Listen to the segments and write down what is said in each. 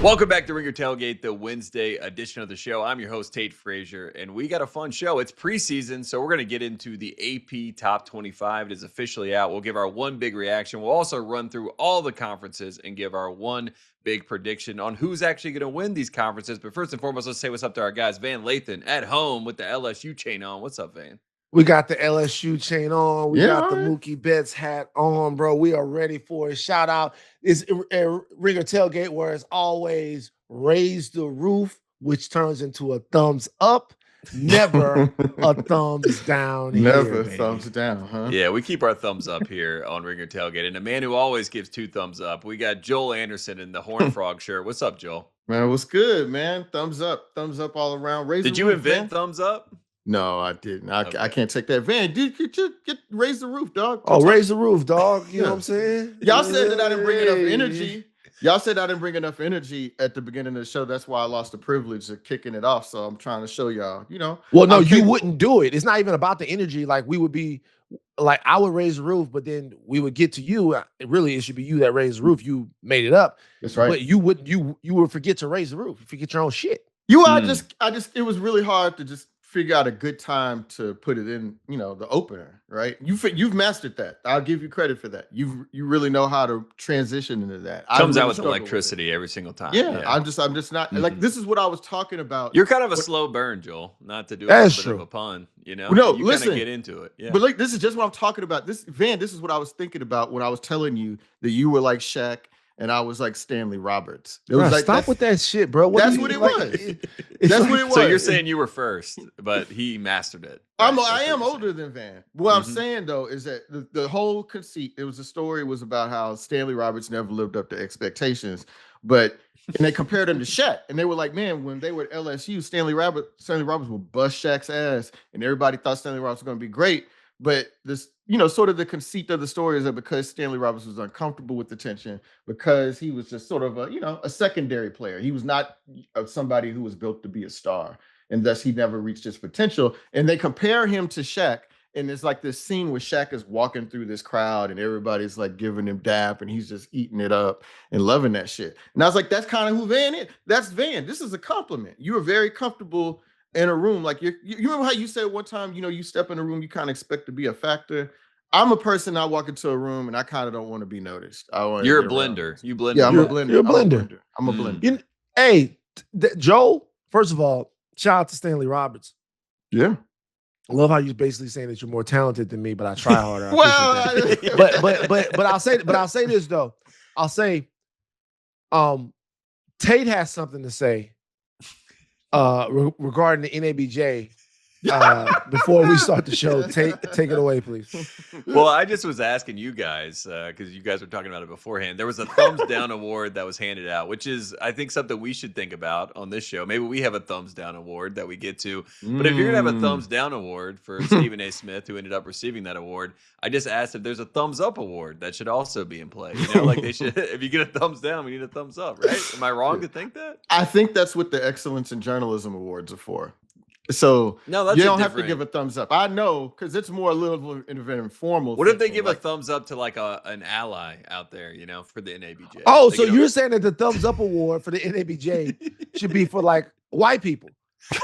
Welcome back to Ringer Tailgate, the Wednesday edition of the show. I'm your host, Tate Frazier, and we got a fun show. It's preseason, so we're going to get into the AP Top 25. It is officially out. We'll give our one big reaction. We'll also run through all the conferences and give our one big prediction on who's actually going to win these conferences. But first and foremost, let's say what's up to our guys. Van Lathan at home with the LSU chain on. What's up, Van? We got the LSU chain on. We got the Mookie Betts hat on, bro. We are ready for it. Shout out. It's a Ringer Tailgate where it's always raise the roof, which turns into a thumbs up. Never a thumbs down. Never thumbs down, huh? Yeah, we keep our thumbs up here on Ringer Tailgate. And a man who always gives 2 thumbs up, we got Joel Anderson in the Horn Frog shirt. What's up, Joel? Man, what's good, man? Thumbs up all around. Did you invent thumbs up? No, I didn't. I can't take that. Van, dude, get raise the roof, dog. Raise the roof, dog. You know what I'm saying? Y'all said that I didn't bring enough energy. Y'all said I didn't bring enough energy at the beginning of the show. That's why I lost the privilege of kicking it off. So I'm trying to show y'all, Well, no, you wouldn't do it. It's not even about the energy. Like we would be like, I would raise the roof, but then we would get to you. It should be you that raised the roof. You made it up. That's right. But you would forget to raise the roof. You forget your own shit. It was really hard to just figure out a good time to put it in, the opener, right? You've mastered that. I'll give you credit for that. You really know how to transition into that. Comes out with electricity every single time. Yeah. I'm just not like, this is what I was talking about. You're kind of a slow burn, Joel. Not to do a bit of a pun, No, you listen, get into it. Yeah. But like, this is just what I'm talking about. This is what I was thinking about when I was telling you that you were like Shaq and I was like Stanley Roberts. It was stop with that shit, bro. That's what it was. That's what it was. So you're saying you were first, but he mastered it. Right? I am older than Van. What I'm saying though is that the whole conceit, the story was about how Stanley Roberts never lived up to expectations, and they compared him to Shaq, and they were like, man, when they were at LSU, Stanley Roberts would bust Shaq's ass, and everybody thought Stanley Roberts was going to be great. But this, sort of the conceit of the story is that because Stanley Roberts was uncomfortable with the tension, because he was just sort of a secondary player. He was not somebody who was built to be a star, and thus he never reached his potential. And they compare him to Shaq, and it's like this scene where Shaq is walking through this crowd, and everybody's like giving him dap, and he's just eating it up and loving that shit. And I was like, that's kind of who Van is. That's Van. This is a compliment. You are very comfortable in a room. Like you remember how you said one time, you step in a room, you kind of expect to be a factor. I'm a person, I walk into a room and I kind of don't want to be noticed. You're a blender. You blend. Yeah, I'm a blender. You're a blender. I'm a blender. Joel, first of all, shout out to Stanley Roberts. Yeah. I love how you're basically saying that you're more talented than me, but I try harder. But I'll say this though. I'll say Tate has something to say regarding the NABJ before we start the show. Take it away, please. Well, I just was asking you guys because you guys were talking about it beforehand. There was a thumbs down award that was handed out, which is, I think, something we should think about on this show. Maybe we have a thumbs down award that we get to. But if you're gonna have a thumbs down award for Stephen A. Smith, who ended up receiving that award, I just asked if there's a thumbs up award that should also be in play. Like they should. If you get a thumbs down, we need a thumbs up, right? Am I wrong to think that? I think that's what the Excellence in Journalism Awards are for. So no, you don't have to give a thumbs up. I know, because it's more a little informal. What if they give a thumbs up to like an ally out there, for the NABJ? Oh, so you're saying that the thumbs up award for the NABJ should be for like white people?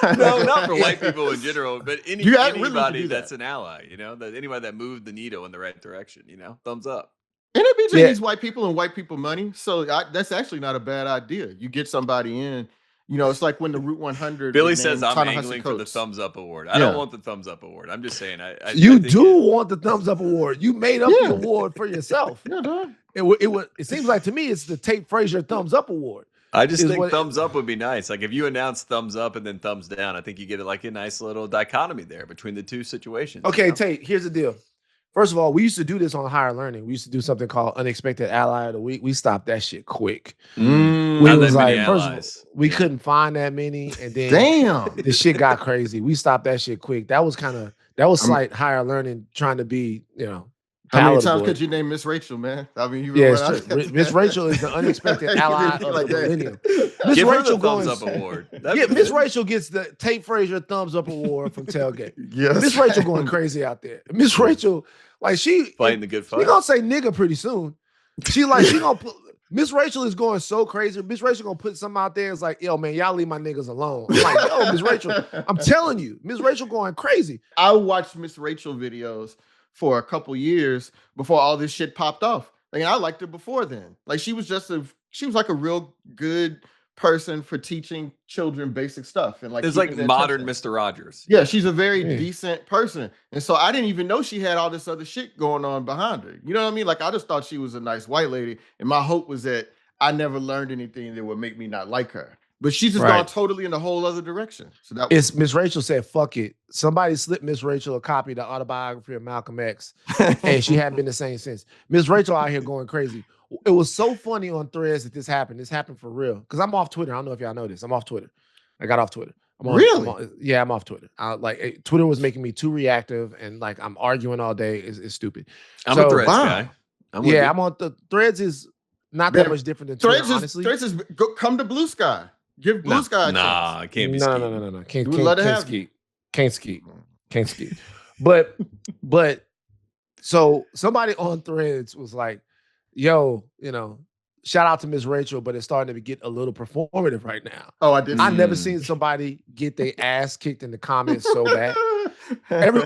No, not for white people in general, but anybody that's an ally, that anybody that moved the needle in the right direction, thumbs up. NABJ needs white people and white people money, so that's actually not a bad idea. You get somebody in. It's like when the Route 100. Billy says I'm angling for the thumbs up award. I don't want the thumbs up award. I'm just saying. You do want the thumbs up award. You made up the award for yourself. It seems like to me it's the Tate Frazier thumbs up award. I just think thumbs up would be nice. Like if you announce thumbs up and then thumbs down, I think you get like a nice little dichotomy there between the two situations. Okay, Tate, here's the deal. First of all, we used to do this on Higher Learning. We used to do something called Unexpected Ally of the Week. We stopped that shit quick. We was like, first of all, we couldn't find that many, and then the shit got crazy. We stopped that shit quick. That was slight Higher Learning trying to be, How many times could you name Miss Rachel, man? I mean, Miss Rachel is the unexpected ally of the millennium. Miss Rachel thumbs up award. Miss Rachel gets the Tate Frazier thumbs up award from Tailgate. Yes, Miss Rachel going crazy out there. Miss Rachel, like she fighting the good fight. She gonna say nigga pretty soon. She gonna put. Miss Rachel is going so crazy. Miss Rachel gonna put something out there. It's like, yo, man, y'all leave my niggas alone. I'm like, yo, Miss Rachel, I'm telling you, Miss Rachel going crazy. I watched Miss Rachel videos for a couple years before all this shit popped off. Like, I liked her before then. Like, she was like a real good person for teaching children basic stuff and like it's like modern Mr. Rogers. Yeah, she's a very decent person. And so I didn't even know she had all this other shit going on behind her. You know what I mean? Like, I just thought she was a nice white lady. And my hope was that I never learned anything that would make me not like her. But she's just gone totally in a whole other direction. So that was Miss Rachel said, fuck it. Somebody slipped Miss Rachel a copy of the autobiography of Malcolm X. And she hadn't been the same since. Miss Rachel out here going crazy. It was so funny on Threads that this happened. This happened for real. Because I'm off Twitter. I don't know if y'all know this. I'm off Twitter. I got off Twitter. I'm off Twitter. Twitter was making me too reactive and like I'm arguing all day. It's stupid. I'm a Threads guy. I'm on the Threads is not that much different than Twitter, honestly. Threads is come to Blue Sky. Give Blue Sky a chance. Nah, it can't be no. Can't ski. But so somebody on Threads was like, yo, shout out to Miss Rachel, but it's starting to get a little performative right now. Oh, I did. I've never seen somebody get their ass kicked in the comments so bad.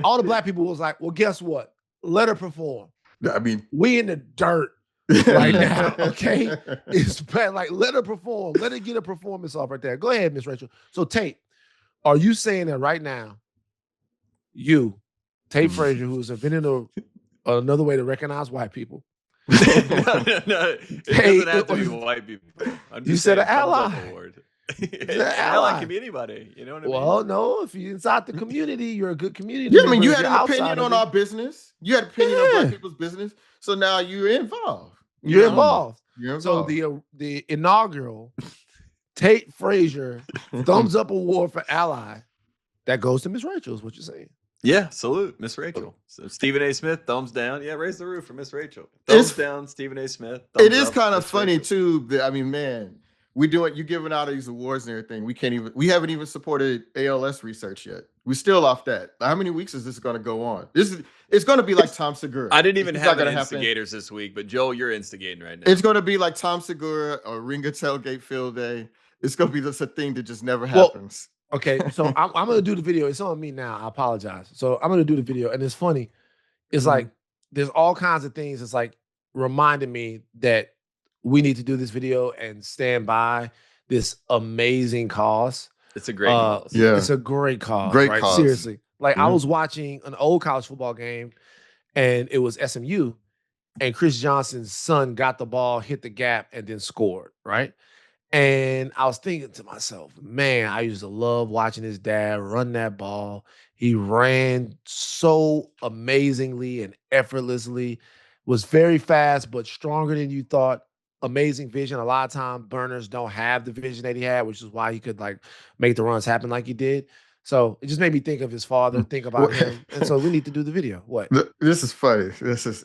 All the black people was like, well, guess what? Let her perform. I mean, we in the dirt right now, okay? It's bad. Like, let her perform. Let her get a performance off right there. Go ahead, Miss Rachel. So, Tate, are you saying that right now, Tate Frazier, who's invented another way to recognize white people, no, it doesn't have to be white people. You said an ally. An ally can be anybody. You know what I mean? Well, no, if you're inside the community, you're a good community. Yeah, I mean, you had an opinion on our business. You had an opinion on black people's business. So now you're involved. You're involved. So the inaugural Tate Frazier thumbs up award for ally that goes to Miss Rachel is what you're saying. Yeah, salute, Miss Rachel. So Stephen A. Smith, thumbs down. Yeah, raise the roof for Miss Rachel. Thumbs down, Stephen A. Smith. It is kind of funny too. That, I mean, man, you giving out these awards and everything. We haven't even supported ALS research yet. We're still off that. How many weeks is this going to go on? It's going to be like Tom Segura. I didn't even have instigators this week, but Joel, you're instigating right now. It's going to be like Tom Segura or Ringer Tailgate Field Day. It's going to be just a thing that just never happens. Okay, so I'm going to do the video. It's on me now. I apologize. So I'm going to do the video. And it's funny. It's like, there's all kinds of things. It's like reminding me that we need to do this video and stand by this amazing cause. It's a great cause. Yeah. It's a great cause. Great cause. Seriously. Like I was watching an old college football game and it was SMU and Chris Johnson's son got the ball, hit the gap, and then scored, right? And I was thinking to myself, man, I used to love watching his dad run that ball. He ran so amazingly and effortlessly, was very fast, but stronger than you thought. Amazing vision. A lot of times burners don't have the vision that he had, which is why he could like make the runs happen like he did. So it just made me think of his father, think about him. And so we need to do the video. What? This is funny. This is,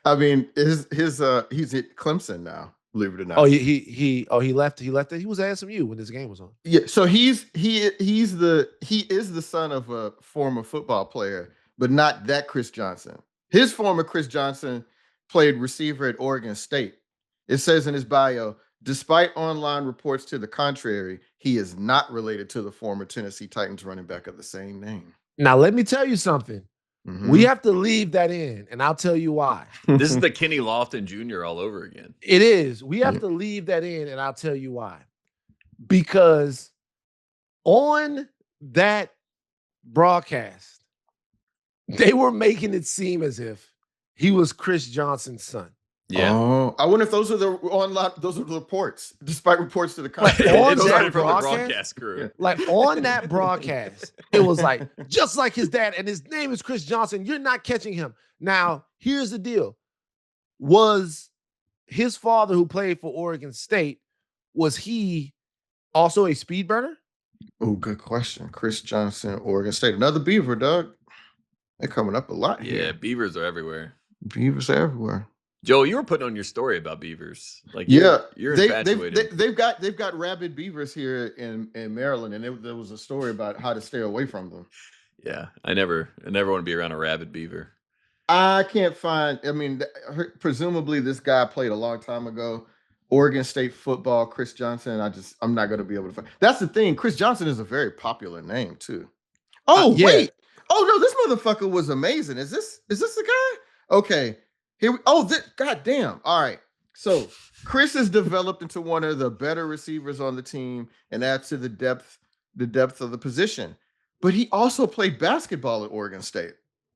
I mean, he's at Clemson now. Believe it or not. Oh, he left. He left. He was at SMU when this game was on. Yeah. So he is the son of a former football player, but not that Chris Johnson. His former Chris Johnson played receiver at Oregon State. It says in his bio, despite online reports to the contrary, he is not related to the former Tennessee Titans running back of the same name. Now, let me tell you something. We have to leave that in, and I'll tell you why. This is the Kenny Lofton Jr. all over again. It is. We have to leave that in, and I'll tell you why. Because on that broadcast, they were making it seem as if he was Chris Johnson's son. Yeah. Oh, I wonder if those are the reports, despite reports to the contrary. On that broadcast crew. Like on that broadcast, it was like, just like his dad, and his name is Chris Johnson. You're not catching him. Now, here's the deal. Was his father, who played for Oregon State, was he also a speed burner? Oh, good question. Chris Johnson, Oregon State. Another Beaver, Doug. They're coming up a lot here. Yeah, Beavers are everywhere. Beavers are everywhere. Joel, you were putting on your story about beavers. Like, yeah, you're infatuated. They've got rabid beavers here in Maryland, and there was a story about how to stay away from them. Yeah, I never want to be around a rabid beaver. I can't find. I mean, presumably this guy played a long time ago. Oregon State football, Chris Johnson. I'm not going to be able to find. That's the thing. Chris Johnson is a very popular name too. Oh yeah. wait. Oh no, this motherfucker was amazing. Is this the guy? Okay. Here. God damn. All right. So Chris has developed into one of the better receivers on the team, and adds to the depth of the position. But he also played basketball at Oregon State.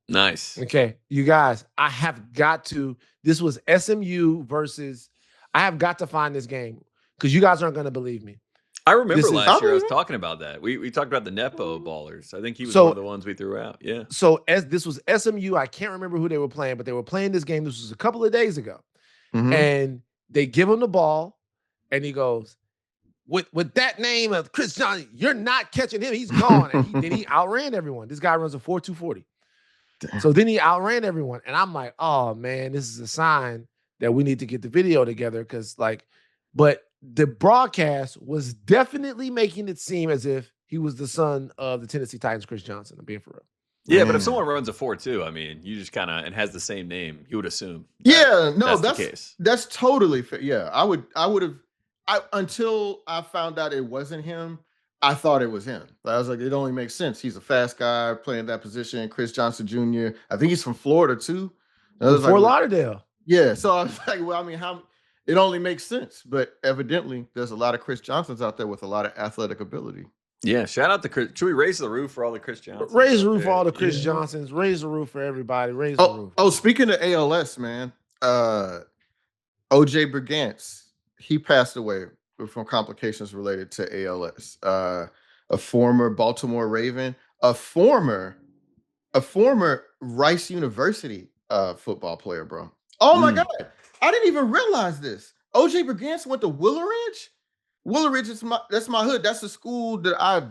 Nice. Okay, you guys, I have got to. This was SMU versus. I have got to find this game because you guys aren't going to believe me. I remember last year I was talking about that. We talked about the Nepo ballers. I think he was one of the ones we threw out. Yeah. So this was SMU. I can't remember who they were playing, but they were playing this game. This was a couple of days ago, and they give him the ball, and he goes, "With that name of Chris Johnson, you're not catching him. He's gone." And then he outran everyone. This guy runs a 4.240. So then he outran everyone. And I'm like, oh man, this is a sign that we need to get the video together. But the broadcast was definitely making it seem as if he was the son of the Tennessee Titans, Chris Johnson. I'm being for real. Yeah, but if someone runs a 4.2, I mean, you just kind of, and has the same name, you would assume. That's the case. That's totally fair. Yeah, I would have, until I found out it wasn't him, I thought it was him. I was like, it only makes sense. He's a fast guy playing that position. Chris Johnson Jr. I think he's from Florida too. Fort Lauderdale. Yeah. So I was like, well, I mean, it only makes sense. But evidently, there's a lot of Chris Johnsons out there with a lot of athletic ability. Yeah. Shout out to Chris. Should we raise the roof for all the Chris Johnsons? Raise the roof for all the Chris Johnsons. Raise the roof for everybody. Raise the roof. Oh, speaking of ALS, man, OJ Brigance, he passed away from complications related to ALS. A former Baltimore Raven, a former Rice University football player, bro. Oh my God. I didn't even realize this. OJ Brigance went to Willowridge. Willowridge that's my hood. That's the school that I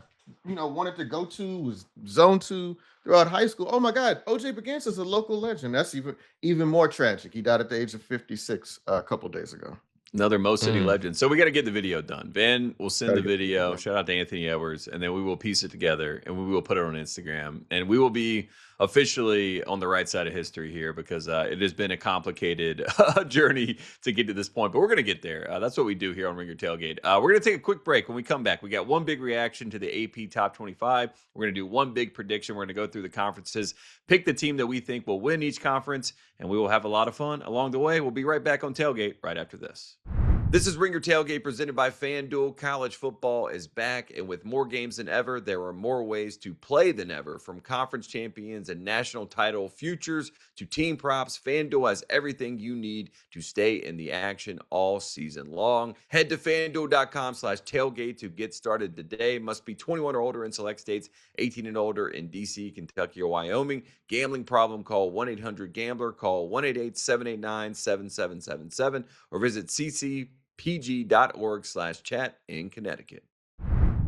wanted to go to, was zoned to throughout high school. Oh my God. OJ Brigance is a local legend. That's even more tragic. He died at the age of 56 a couple days ago. Another Mo City legend. So we got to get the video done. Van will send the video. Shout out to Anthony Edwards. And then we will piece it together and we will put it on Instagram. And we will be officially on the right side of history here because it has been a complicated journey to get to this point. But we're going to get there. That's what we do here on Ringer Tailgate. We're going to take a quick break. When we come back, we got one big reaction to the AP Top 25. We're going to do one big prediction. We're going to go through the conferences, pick the team that we think will win each conference, and we will have a lot of fun along the way. We'll be right back on Tailgate right after this. This is Ringer Tailgate presented by FanDuel. College football is back, and with more games than ever, there are more ways to play than ever. From conference champions and national title futures to team props, FanDuel has everything you need to stay in the action all season long. Head to FanDuel.com/tailgate to get started today. Must be 21 or older in select states, 18 and older in D.C., Kentucky, or Wyoming. Gambling problem, call 1-800-GAMBLER, call 1-888-789-7777, or visit ccpg.org/chat in Connecticut.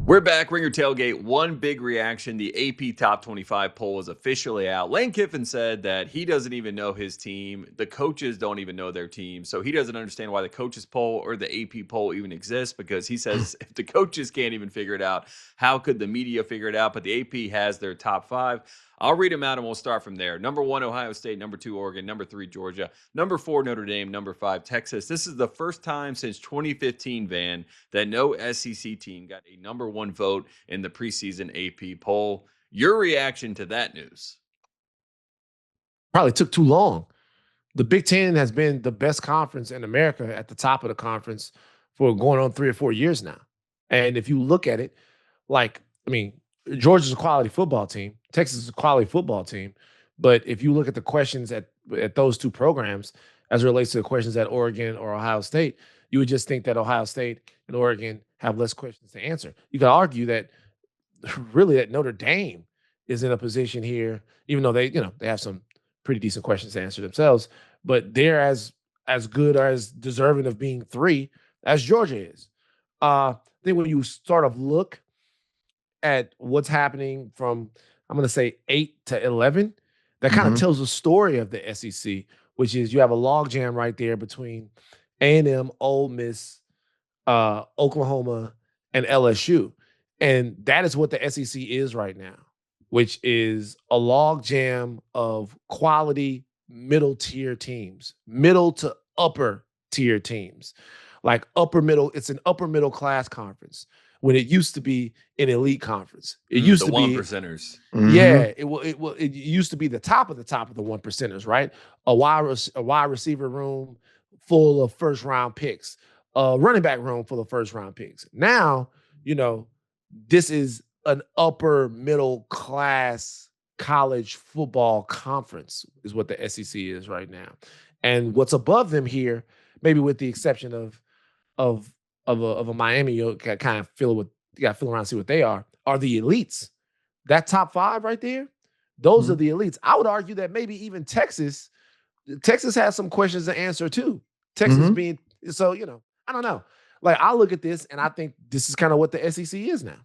We're back, Ringer Tailgate. One big reaction. The AP Top 25 poll is officially out. Lane Kiffin said that he doesn't even know his team. The coaches don't even know their team. So he doesn't understand why the coaches poll or the AP poll even exists, because he says if the coaches can't even figure it out, how could the media figure it out? But the AP has their top 5. I'll read them out and we'll start from there. Number 1, Ohio State. Number 2, Oregon. Number 3, Georgia. Number 4, Notre Dame. Number 5, Texas. This is the first time since 2015, Van, that no SEC team got a number 1 vote in the preseason AP poll. Your reaction to that news? Probably took too long. The Big Ten has been the best conference in America at the top of the conference for going on 3 or 4 years now. And if you look at it, Georgia's a quality football team. Texas is a quality football team. But if you look at the questions at those two programs as it relates to the questions at Oregon or Ohio State, you would just think that Ohio State and Oregon have less questions to answer. You could argue that really that Notre Dame is in a position here, even though they have some pretty decent questions to answer themselves, but they're as good or as deserving of being 3 as Georgia is. Then when you sort of look at what's happening from, I'm going to say 8 to 11, that kind of tells the story of the SEC, which is you have a logjam right there between A&M, Ole Miss, Oklahoma, and LSU. And that is what the SEC is right now, which is a logjam of quality middle tier teams, middle to upper tier teams, like upper middle. It's an upper middle class conference when it used to be an elite conference. It used to one be percenters. Yeah, it used to be the top of the one percenters, right? A wide receiver room full of first round picks, a running back room full of first round picks. Now, this is an upper middle class college football conference is what the SEC is right now. And what's above them here, maybe with the exception of a Miami, you kind of feel around and see what they are the elites. That top 5 right there, those are the elites. I would argue that maybe even Texas has some questions to answer too. Texas being so, I don't know. Like I look at this and I think this is kind of what the SEC is now.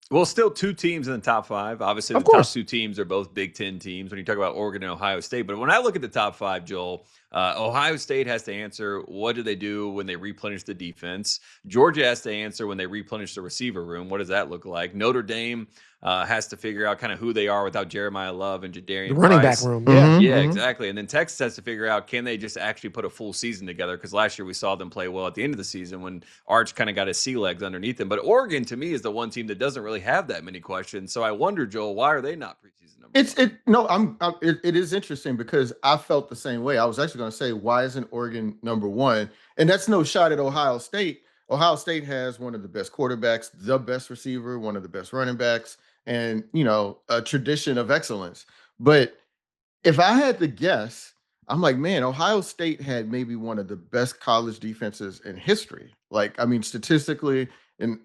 Well, still 2 teams in the top 5. Obviously, the top 2 teams are both Big Ten teams when you talk about Oregon and Ohio State. But when I look at the top 5, Joel, Ohio State has to answer what do they do when they replenish the defense. Georgia has to answer when they replenish the receiver room. What does that look like? Notre Dame has to figure out kind of who they are without Jeremiah Love and Jadarian the running Price. back room. Yeah, exactly. And then Texas has to figure out, can they just actually put a full season together? Because last year we saw them play well at the end of the season when Arch kind of got his sea legs underneath him. But Oregon, to me, is the one team that doesn't really have that many questions. So I wonder, Joel, why are they not preseason number one? It is interesting because I felt the same way. I was actually going to say, why isn't Oregon number 1? And that's no shot at Ohio State. Ohio State has one of the best quarterbacks, the best receiver, one of the best running backs, and a tradition of excellence. But if I had to guess, I'm like, man, Ohio State had maybe one of the best college defenses in history. Like, I mean, statistically and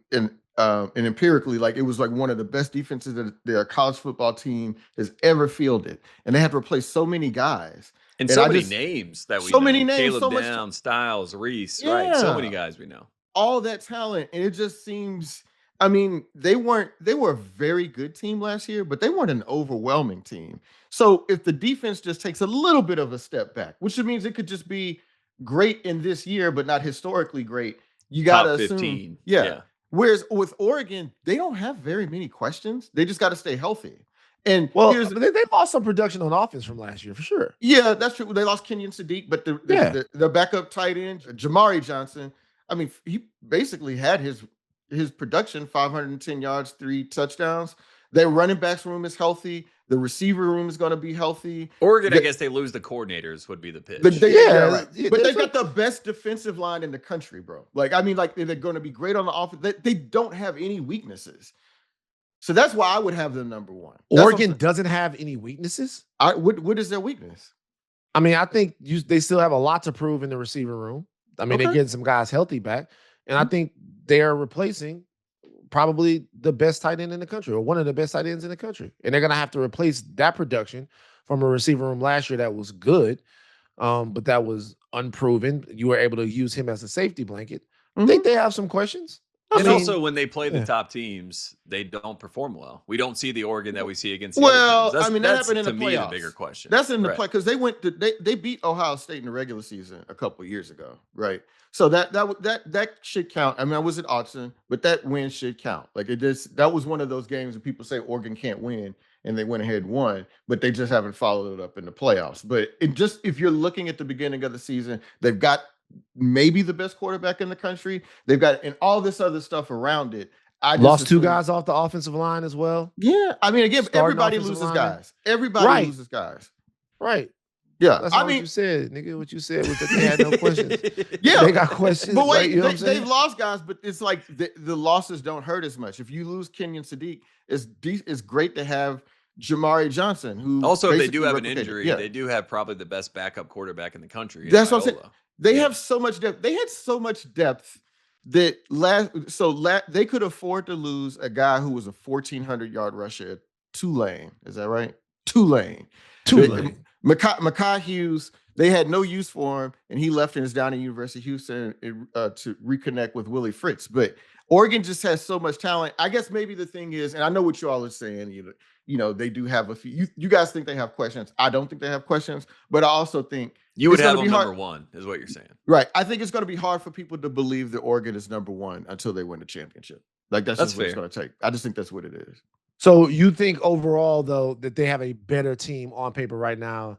empirically, like it was like one of the best defenses that their college football team has ever fielded. And they had to replace so many guys. And so many names that we know. Many names, Caleb so Down, Styles, Reese, right? So many guys we know. All that talent. And it just seems, I mean, they were a very good team last year, but they weren't an overwhelming team. So if the defense just takes a little bit of a step back, which means it could just be great in this year, but not historically great, you got to assume. 15. Yeah. Whereas with Oregon, they don't have very many questions. They just got to stay healthy. And they lost some production on offense from last year for sure. Yeah, that's true. They lost Kenyon Sadiq, but the backup tight end, Jamari Johnson, I mean, he basically had his production, 510 yards, 3 touchdowns. Their running backs room is healthy. The receiver room is going to be healthy. Oregon, I guess they lose the coordinators would be the pitch. But they got the best defensive line in the country, bro. Like, I mean, like they're going to be great on the offense. They don't have any weaknesses. So that's why I would have them number 1. Oregon doesn't have any weaknesses? What is their weakness? I mean, I think they still have a lot to prove in the receiver room. I mean, they're getting some guys healthy back. And I think they're replacing probably the best tight end in the country or one of the best tight ends in the country. And they're going to have to replace that production from a receiver room last year that was good, but that was unproven. You were able to use him as a safety blanket. I think they have some questions. And also, when they play the top teams, they don't perform well. We don't see the Oregon that we see against the other teams. I mean, that happened in the playoffs. To me, the bigger question. That's in the play because they beat Ohio State in the regular season a couple of years ago, right? So that should count. I mean, I was at Austin, but that win should count. Like that was one of those games that people say Oregon can't win, and they went ahead and won, but they just haven't followed it up in the playoffs. But if you're looking at the beginning of the season, they've got maybe the best quarterback in the country. They've got and all this other stuff around it. I lost 2 guys off the offensive line as well. Yeah, I mean, again, everybody loses guys. Everybody loses guys. Right. Yeah, that's what you said, nigga. What you said was that they had no questions. Yeah, they got questions. But wait, they've lost guys, but it's like the losses don't hurt as much. If you lose Kenyon Sadiq, it's great to have Jamari Johnson, who also if they do have an injury, they do have probably the best backup quarterback in the country. That's what I'm saying. They have so much depth. They had so much depth that they could afford to lose a guy who was a 1,400-yard rusher at Tulane. Is that right? Tulane. Mekhi Hughes, they had no use for him, and he left and is down at University of Houston to reconnect with Willie Fritz. But Oregon just has so much talent. I guess maybe the thing is, and I know what you all are saying, they do have a few. You guys think they have questions. I don't think they have questions, but I also think you would have them number 1, is what you're saying. Right. I think it's going to be hard for people to believe that Oregon is number 1 until they win the championship. Like that's just what it's going to take. I just think that's what it is. So you think overall, though, that they have a better team on paper right now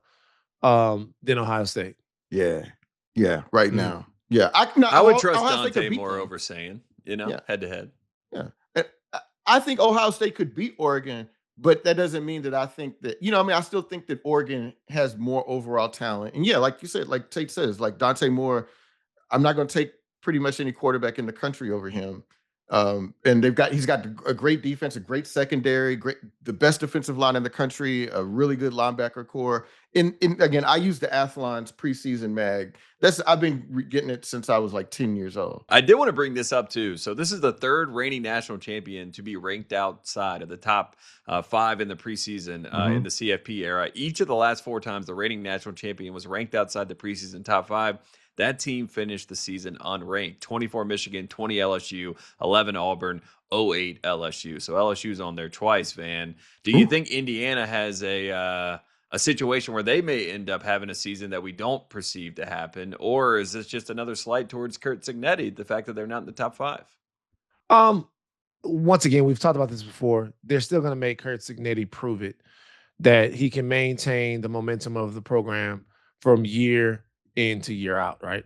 than Ohio State. Yeah. Right now. Yeah, I would trust Dante more over saying, head to head. Yeah, I think Ohio State could beat Oregon, but that doesn't mean that I think that I still think that Oregon has more overall talent. And yeah, like you said, like Tate says, like Dante Moore, I'm not going to take pretty much any quarterback in the country over him. And he's got a great defense, a great secondary, the best defensive line in the country, a really good linebacker core. And again, I use the Athlon's preseason mag. I've been getting it since I was like 10 years old. I did want to bring this up too. So this is the third reigning national champion to be ranked outside of the top 5 in the preseason in the CFP era. Each of the last 4 times the reigning national champion was ranked outside the preseason top 5. That team finished the season unranked. 24 Michigan, 20 LSU, 11 Auburn, 08 LSU. So LSU's on there twice, Van. Do you think Indiana has a situation where they may end up having a season that we don't perceive to happen? Or is this just another slight towards Curt Cignetti, the fact that they're not in the top 5? Once again, we've talked about this before. They're still going to make Curt Cignetti prove it that he can maintain the momentum of the program from year in to year out, right?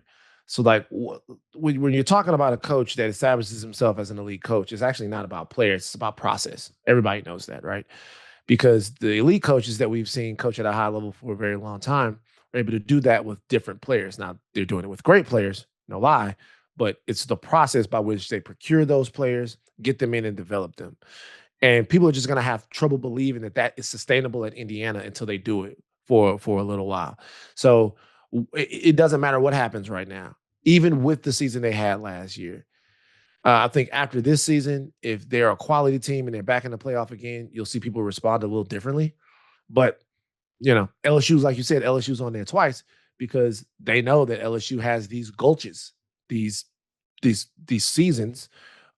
So like when you're talking about a coach that establishes himself as an elite coach, it's actually not about players, it's about process. Everybody knows that, right? Because the elite coaches that we've seen coach at a high level for a very long time are able to do that with different players. Now, they're doing it with great players, no lie, but it's the process by which they procure those players, get them in and develop them. And people are just going to have trouble believing that is sustainable at Indiana until they do it for a little while. So it doesn't matter what happens right now, even with the season they had last year. I think after this season, if they're a quality team and they're back in the playoff again, you'll see people respond a little differently. But, LSU's, like you said, LSU's on there twice because they know that LSU has these gulches, these seasons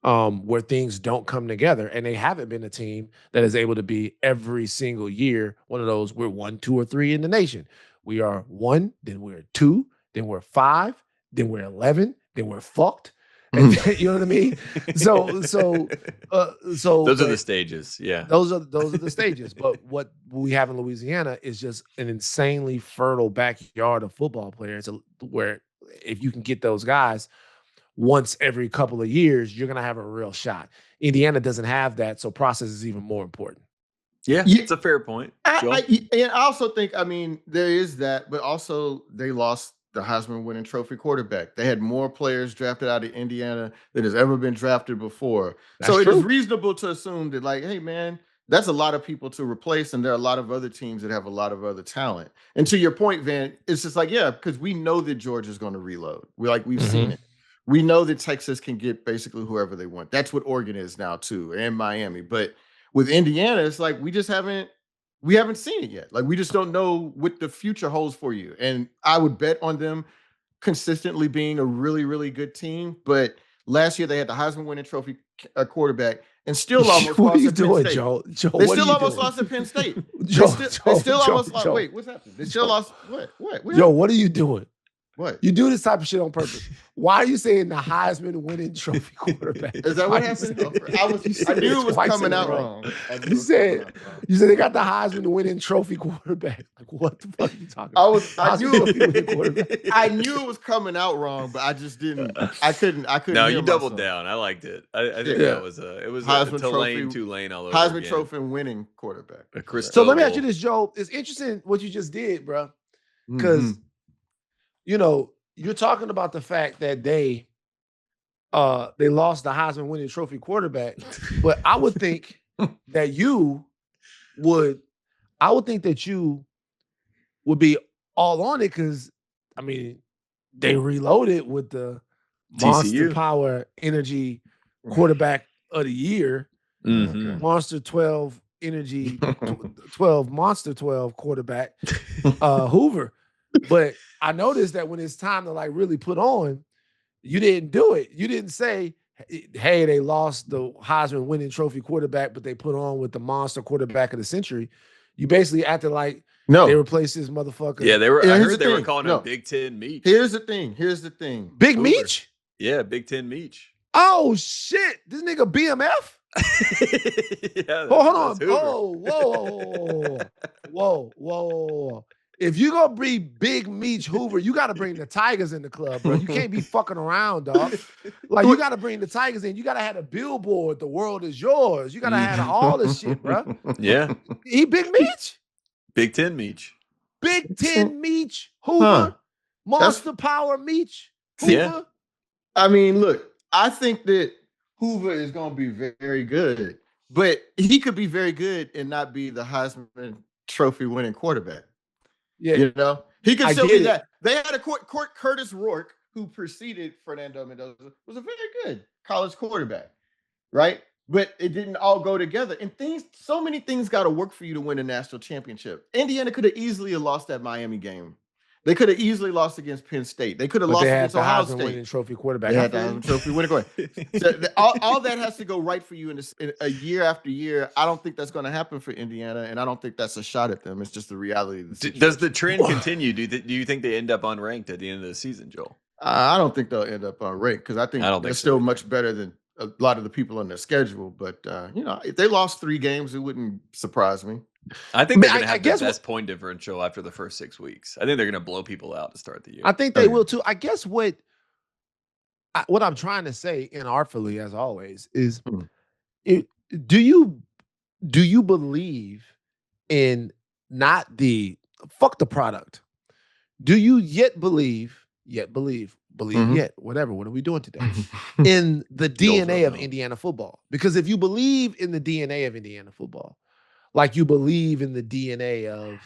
where things don't come together. And they haven't been a team that is able to be every single year one of those, we're 1, 2, or 3 in the nation. We are 1, then we're 2, then we're 5, then we're 11, then we're fucked. And you know what I mean? So those are the stages. Yeah. Those are the stages. But what we have in Louisiana is just an insanely fertile backyard of football players where if you can get those guys once every couple of years, you're going to have a real shot. Indiana doesn't have that, so process is even more important. Yeah, it's a fair point. And I also think, there is that, but also they lost the Heisman winning trophy quarterback. They had more players drafted out of Indiana than has ever been drafted before. So it is reasonable to assume that, like, hey, man, that's a lot of people to replace, and there are a lot of other teams that have a lot of other talent. And to your point, Van, it's just like, yeah, because we know that Georgia's going to reload. We've seen it. We know that Texas can get basically whoever they want. That's what Oregon is now too, and Miami. But with Indiana, it's like we haven't seen it yet. Like, we just don't know what the future holds for you. And I would bet on them consistently being a really, really good team. But last year they had the Heisman winning trophy quarterback and still almost lost at Penn State. Joe, they still almost lost at Penn State. They still almost lost. Wait, what's happening? They still lost. What? Joe, what are you doing? What? You do this type of shit on purpose. Why are you saying the Heisman winning trophy quarterback? Is that what happened? I knew it was coming out wrong. You said they got the Heisman winning trophy quarterback. Like, what the fuck are you talking about? I knew it was coming out wrong, but I just didn't. I couldn't. No, you doubled down. I liked it. I think that was it was Heisman Tulane all over. Heisman trophy winning quarterback. So let me ask you this, Joe. It's interesting what you just did, bro, because. You're talking about the fact that they lost the Heisman winning trophy quarterback, but I would think that you would be all on it because they reloaded with the Monster Power Energy quarterback of the year, Monster 12 Energy 12 Monster 12 quarterback Hoover. But I noticed that when it's time to like really put on, you didn't do it. You didn't say, hey, they lost the Heisman winning trophy quarterback, but they put on with the monster quarterback of the century. You basically acted like they replaced this motherfucker. Yeah, they were. I heard they were calling him Big Ten Meech. Here's the thing. Big Meech? Yeah, Big Ten Meech. Oh shit! This nigga BMF. Yeah, hold on. Oh, whoa. If you gonna bring Big Meech Hoover, you got to bring the Tigers in the club, bro. You can't be fucking around, dog. Like you got to bring the Tigers in. You got to have a billboard. The world is yours. You got to have all this shit, bro. Yeah. He Big Meech, Big Ten Meech, Big Ten Meech Hoover, Monster Power Meech Hoover. Yeah. I mean, look, I think that Hoover is gonna be very good, but he could be very good and not be the Heisman Trophy winning quarterback. Yeah, you know, he could still be that. They had a Curtis Rourke who preceded Fernando Mendoza, was a very good college quarterback, right? But it didn't all go together. And so many things got to work for you to win a national championship. Indiana could have easily lost that Miami game. They could have easily lost against Penn State. They could have lost against Ohio State. Winning trophy quarterback. They had the Heisman Trophy winning quarterback. So all that has to go right for you in a year after year. I don't think that's going to happen for Indiana, and I don't think that's a shot at them. It's just the reality of the situation. Does the trend continue? Do you think they end up unranked at the end of the season, Joel? I don't think they'll end up unranked because I think they're still much better than a lot of the people on their schedule. But if they lost 3 games, it wouldn't surprise me. I think they're going to have the best point differential after the first 6 weeks. I think they're going to blow people out to start the year. I think they will too. I guess what I'm trying to say inartfully, as always, is do you believe in not the fuck the product? Do you believe whatever? What are we doing today? In the DNA of Indiana football? Because if you believe in the DNA of Indiana football, like you believe in the DNA of,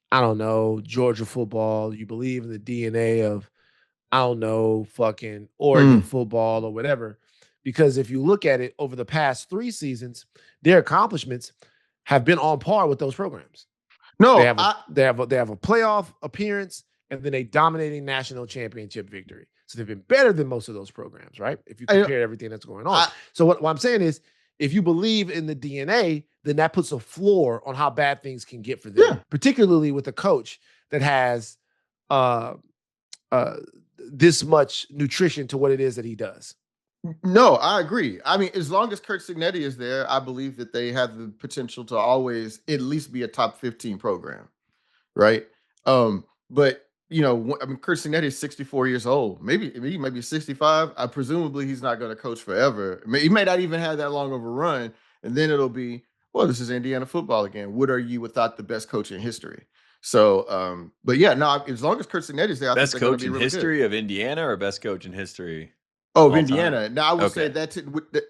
I don't know, Georgia football, you believe in the DNA of, I don't know, fucking Oregon football or whatever. Because if you look at it over the past 3 seasons, their accomplishments have been on par with those programs. No, they have a playoff appearance and then a dominating national championship victory. So they've been better than most of those programs, right? If you compare everything that's going on. So what I'm saying is, if you believe in the DNA, then that puts a floor on how bad things can get for them, particularly with a coach that has this much nutrition to what it is that he does. No, I agree. I mean, as long as Curt Cignetti is there, I believe that they have the potential to always at least be a top 15 program, right? But Curt Cignetti is 64 years old. Maybe he might be 65. Presumably he's not going to coach forever. He may not even have that long of a run. And then it'll be, well, this is Indiana football again. What are you without the best coach in history? So, but yeah, no, as long as Curt Cignetti's there, best coach in history of Indiana or best coach in history? Oh, of Indiana. Now I would say that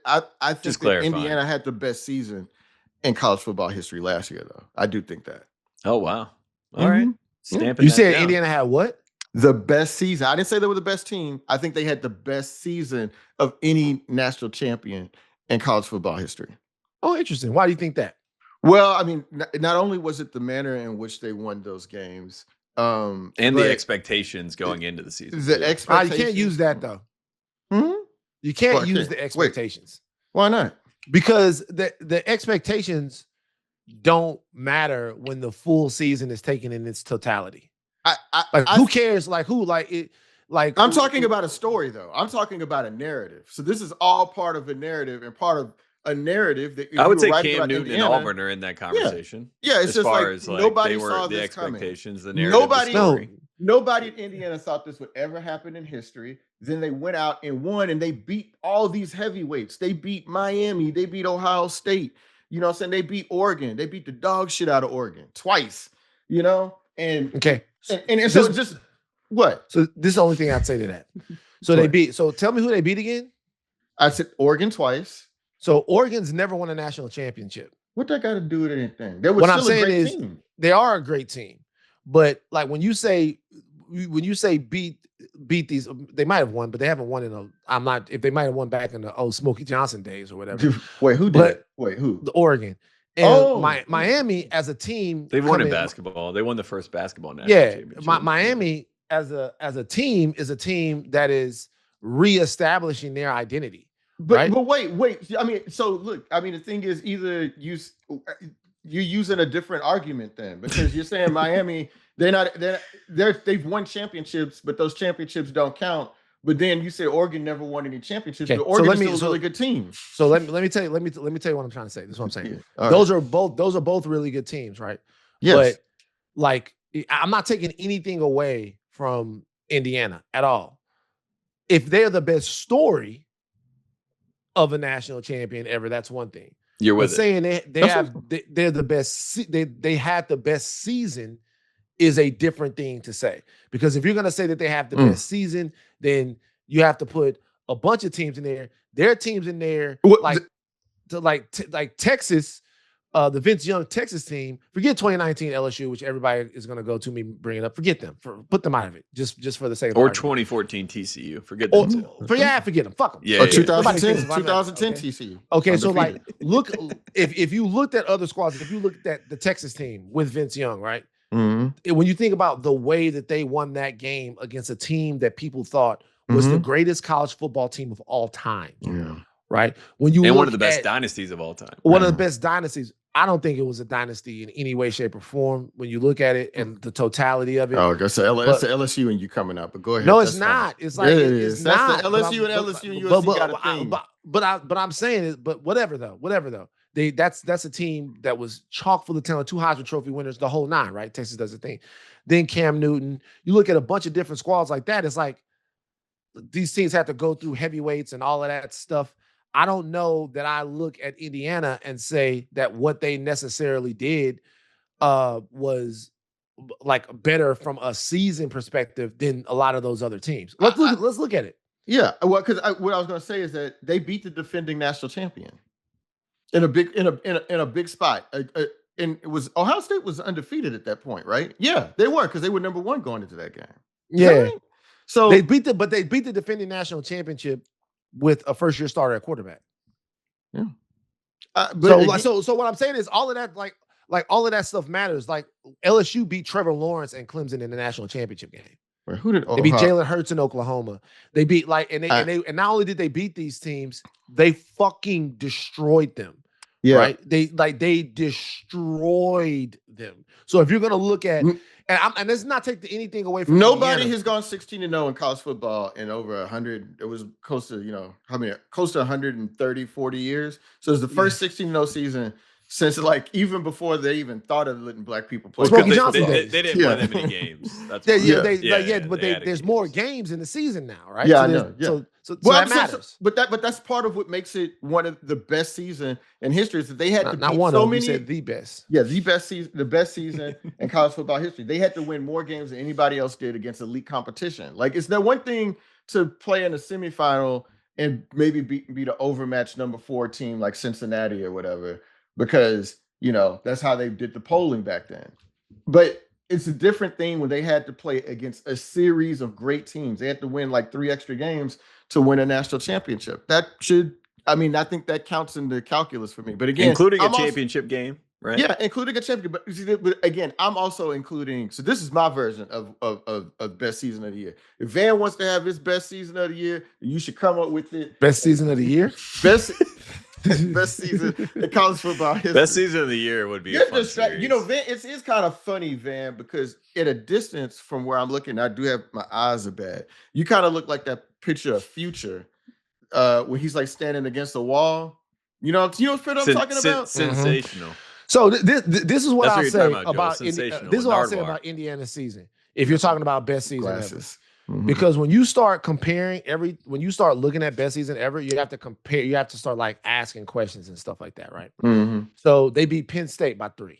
I think that Indiana had the best season in college football history last year, though. I do think that. Oh, wow. All right. You said down. Indiana had what? The best season. I didn't say they were the best team. I think they had the best season of any national champion in college football history. Oh, interesting. Why do you think that? Well, I mean, not only was it the manner in which they won those games, and the expectations going into the season. The expectations. You can't use that though. You can't use the expectations. Wait, why not? Because the expectations don't matter when the full season is taken in its totality. Who cares? I'm talking about a story, though. I'm talking about a narrative. So this is all part of a narrative and part of a narrative that I would say Cam Newton and Auburn are in that conversation. Yeah, it's as just far as nobody they were saw the this expectations, coming. The narrative, Nobody in Indiana thought this would ever happen in history. Then they went out and won, and they beat all these heavyweights. They beat Miami. They beat Ohio State. You know what I'm saying? They beat Oregon. They beat the dog shit out of Oregon twice. You know? And okay. And so just what? So this is the only thing I'd say to that. So they beat. So tell me who they beat again. I said Oregon twice. So Oregon's never won a national championship. What that got to do with anything? What I'm saying is they are a great team, but like when you say beat these, they might have won, but they haven't won in a. I'm not if they might have won back in the old Smokey Johnson days or whatever. Wait, who did? Wait, who? The Oregon. And Miami as a team, they've won in basketball. They won the first basketball national championship. Miami as a team is a team that is reestablishing their identity. But wait. I mean, so look. I mean, the thing is, either you're using a different argument then, because you're saying Miami, they've won championships, but those championships don't count. But then you say Oregon never won any championships. But Oregon is still a really good team. So let me tell you what I'm trying to say. This is what I'm saying. Those are both really good teams, right? Yes. But like I'm not taking anything away from Indiana at all. If they're the best story of a national champion ever, that's one thing. You're with but saying they're the best, they had the best season is a different thing to say. Because if you're going to say that they have the best season, then you have to put a bunch of teams in there. There are teams in there like Texas, the Vince Young Texas team. Forget 2019 LSU, which everybody is going to go to me bringing up. Forget them. Put them out of it, just for the sake of or argument. 2014 TCU. Forget them too. Forget them. Fuck them. Yeah. 2010 TCU. Okay, so like look, if you looked at other squads, if you looked at the Texas team with Vince Young, right? Mm-hmm. When you think about the way that they won that game against a team that people thought was the greatest college football team of all time. Yeah. Right. When you and one of the best dynasties of all time. One of the best dynasties. I don't think it was a dynasty in any way, shape, or form when you look at it and the totality of it. Oh, that's the LSU and you coming up, but go ahead. No, it's not. It's like it's not. That's the LSU and LSU and USC got a thing. But I'm saying it. But whatever though. That's a team that was chock full of talent, 2 Heisman Trophy winners, the whole 9, right? Texas does the thing. Then Cam Newton. You look at a bunch of different squads like that. It's like these teams have to go through heavyweights and all of that stuff. I don't know that I look at Indiana and say that what they necessarily did was like better from a season perspective than a lot of those other teams. Let's look at it. Yeah, well, because what I was going to say is that they beat the defending national champion in a big spot. And it was Ohio State was undefeated at that point, right? Yeah, they were because they were number 1 going into that game. Yeah. Right? So they beat the defending national championship with a first-year starter at quarterback. Yeah. So what I'm saying is all of that, like all of that stuff matters. Like LSU beat Trevor Lawrence and Clemson in the national championship game. Who did they beat Jalen Hurts in Oklahoma? They beat and not only did they beat these teams, they fucking destroyed them. Yeah. Right. They destroyed them. So if you're gonna look at and let's not take anything away from nobody Indiana. has gone 16-0 in college football in over 100. It was close to, close to 130, 40 years. So it's the first 16-0 season since even before they even thought of letting black people play. They didn't play that many games. That's there's more games in the season now, right? Yeah, I know. Yeah. So that matters. But that's part of what makes it one of the best season in history is that they had to not beat one so of them, many. You said the best. Yeah, the best season in college football history. They had to win more games than anybody else did against elite competition. Like it's not one thing to play in a semifinal and maybe beat an overmatched number 4 team like Cincinnati or whatever, because that's how they did the polling back then. But it's a different thing when they had to play against a series of great teams. They had to win like 3 extra games to win a national championship. I think that counts in the calculus for me. But again, including a championship game, right? Yeah, including a championship. But again, I'm also including. So this is my version of best season of the year. If Van wants to have his best season of the year, you should come up with it. Best season of the year. Best season in college football history. Best season of the year would be a fun series. Van, it's kind of funny, Van, because at a distance from where I'm looking, I do have my eyes are bad. You kind of look like that picture of Future when he's like standing against the wall. You know what I'm talking about? Sensational. So this is what I'll say about about Indiana's season. If you're talking about best season ever. Because when you start comparing when you start looking at best season ever, you have to compare. You have to start like asking questions and stuff like that, right? So they beat Penn State by 3.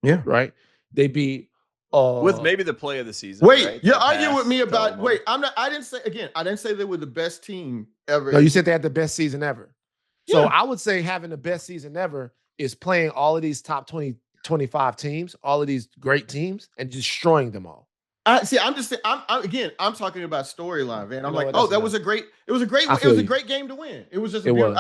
Yeah, right. They beat with maybe the play of the season. Wait, right? you're arguing with me about. Wait, I'm not. I didn't say they were the best team ever. No, you said they had the best season ever. Yeah. So I would say having the best season ever is playing all of these top 20, 25 teams, all of these great teams, and destroying them all. I'm just saying. I'm talking about storyline, man. I'm it was a great game to win. It was just it was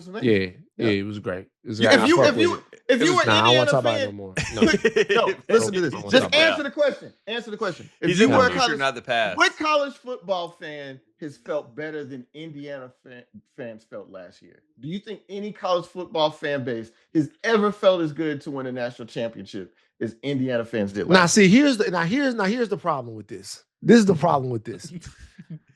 amazing. Yeah, it was great. If you were Indiana fan, no, listen to this. Just answer the question. Answer the question. If you were not the past, what college football fan has felt better than Indiana fans felt last year? Do you think any college football fan base has ever felt as good to win a national championship as Indiana fans did last year? Here's the problem with this. This is the problem with this.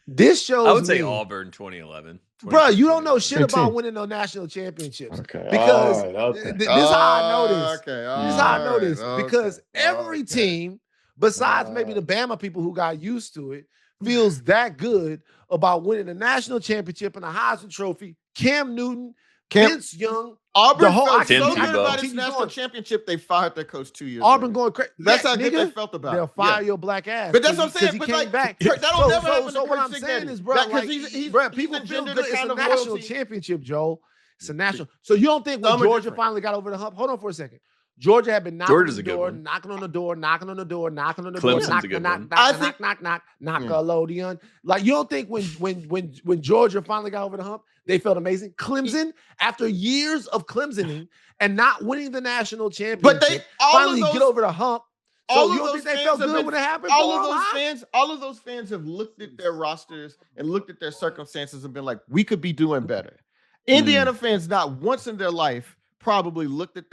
This shows I would say Auburn 2011. Bro, you don't know shit about winning no national championships. Okay. Because Okay. this is how I know this. Okay. This is how I know this. Because every team, besides maybe the Bama people who got used to it, feels that good about winning a national championship and a Heisman Trophy. Cam Newton, Vince Young, Auburn felt so good about his national championship, they fired their coach 2 years Auburn later. going crazy. That's how good they felt about it. They'll fire your black ass. But that's what I'm saying. He But came back. That'll never happen. So what I'm saying is, bro, like, people feel good. It's a national championship, Joel. It's a national. So you don't think when Georgia finally got over the hump? Hold on for a second. Georgia had been knocking on the door, knocking on the door, knock, Nickelodeon. Like, you don't think when Georgia finally got over the hump, they felt amazing? Clemson, after years of Clemsoning and not winning the national championship, but they finally get over the hump. So you don't think they felt good when it happened? All of those fans have looked at their rosters and looked at their circumstances and been like, we could be doing better. Indiana fans, not once in their life, probably looked at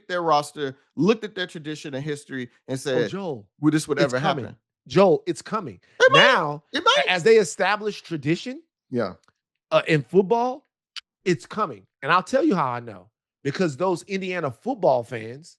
their roster, looked at their tradition and history, and said, Joel, would this would ever happen? Joel, it's coming. Now, as they establish tradition in football, it's coming. And I'll tell you how I know. Because those Indiana football fans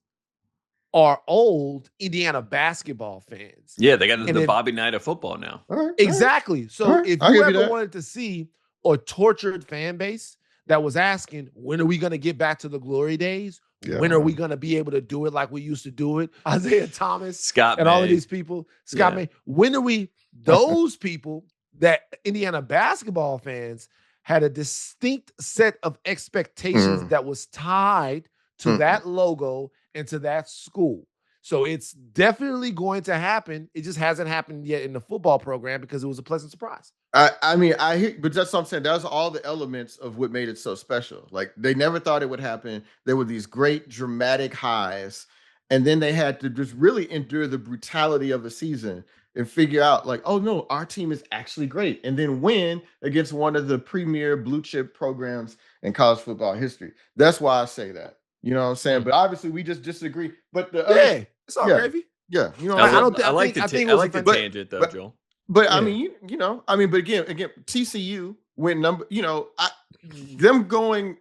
are old Indiana basketball fans. Yeah, they got the Bobby Knight of football now. Exactly. So if you ever wanted to see a tortured fan base that was asking, when are we going to get back to the glory days? When are we going to be able to do it like we used to do it? Isaiah Thomas, Scott and May. all of these people. Scott May. When are we, those people that Indiana basketball fans had a distinct set of expectations that was tied to that logo and to that school. So it's definitely going to happen. It just hasn't happened yet in the football program because it was a pleasant surprise. I mean, I hear, but that's what I'm saying. That's all the elements of what made it so special. Like, they never thought it would happen. There were these great dramatic highs, and then they had to just really endure the brutality of the season and figure out, like, oh no, our team is actually great, and then win against one of the premier blue chip programs in college football history. That's why I say that. You know what I'm saying? But obviously, we just disagree. But it's all gravy. Yeah, you know, I like the tangent though, Joel. But I mean, but again, TCU went them going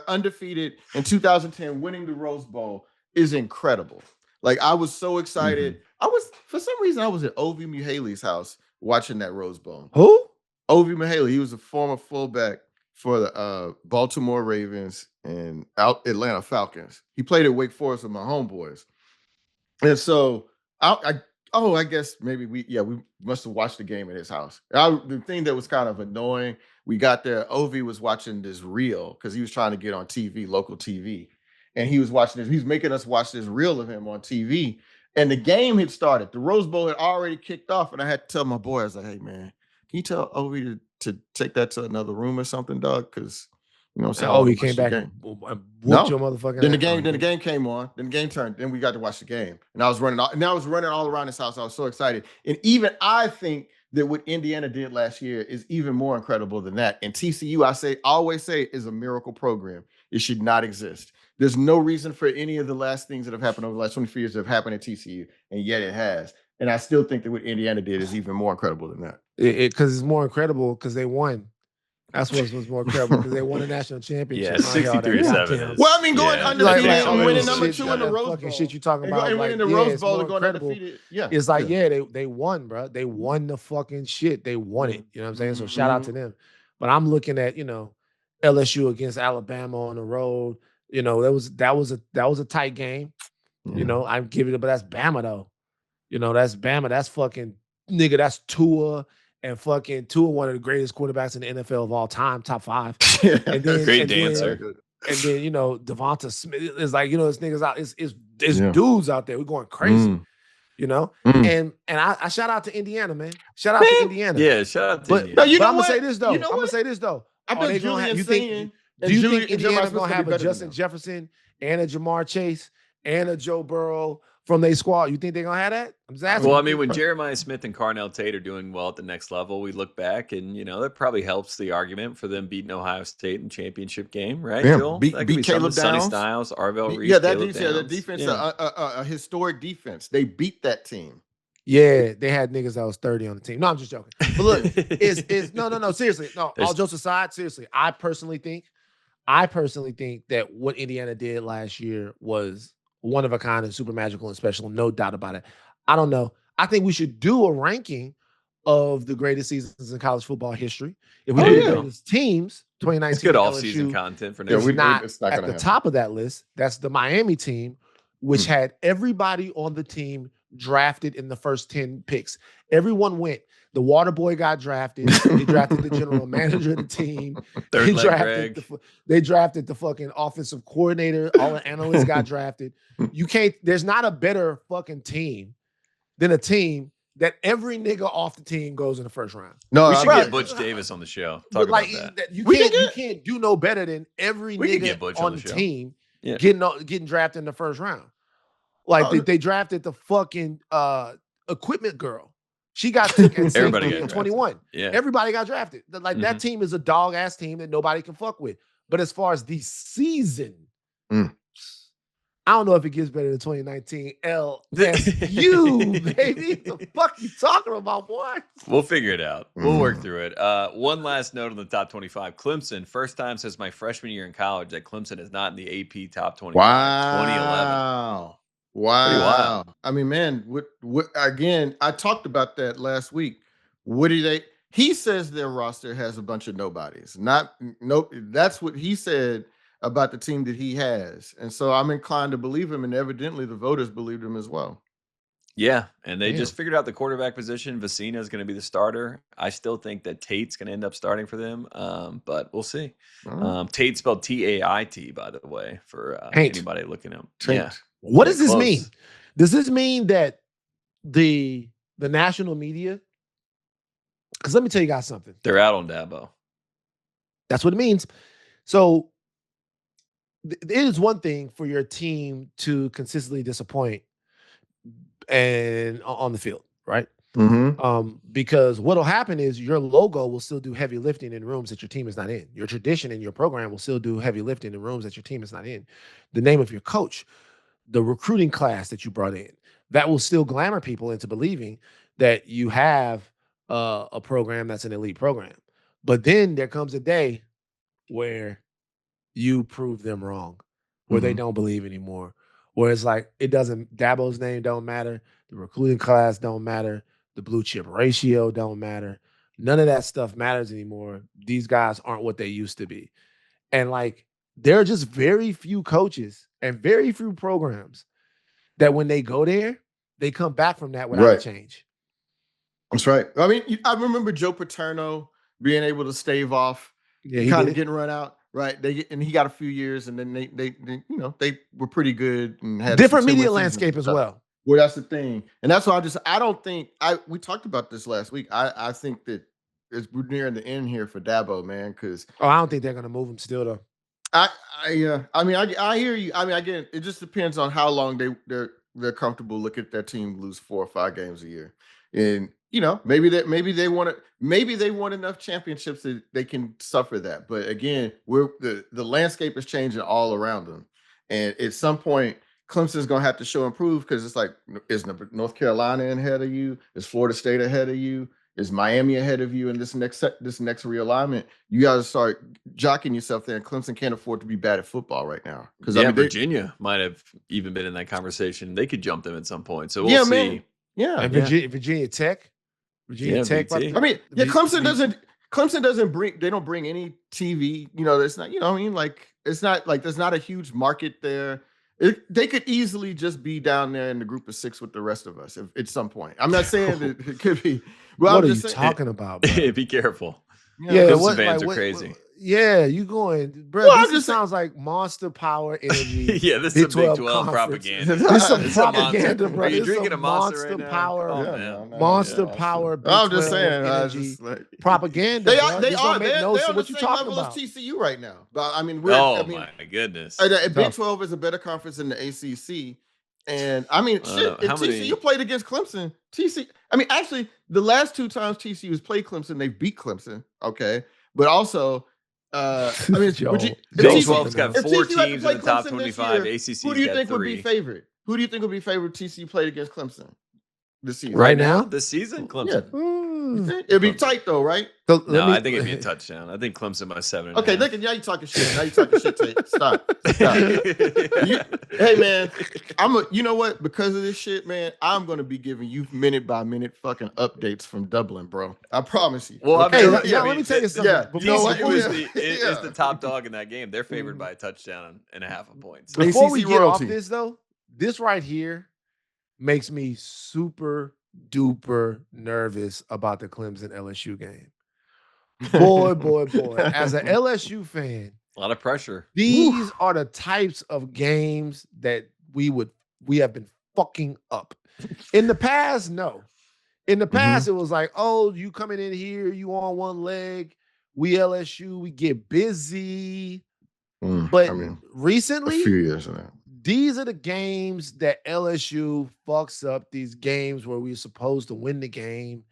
undefeated in 2010, winning the Rose Bowl is incredible. Like, I was so excited. For some reason, I was at Ovi Muhaley's house watching that Rose Bowl. Who? Ovi Muhaley. He was a former fullback for the Baltimore Ravens and Atlanta Falcons. He played at Wake Forest with my homeboys. And so I guess maybe we must have watched the game at his house. The thing that was kind of annoying, we got there, Ovi was watching this reel because he was trying to get on TV, local TV. And he was watching this, he was making us watch this reel of him on TV. And the game had started. The Rose Bowl had already kicked off. And I had to tell my boy, I was like, hey man, can you tell Ovi to take that to another room or something, dog? Because you know what I'm saying? Oh, he came back and whooped your motherfucking Then the game came on. Then the game turned. Then we got to watch the game. And I was running all around his house. I was so excited. And even I think that what Indiana did last year is even more incredible than that. And TCU, I always say, is a miracle program. It should not exist. There's no reason for any of the last things that have happened over the last 23 years that have happened at TCU, and yet it has. And I still think that what Indiana did is even more incredible than that. Because it's more incredible because they won. That's what's more incredible because they won a national championship. Yeah, 63-7. Well, I mean, going undefeated and winning number 2 in the Rose Bowl. Shit you talking about, and winning the Rose Bowl and going undefeated. Yeah, it's like they won, bro. They won the fucking shit. They won it. You know what I'm saying? So shout out to them. But I'm looking at LSU against Alabama on the road. That was a tight game. I'm giving it, but that's Bama though. That's Bama. That's fucking nigga. That's Tua. And fucking Tua, one of the greatest quarterbacks in the NFL of all time, top 5. And then, great dancer. And then, Devonta Smith is like, this nigga's out. It's dudes out there. We're going crazy. And I shout out to Indiana, man. Shout out to Indiana. Yeah, shout out to Indiana. But I'm gonna say this though. I bet Julian's saying. Do you think Indiana's gonna have a Justin Jefferson and a Jamar Chase and a Joe Burrow from their squad? You think they're gonna have that? I'm just asking. Well, I mean, when Jeremiah Smith and Carnell Tate are doing well at the next level, we look back and that probably helps the argument for them beating Ohio State in the championship game, right? Yeah, Joel? beat Caleb Downs, Sonny Styles, Arvell Reese. Yeah, that defense, a historic defense. They beat that team. Yeah, they had niggas that was 30 on the team. No, I'm just joking. But look, is no, seriously. No, all jokes aside, seriously, I personally think that what Indiana did last year was one of a kind and super magical and special, no doubt about it. I don't know. I think we should do a ranking of the greatest seasons in college football history. If we do the greatest teams, 2019 it's good all-season content for next year. It's not at the top of that list. That's the Miami team, which had everybody on the team drafted in the first 10 picks. Everyone went. The water boy got drafted. They drafted the general manager of the team. They drafted the fucking offensive coordinator. All the analysts got drafted. There's not a better fucking team than a team that every nigga off the team goes in the first round. No, we should get Butch Davis on the show. Talk about that. You can't do no better than every nigga on the team getting drafted in the first round. Like they drafted the fucking equipment girl. She got took at 21. Yeah. Everybody got drafted. Like that team is a dog ass team that nobody can fuck with. But as far as the season, I don't know if it gets better than 2019 LSU, baby. What the fuck you talking about, boy? We'll figure it out. We'll work through it. One last note on the top 25. Clemson, first time since my freshman year in college that Clemson is not in the AP top 25. Wow. 2011. Wow. I mean, man, what again, I talked about that last week. He says their roster has a bunch of nobodies. That's what he said about the team that he has. And so I'm inclined to believe him, and evidently the voters believed him as well. Yeah, and they just figured out the quarterback position. Vecina is going to be the starter. I still think that Tate's going to end up starting for them, but we'll see. Tate spelled Tait, by the way, for anybody looking at him. Tate. Yeah. What does this mean? Does this mean that the national media? Because let me tell you guys something. They're out on Dabo. That's what it means. So it is one thing for your team to consistently disappoint and on the field, right? Because what'll happen is your logo will still do heavy lifting in rooms that your team is not in. Your tradition and your program will still do heavy lifting in rooms that your team is not in. The name of your coach, the recruiting class that you brought in, that will still glamour people into believing that you have a program that's an elite program. But then there comes a day where you prove them wrong, where they don't believe anymore, where it's like Dabo's name don't matter, the recruiting class don't matter, the blue chip ratio don't matter. None of that stuff matters anymore. These guys aren't what they used to be. And like, there are just very few coaches and very few programs that when they go there, they come back from that without a change. That's right. I mean, I remember Joe Paterno being able to stave off, kind of getting run out. Right. And he got a few years, and then they were pretty good and had different media landscape as well. Well, that's the thing. And that's why we talked about this last week. I think that we're nearing the end here for Dabo, man, because I don't think they're gonna move him still though. I hear you. I mean, again, it just depends on how long they're comfortable looking at their team lose 4 or 5 games a year. And maybe they want enough championships that they can suffer that. But again, the landscape is changing all around them. And at some point, Clemson's gonna have to show improve, because it's like, is North Carolina ahead of you? Is Florida State ahead of you? Is Miami ahead of you in this next realignment? You got to start jocking yourself there. And Clemson can't afford to be bad at football right now. Because Virginia might have even been in that conversation. They could jump them at some point. So we'll see. Man. Yeah, and Virginia Tech. Tech. I mean, Clemson doesn't bring. They don't bring any TV. It's not. I mean, like, it's not like there's not a huge market there. They could easily just be down there in the group of 6 with the rest of us at some point. I'm not saying that it could be. Well, what are you talking about, bro? Be careful. Yeah, Clemson fans are crazy. Yeah, you going, bro? Well, this sounds like Monster Power energy. Yeah, this is a Big 12 propaganda. This is some propaganda, bro. Are you drinking a Monster right Power, now? Monster Power. I'm just saying, propaganda. They are. They're on what the you same talking level about. as TCU right now. But I mean, my goodness. Big 12 is a better conference than the ACC. And I mean, if TCU played against Clemson, actually, the last 2 times TCU has played Clemson, they beat Clemson. Okay, but also, Big 12's got 4 teams in the top 25. ACC's who do you think 3. would be favorite? Who do you think would be favorite? TCU played against Clemson. this season? Right now? This season, Clemson. Yeah. It'd be tight though, right? So no, I think it'd be a touchdown. I think Clemson by 7.5. Okay, look at now you talking shit. Now you talking shit, Tate. Stop. Hey man, you know what? Because of this shit, man, I'm gonna be giving you minute by minute fucking updates from Dublin, bro. I promise you. Well, okay, let me tell you something. Yeah, TCU is the top dog in that game. They're favored by a touchdown and a half of points. Before we get off this though, this right here makes me super duper nervous about the Clemson LSU game. Boy. As an LSU fan, a lot of pressure. These are the types of games that we have been fucking up. In the past, no. In the past, it was like, oh, you coming in here, you on one leg. We LSU, we get busy. But recently, a few years now. These are the games that LSU fucks up. These games where we're supposed to win the game.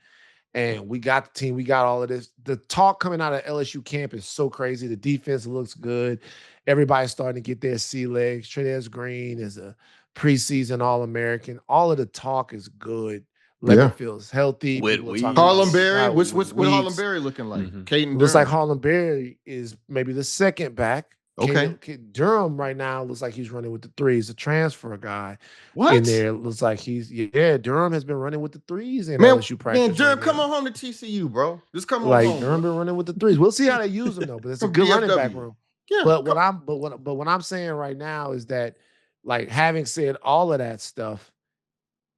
And we got the team. We got all of this. The talk coming out of LSU camp is so crazy. The defense looks good. Everybody's starting to get their sea legs. Trez Green is a preseason All-American. All of the talk is good. Leonard feels healthy. Harlem Berry. What's Harlem Berry looking like? Caden looks like Harlem Berry is maybe the second back. Okay. Durham right now looks like he's running with the threes. The transfer guy in there looks like Durham has been running with the threes in LSU practice. Man, Durham, come on home to TCU, bro. Just come on home. Durham been running with the threes. We'll see how they use them though, but it's a good running back room. Yeah. But what I'm saying right now is that, like, having said all of that stuff,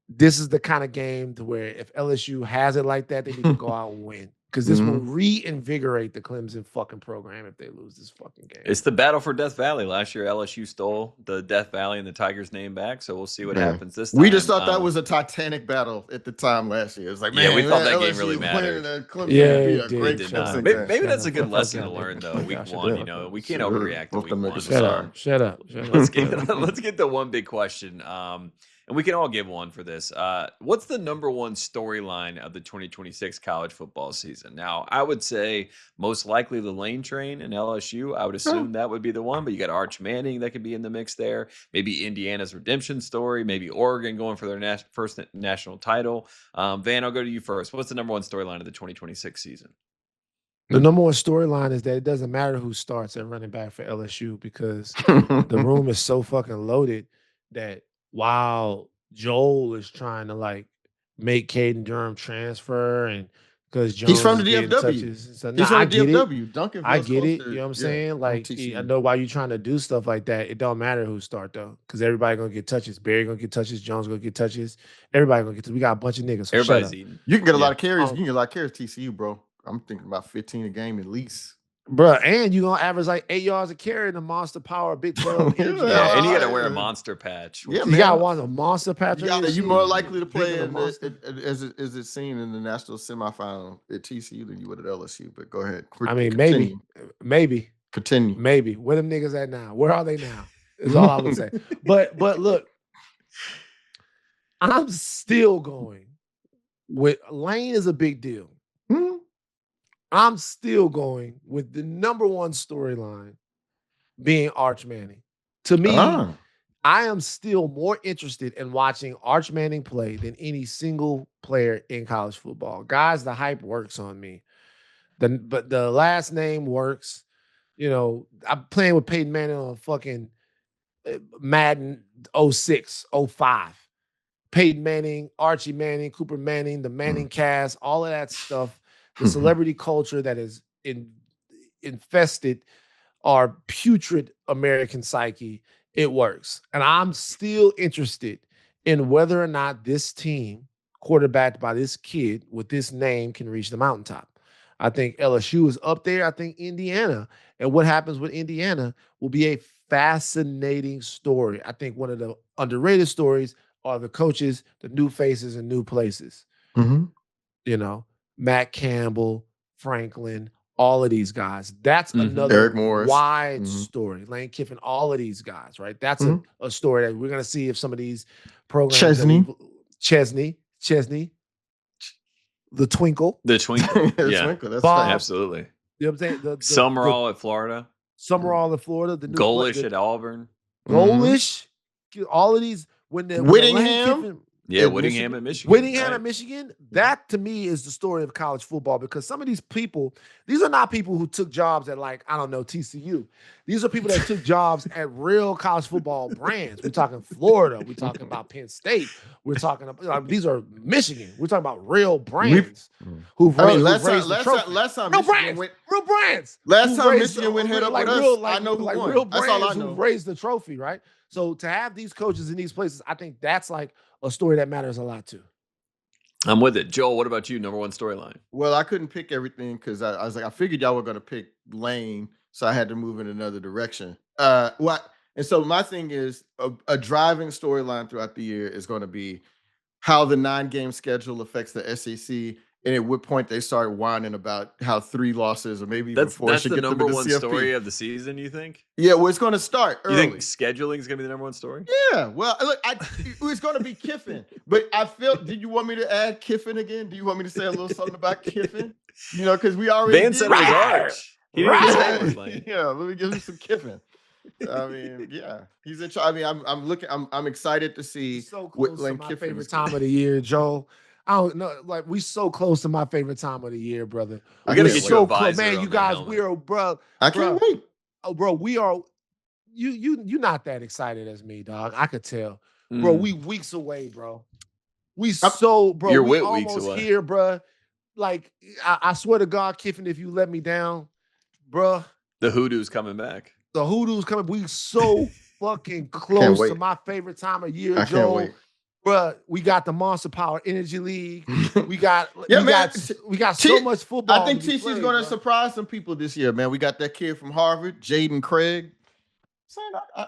this is the kind of game to where if LSU has it like that, they need to go out and win. Because this will reinvigorate the Clemson fucking program if they lose this fucking game. It's the battle for Death Valley. Last year, LSU stole the Death Valley and the Tigers' name back. So we'll see what happens this time. We just thought that was a Titanic battle at the time last year. It's like, man, we thought that LSU game really mattered. Maybe that's a good lesson to learn, though. Week 1, we can't overreact to week 1. Shut up. Let's get to one big question. And we can all give one for this. What's the number one storyline of the 2026 college football season? Now, I would say most likely the Lane Train in LSU. I would assume that would be the one, but you got Arch Manning that could be in the mix there. Maybe Indiana's redemption story. Maybe Oregon going for their first national title. Van, I'll go to you first. What's the number one storyline of the 2026 season? The number one storyline is that it doesn't matter who starts at running back for LSU because the room is so fucking loaded that while Joel is trying to like make Caden Durham transfer and because Jones he's from the DFW. So, he's from the DFW. I get it. You know what I'm saying? Like, I know why you're trying to do stuff like that. It don't matter who start though, because everybody gonna get touches. Barry gonna get touches. Jones gonna get touches. Everybody gonna get touches. We got a bunch of niggas. So everybody's eating. You can get a lot of carries. You can get a lot of carries TCU, bro. I'm thinking about 15 a game at least. Bro, and you're going to average like 8 yards a carry in the Monster Power Big 12. And you got to wear a monster patch. Yeah, you got to want a monster patch. You're more likely to play as it's seen in the national semifinal at TCU than you would at LSU. But go ahead. Maybe. Continue. Maybe. Where them niggas at now? Where are they now? Is all I would say. But look, I'm still going with Lane is a big deal. I'm still going with the number one storyline being Arch Manning. To me, I am still more interested in watching Arch Manning play than any single player in college football. Guys, the hype works on me. But the last name works. You know, I'm playing with Peyton Manning on fucking Madden 06, 05. Peyton Manning, Archie Manning, Cooper Manning, the Manning cast, all of that stuff. The celebrity culture that is infested our putrid American psyche, it works. And I'm still interested in whether or not this team, quarterbacked by this kid with this name, can reach the mountaintop. I think LSU is up there. I think Indiana. And what happens with Indiana will be a fascinating story. I think one of the underrated stories are the coaches, the new faces, and new places. You know, Matt Campbell, Franklin, all of these guys. That's another wide story. Lane Kiffin, all of these guys, right? That's a story that we're going to see if some of these programs. Chesney, the Twinkle. The Twinkle. Yeah. Twinkle. That's Bob, absolutely. You know what I'm saying? Summerall at Florida. Summerall at Florida. The new Golish at Auburn. Golish. All of these. When Whittingham. Yeah, Whittingham at Michigan. Whittingham at Michigan. That to me is the story of college football, because some of these people, these are not people who took jobs at, like, I don't know, TCU. These are people that took jobs at real college football brands. We're talking Florida. We're talking about Penn State. We're talking about, these are Michigan. We're talking about real brands who've raised the trophy. Last time real Michigan brands. Real brands. Last time Michigan went head up like with real, us, like, I know who like won. real That's brands all I know. who raised the trophy, right? So to have these coaches in these places, I think that's like a story that matters a lot too. I'm with it. Joel, what about you? Number one storyline? Well, I couldn't pick everything because I was like, I figured y'all were going to pick Lane, so I had to move in another direction. And so my thing is a driving storyline throughout the year is going to be how the 9-game schedule affects the SEC, and at what point they start whining about how 3 losses or maybe even 4 should the get them number into one CFP. story of the season, you think? Yeah, well, it's going to start early. You think scheduling is going to be the number one story? Yeah, well, look, it's going to be Kiffin, but I felt. Did you want me to add Kiffin again? Do you want me to say a little something about Kiffin? You know, because we already Van said it was Arch. He didn't say it was Lane. Yeah, let me give him some Kiffin. I mean, yeah, he's in charge. I mean, I'm excited to see so what close Lane to my Kiffin favorite is time of the year, Joe. I don't know, like, we so close to my favorite time of the year, brother. I gotta get so you a visor man. on You that guys, helmet. we are, bro. I can't wait. Oh, bro, we are. You not that excited as me, dog. I could tell, bro. We weeks away, bro. We You're we weeks almost away. here, bro. Like, I swear to God, Kiffin, if you let me down, bro. The hoodoo's coming back. The hoodoo's coming. We so fucking close to my favorite time of year, Joe. Can't wait. Bruh, we got the Monster Power Energy League. We got so much football. I think TC's going to surprise some people this year, man. We got that kid from Harvard, Jaden Craig.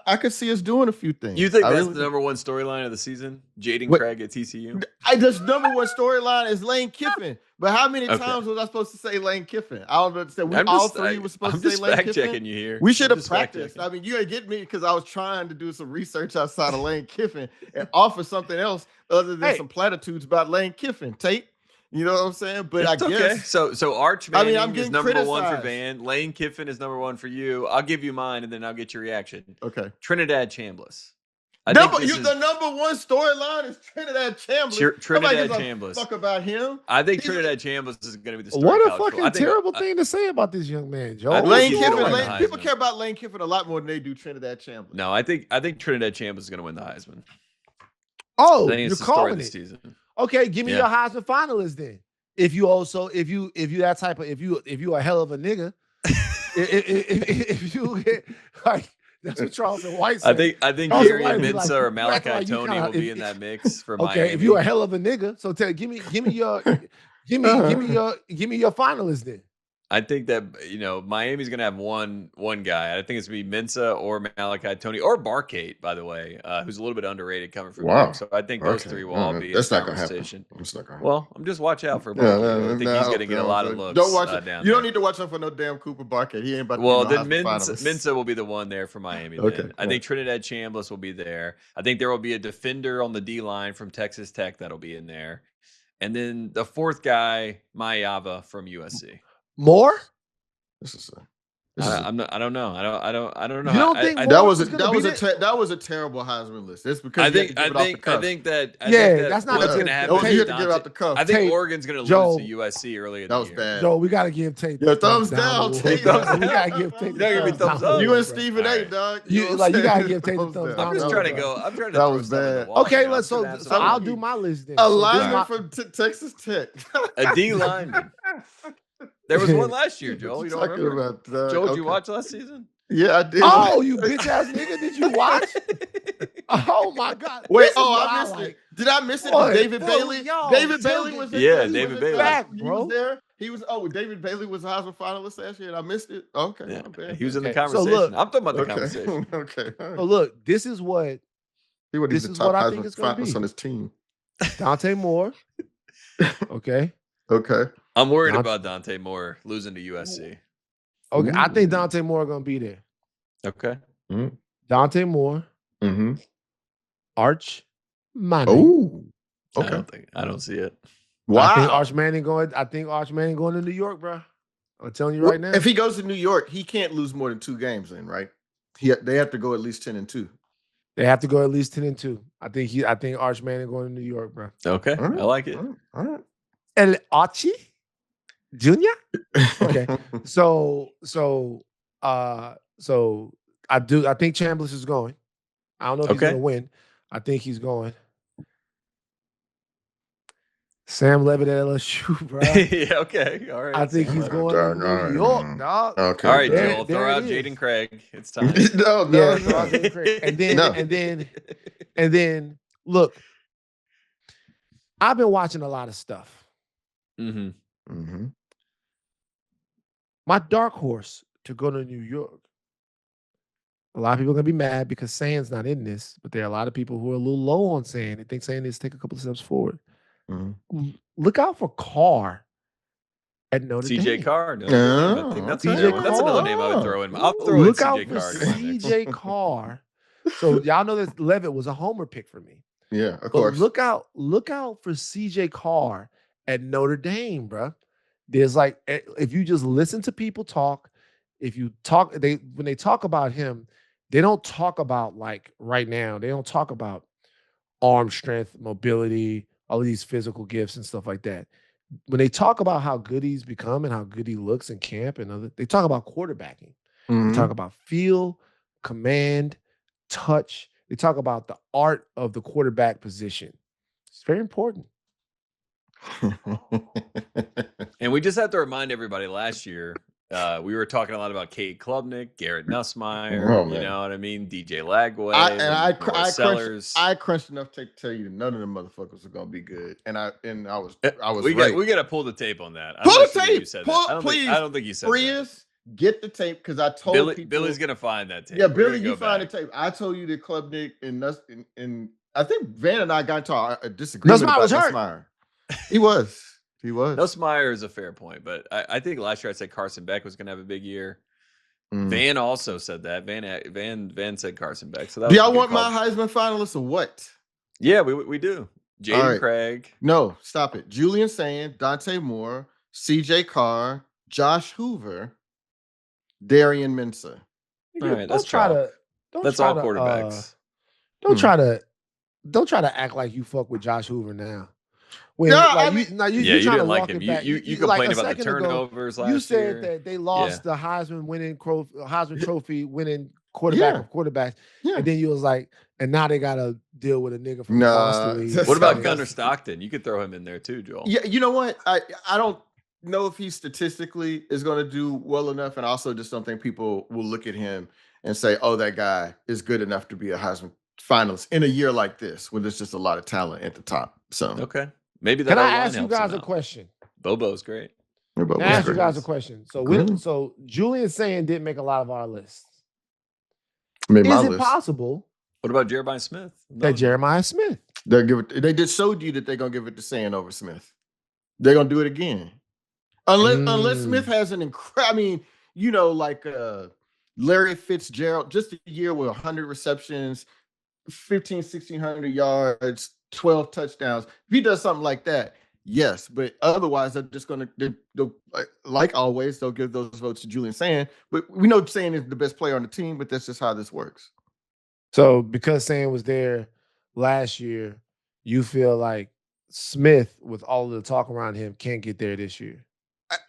I could see us doing a few things. You think that's the number one storyline of the season? Jaden Craig at TCU? This number one storyline is Lane Kiffin. But how many times was I supposed to say Lane Kiffin? I don't understand. All three were supposed to say Lane Kiffin. I'm just fact checking you here. We should have practiced. I mean, you ain't get me because I was trying to do some research outside of Lane Kiffin and offer something else other than some platitudes about Lane Kiffin. Tate, you know what I'm saying? But it's I guess so Arch Manning I'm is number criticized. 1 for Van. Lane Kiffin is number 1 for you. I'll give you mine and then I'll get your reaction. Okay. Trinidad Chambliss. The number one storyline is Trinidad Chambliss. Trinidad Chambliss. Fuck about him. I think Trinidad Chambliss is going to be the story. What a fucking terrible thing to say about this young man, Joe. Lane Kiffin. People care about Lane Kiffin a lot more than they do Trinidad Chambliss. No, I think Trinidad Chambliss is going to win the Heisman. Oh, you're calling it. Season. Okay, give me your Heisman finalist then. If you that type of if you a hell of a nigga, if you like. That's what Charleston White said. I think Gary Mensah or Malachi Tony will be in that mix for Miami. Okay, if you're a hell of a nigga, so give me your finalists then. I think that Miami's gonna have one guy. I think it's gonna be Mensah or Malachi Tony or Barkate, by the way, who's a little bit underrated coming from there. So I think those three will all be. That's not gonna happen. Well, I'm just watch out for Barkate. I think he's gonna get a lot of looks. Don't watch you don't need to watch out for no damn Cooper Barkate. He ain't about to. Well, then Mensah will be the one there for Miami. Okay, I think Trinidad Chambliss will be there. I think there will be a defender on the D line from Texas Tech that'll be in there, and then the fourth guy, Mayava from USC. More? I don't know. I don't know. You don't think that was a terrible Heisman list. It's because I think that that's not what's going to happen. You have to get off the cuff. I think Oregon's going to lose to USC earlier. That was bad. Joe, we got to give Tate. Thumbs down, Tate. We got to give Tate. You're not going to be thumbs up. You and Stephen A, dog. You got to give Tate the thumbs down. I'm just trying to go. I'm trying to. That was bad. Okay, so I'll do my list then. A lineman from Texas Tech. A D lineman. There was one last year, Joel. You don't remember? Joel, did you watch last season? Yeah, I did. Oh, you bitch ass nigga! Did you watch? Oh my God! Wait, I missed it. Did I miss it? David Bailey. David Bailey was there. Yeah, David Bailey. Back, bro. He was there. He was. Oh, David Bailey was a Heisman finalist last year, and I missed it. Okay, yeah, he was in the conversation. So look, I'm talking about the conversation. Okay. So look, this is what I think it's going to be on his team. Dante Moore. Okay. I'm worried about Dante Moore losing to USC. Okay, I think Dante Moore going to be there. Okay. Mm-hmm. Dante Moore. Mm-hmm. Arch Manning. Oh. Okay. I don't see it. Wow. I think Arch Manning going to New York, bro. I'm telling you right now. If he goes to New York, he can't lose more than 2 games then, right? They have to go at least 10-2. They have to go at least 10-2. I think Arch Manning going to New York, bro. Okay, I like it. All right. El Archie Junior. Okay, so I think Chambliss is going. I don't know if he's gonna win. I think he's going. Sam Levitt at LSU, bro. Yeah, okay. All right. I think he's going to New York, dog. Okay. All right, Joel. Throw out Jaden Craig. It's time. No. And then look, I've been watching a lot of stuff. Mm-hmm. My dark horse to go to New York. A lot of people are gonna be mad because Sand's not in this, but there are a lot of people who are a little low on Sand. They think Sand needs to take a couple of steps forward. Mm-hmm. Look out for Carr at Notre Dame. CJ Carr. No, I think that's another name I would throw in. I'll throw in CJ Carr. CJ Carr. So y'all know that Levitt was a homer pick for me. Yeah, of course. Look out for CJ Carr at Notre Dame, bro. There's like, if you just listen to people talk, when they talk about him, they don't talk about, like, right now, they don't talk about arm strength, mobility, all of these physical gifts and stuff like that. When they talk about how good he's become and how good he looks in camp they talk about quarterbacking. Mm-hmm. They talk about feel, command, touch. They talk about the art of the quarterback position. It's very important. And we just have to remind everybody, last year, we were talking a lot about Cade Klubnik, Garrett Nussmeier, you know what I mean? DJ Lagway, I crunched enough tape to tell you that none of them motherfuckers are gonna be good. And I was we right. We gotta pull the tape on that. Pull the tape. Please. I don't think you said Frias, get the tape, because I told people Billy's gonna find that tape. Yeah, Billy, you find the tape. I told you that Klubnik and I think Van and I got into a disagreement about Nussmeier. He was. Nussmeier is a fair point, but I think last year I said Carson Beck was going to have a big year. Van also said that. Van said Carson Beck. So that do y'all want my Heisman finalists or what? Yeah, we do. Jaden Craig. No, stop it. Julian Sand, Dante Moore, CJ Carr, Josh Hoover, Darian Mensah. All right, that's all quarterbacks. Don't try to act like you fuck with Josh Hoover now. You didn't like him. You complained about the turnovers last year. You said that they lost the Heisman Trophy winning quarterback of quarterbacks, and then you was like, and now they got to deal with a nigga from Boston. What about Gunnar Stockton? You could throw him in there too, Joel. Yeah, you know what? I don't know if he statistically is going to do well enough, and also just don't think people will look at him and say, "Oh, that guy is good enough to be a Heisman finalist in a year like this, when there's just a lot of talent at the top." So okay. Maybe that. Can I ask you guys a question? Bobo's great. Can I ask you guys a question? So Julian Sand didn't make a lot of our lists. Is it possible? What about Jeremiah Smith? Jeremiah Smith. They just showed you that they're gonna give it to Sand over Smith. They're gonna do it again, unless Smith has an incredible. I mean, like Larry Fitzgerald, just a year with 100 receptions, 1,600 yards. 12 touchdowns. If he does something like that, yes. But otherwise, they're just going to, like always, they'll give those votes to Julian Sand. But we know Sand is the best player on the team, but that's just how this works. So because Sand was there last year, you feel like Smith, with all of the talk around him, can't get there this year?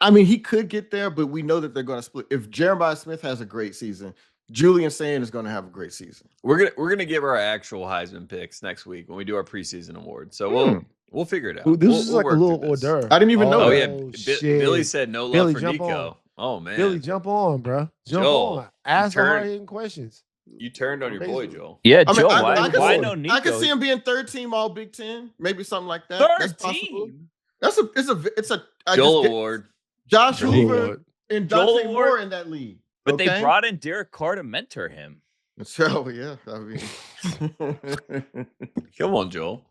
I mean, he could get there, but we know that they're going to split. If Jeremiah Smith has a great season, Julian Sand is going to have a great season. We're gonna give our actual Heisman picks next week when we do our preseason award. So we'll figure it out. This is like a little hors d'oeuvre. I didn't even know. Oh yeah, Billy said no love for Nico. Oh man, Billy, jump on, bro. Jump on. Ask the hard-hitting questions. You turned on your boy, Joel. Yeah, Joel. Why no Nico? I can see him being third team All Big Ten, maybe something like that. Third team. It's a Joel award. Josh Hoover and Dante Moore in that league. But they brought in Derek Carr to mentor him. So yeah, I mean, come on, Joel.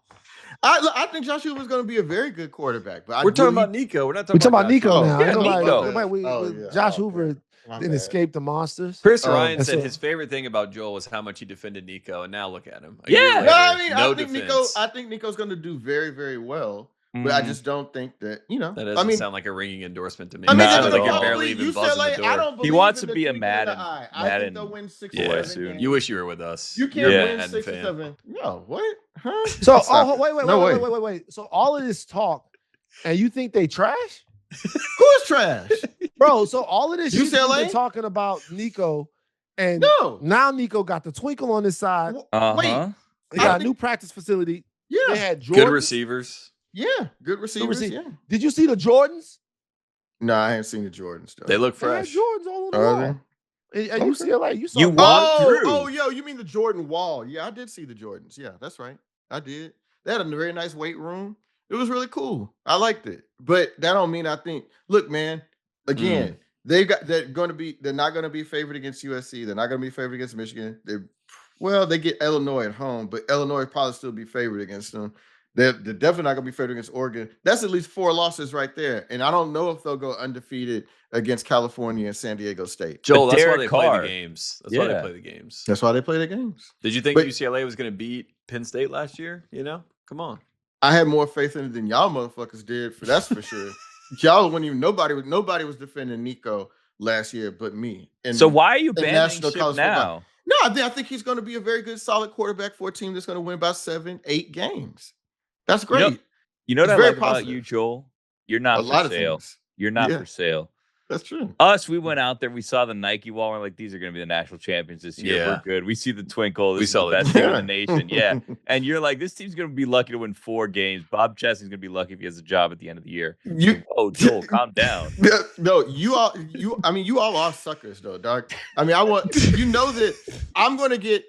I think Josh Hoover is going to be a very good quarterback. But we're talking about Nico. We're not talking about Nico now. Nico. Josh Hoover didn't escape the monsters. Chris Ryan said his favorite thing about Joel was how much he defended Nico, and now look at him. Yeah, I think Nico's going to do very, very well. But I just don't think that, that doesn't sound like a ringing endorsement to me. I mean, sounds like you're barely even buzzing the door. I don't believe he wants to in the be a twinkle in the Madden. eye. I think they'll win 6 or 7 games. You wish you were with us. You can't win 6 or 7. No, what? Huh? So wait. So all of this talk, and you think they trash? Who is trash? Bro, so all of this shit UCLA? you've been talking about Nico, and No. now Nico got the twinkle on his side. Wait. They got a new practice facility. Yeah. They had Jordans. Good receivers. Yeah, good receivers. Yeah. Did you see the Jordans? No, I ain't seen the Jordans though. They look fresh. They had Jordans all on the wall. At UCLA, you saw. You walked through. Oh, yo, you mean the Jordan wall? Yeah, I did see the Jordans. Yeah, that's right. I did. They had a very nice weight room. It was really cool. I liked it. But that don't mean I think. Look, man. Again, they're not going to be favored against USC. They're not going to be favored against Michigan. They get Illinois at home, but Illinois probably still be favored against them. They're definitely not going to be favored against Oregon. That's at least 4 losses right there. And I don't know if they'll go undefeated against California and San Diego State. Joel, that's why they play the games. That's why they play the games. That's why they play the games. Did you think UCLA was going to beat Penn State last year? You know? Come on. I had more faith in it than y'all motherfuckers did. That's for sure. Y'all wouldn't even nobody was defending Nico last year but me. So why are you banning ship now? No, I think he's going to be a very good, solid quarterback for a team that's going to win about 7-8 games. That's great. You know what I like about you, Joel? You're not for sale. You're not for sale. That's true. We went out there. We saw the Nike wall. We're like, these are going to be the national champions this year. Yeah. We're good. We see the twinkle. We saw the best team in the nation. Yeah. And you're like, this team's going to be lucky to win 4 games. Bob Chesney's going to be lucky if he has a job at the end of the year. Joel, calm down. No, you all are suckers though, dog. I mean, that I'm going to give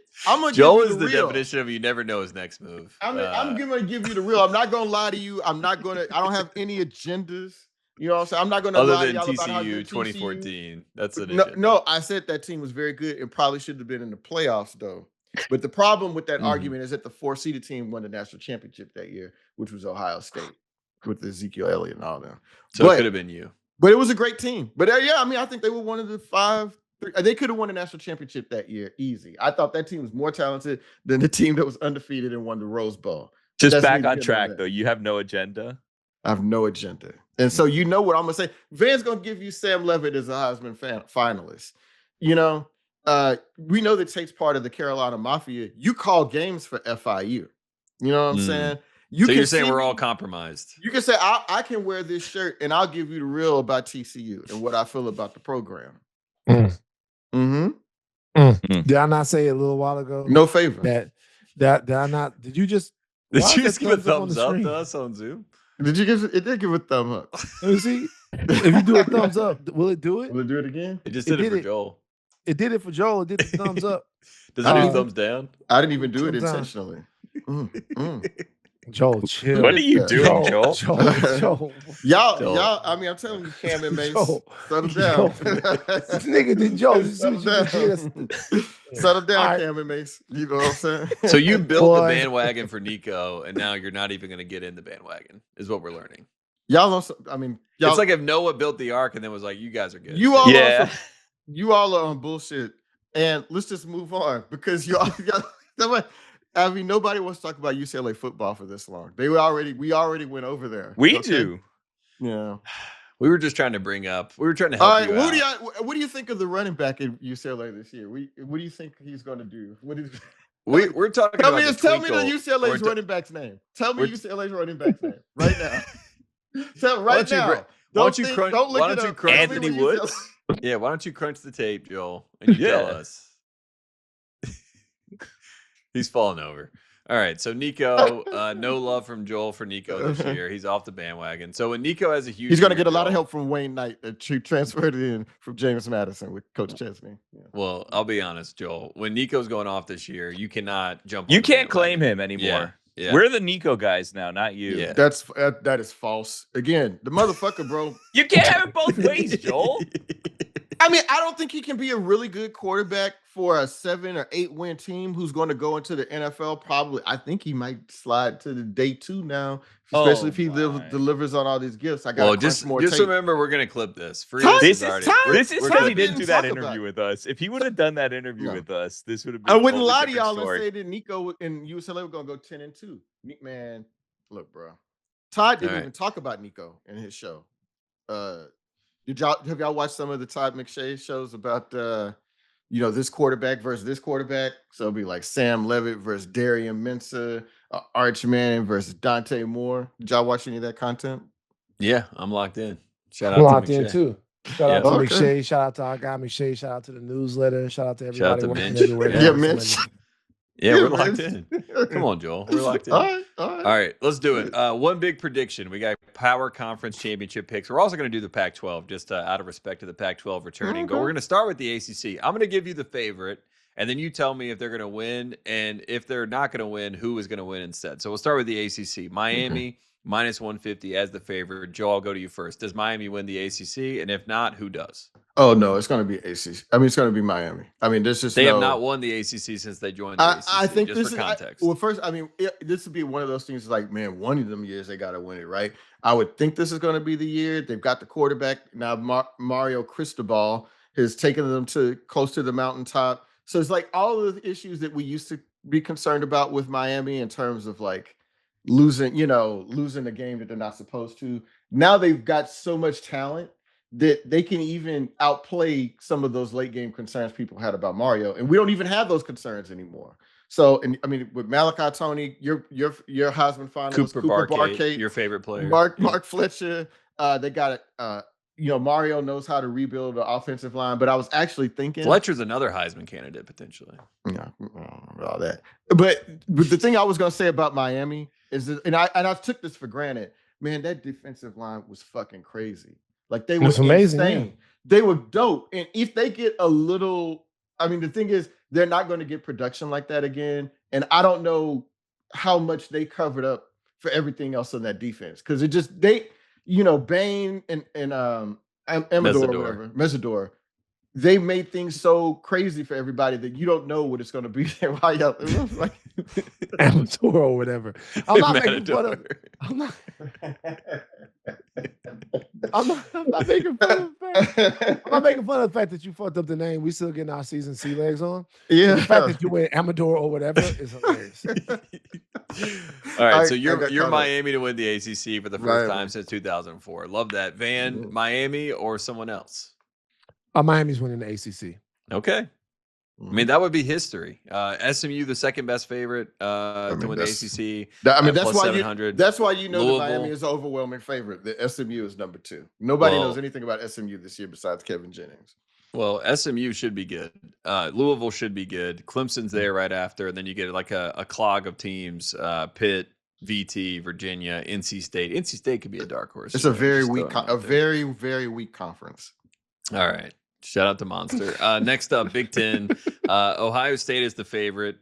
Joel you is the real. definition of you never know his next move. I'm going to give you the real. I'm not going to lie to you. I don't have any agendas. You know what I'm saying? I'm not going to lie to y'all about how TCU 2014. That's an no. I said that team was very good and probably should have been in the playoffs though. But the problem with that argument is that the 4-seeded team won the national championship that year, which was Ohio State with Ezekiel Elliott and all them. So it could have been you. But it was a great team. But I think they were one of the 5. They could have won a national championship that year easy. I thought that team was more talented than the team that was undefeated and won the Rose Bowl. Just back on track though. You have no agenda. I have no agenda. And so you know what I'm going to say. Van's going to give you Sam Levitt as a Heisman finalist. You know, we know that Tate's part of the Carolina Mafia. You call games for FIU. You know what I'm saying? You're saying we're all compromised. You can say, I can wear this shirt and I'll give you the real about TCU and what I feel about the program. Did I not say it a little while ago? No favor. Did I not? Did you just give a thumbs up to us on Zoom? It did give a thumb up. Let me see. If you do a thumbs up, will it do it? Will it do it again? It just did it for Joel. It did it for Joel. It did the thumbs up. Does it do thumbs down? I didn't even do it intentionally. Joel, chill. What are you doing, Joel? Joel. Y'all, I mean, I'm telling you, Cam and Mace, settle down. This nigga did Joel. Settle down, Cam and Mace. You know what I'm saying? So you built the bandwagon for Nico, and now you're not even going to get in the bandwagon, is what we're learning. It's like if Noah built the ark and then was like, you guys are good. You all are on bullshit. And let's just move on because I mean, nobody wants to talk about UCLA football for this long. We already went over there. We do. Yeah. We were just trying to bring up. We were trying to help all right, you out. What do you think of the running back in UCLA this year? What do you think he's going to do? We're talking tell about me the UCLA's running back's name. Tell me UCLA's running back's name right now. Why don't you crunch Anthony Woods? Yeah, why don't you crunch the tape, Joel, and you tell us. He's falling over. All right, so Nico, no love from Joel for Nico this year. He's off the bandwagon. So when Nico has a huge, he's going to get a lot of help from Wayne Knight that transferred in from James Madison with Coach Chesney. Yeah. Well, I'll be honest, Joel. When Nico's going off this year, you cannot jump. You can't claim him anymore. Yeah. We're the Nico guys now, not you. Yeah. That is false. Again, the motherfucker, bro. You can't have it both ways, Joel. I mean, I don't think he can be a really good quarterback for a 7 or 8 win team who's going to go into the NFL. Probably, I think he might slide to the day 2 now, especially if he delivers on all these gifts. I got just remember, we're going to clip this. This is because he didn't do that interview with us. If he would have done that interview with us, this would have been. I wouldn't lie to y'all and say that Nico and UCLA were going to go 10-2. Man, look, bro. Todd didn't even talk about Nico in his show. Have y'all watched some of the Todd McShay shows about this quarterback versus this quarterback? So it'll be like Sam Levitt versus Darian Mensah, Arch Manning versus Dante Moore. Did y'all watch any of that content? Yeah, I'm locked in. Shout out to locked McShay. in too. Shout out to McShay. Shout out to our guy McShay. Shout out to the newsletter. Shout out to everybody working everywhere. Yeah, Mitch. Yeah, we're locked in. Come on, Joel. We're locked in. All right, let's do it. One big prediction. We got Power Conference Championship picks. We're also going to do the Pac-12, just out of respect to the Pac-12 returning. But we're going to start with the ACC. I'm going to give you the favorite, and then you tell me if they're going to win, and if they're not going to win, who is going to win instead. So we'll start with the ACC. Miami, minus 150 as the favorite. Joel, I'll go to you first. Does Miami win the ACC? And if not, who does? Oh, no, it's going to be ACC. I mean, it's going to be Miami. I mean, there's just They have not won the ACC since they joined the ACC. I think just this for is context. well, first, I mean, this would be one of those things like, man, one of them years they got to win it, right? I would think this is going to be the year. They've got the quarterback. Now, Mario Cristobal has taken them to close to the mountaintop. So it's like all of the issues that we used to be concerned about with Miami in terms of like losing a game that they're not supposed to. Now they've got so much talent that they can even outplay some of those late game concerns people had about Mario, and we don't even have those concerns anymore. So, and I mean, with Malachi Tony, your Heisman finalist, Cooper Barkate, your favorite player, Mark Fletcher, they got it. Mario knows how to rebuild the offensive line, but I was actually thinking Fletcher's another Heisman candidate potentially. Yeah, all that. But the thing I was going to say about Miami is that, and I took this for granted. Man, that defensive line was fucking crazy. Like they were amazing. Insane. Yeah. They were dope. And if they get a little, I mean, the thing is, they're not going to get production like that again. And I don't know how much they covered up for everything else on that defense. Because it just, Bain and Mesidor, they made things so crazy for everybody that you don't know what it's going to be. Why y'all like Amador or whatever. I'm not making fun of. I'm not making fun of the fact. I'm not making fun of the fact that you fucked up the name. We still getting our season C legs on. Yeah. The fact that you went Amador or whatever is hilarious. All right, so you're Miami to win the ACC for the first time since 2004. Love that. Van, Miami or someone else? Miami's winning the ACC. Okay. I mean, that would be history. SMU, the second best favorite to win the ACC. That's why you know that Miami is an overwhelming favorite. The SMU is number 2. Nobody knows anything about SMU this year besides Kevin Jennings. Well, SMU should be good. Louisville should be good. Clemson's there right after, and then you get like a clog of teams. Pitt, VT, Virginia, NC State. NC State could be a dark horse. It's a very weak, very, very weak conference. All right. Shout out to Monster. Next up, Big Ten. Ohio State is the favorite.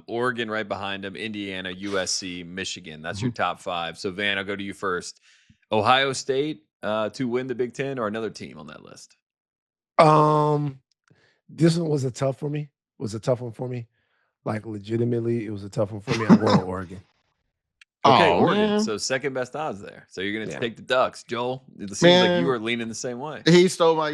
Oregon right behind them. Indiana, USC, Michigan. That's your top 5. So, Van, I'll go to you first. Ohio State to win the Big Ten or another team on that list? This one was a tough one for me. Like, legitimately, it was a tough one for me. I'm going to Oregon. Okay, Oregon. Man. So second best odds there. So you're gonna take the Ducks, Joel. It seems like you were leaning the same way. He stole my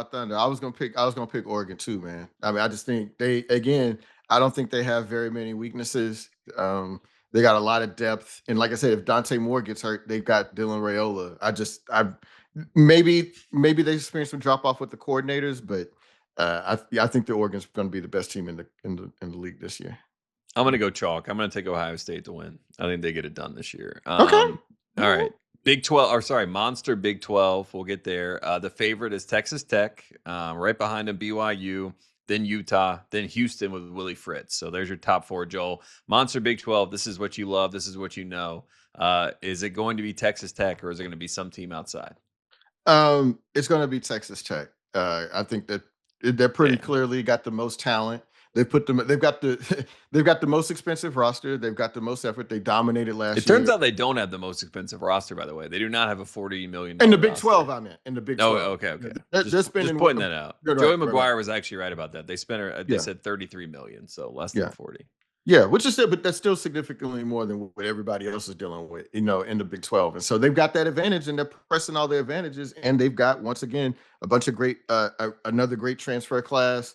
thunder. I was gonna pick Oregon too, man. I mean, I just think I don't think they have very many weaknesses. They got a lot of depth, and like I said, if Dante Moore gets hurt, they've got Dylan Raiola. Maybe they experience some drop off with the coordinators, but I think the Oregon's going to be the best team in the league this year. I'm going to go chalk. I'm going to take Ohio State to win. I think they get it done this year. Okay. All right. Monster Big 12. We'll get there. The favorite is Texas Tech. Right behind them, BYU, then Utah, then Houston with Willie Fritz. So there's your top 4, Joel. Monster Big 12. This is what you love. This is what you know. Is it going to be Texas Tech or is it going to be some team outside? It's going to be Texas Tech. I think that they're pretty clearly got the most talent. They've got the most expensive roster. They've got the most effort. They dominated last year. It turns out they don't have the most expensive roster, by the way. They do not have a $40 million in the Big 12. I meant in the Big 12. Oh, okay. Yeah. Just pointing that out. Joey McGuire was actually right about that. They spent. They said $33 million, so less than 40. Yeah, which is but that's still significantly more than what everybody else is dealing with, in the Big 12. And so they've got that advantage, and they're pressing all their advantages. And they've got, once again, a bunch of another great transfer class.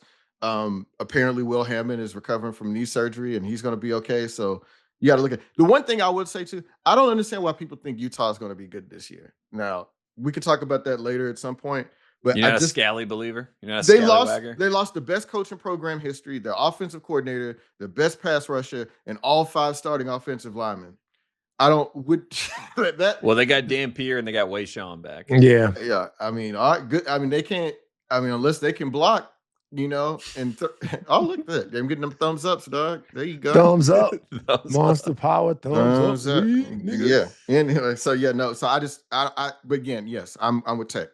Apparently Will Hammond is recovering from knee surgery and he's going to be okay. So You got to look at the one thing I would say too. I don't understand why people think Utah is going to be good this year. Now we can talk about that later at some point. But you're not a Scally believer. You're not a they scallywagger. They lost the best coach in program history, their offensive coordinator, the best pass rusher, and all 5 starting offensive linemen. I don't would that. Well, they got Dan Pierre and they got Wei Sean back. Yeah, yeah. I mean, all right, good. I mean, they can't. I mean, unless they can block, you know. And oh, look at that! I'm getting them thumbs ups, dog. There you go. Thumbs up. Monster power. Thumbs up. Yeah. Anyway, so yeah, no. So I. But again, yes, I'm with Tech.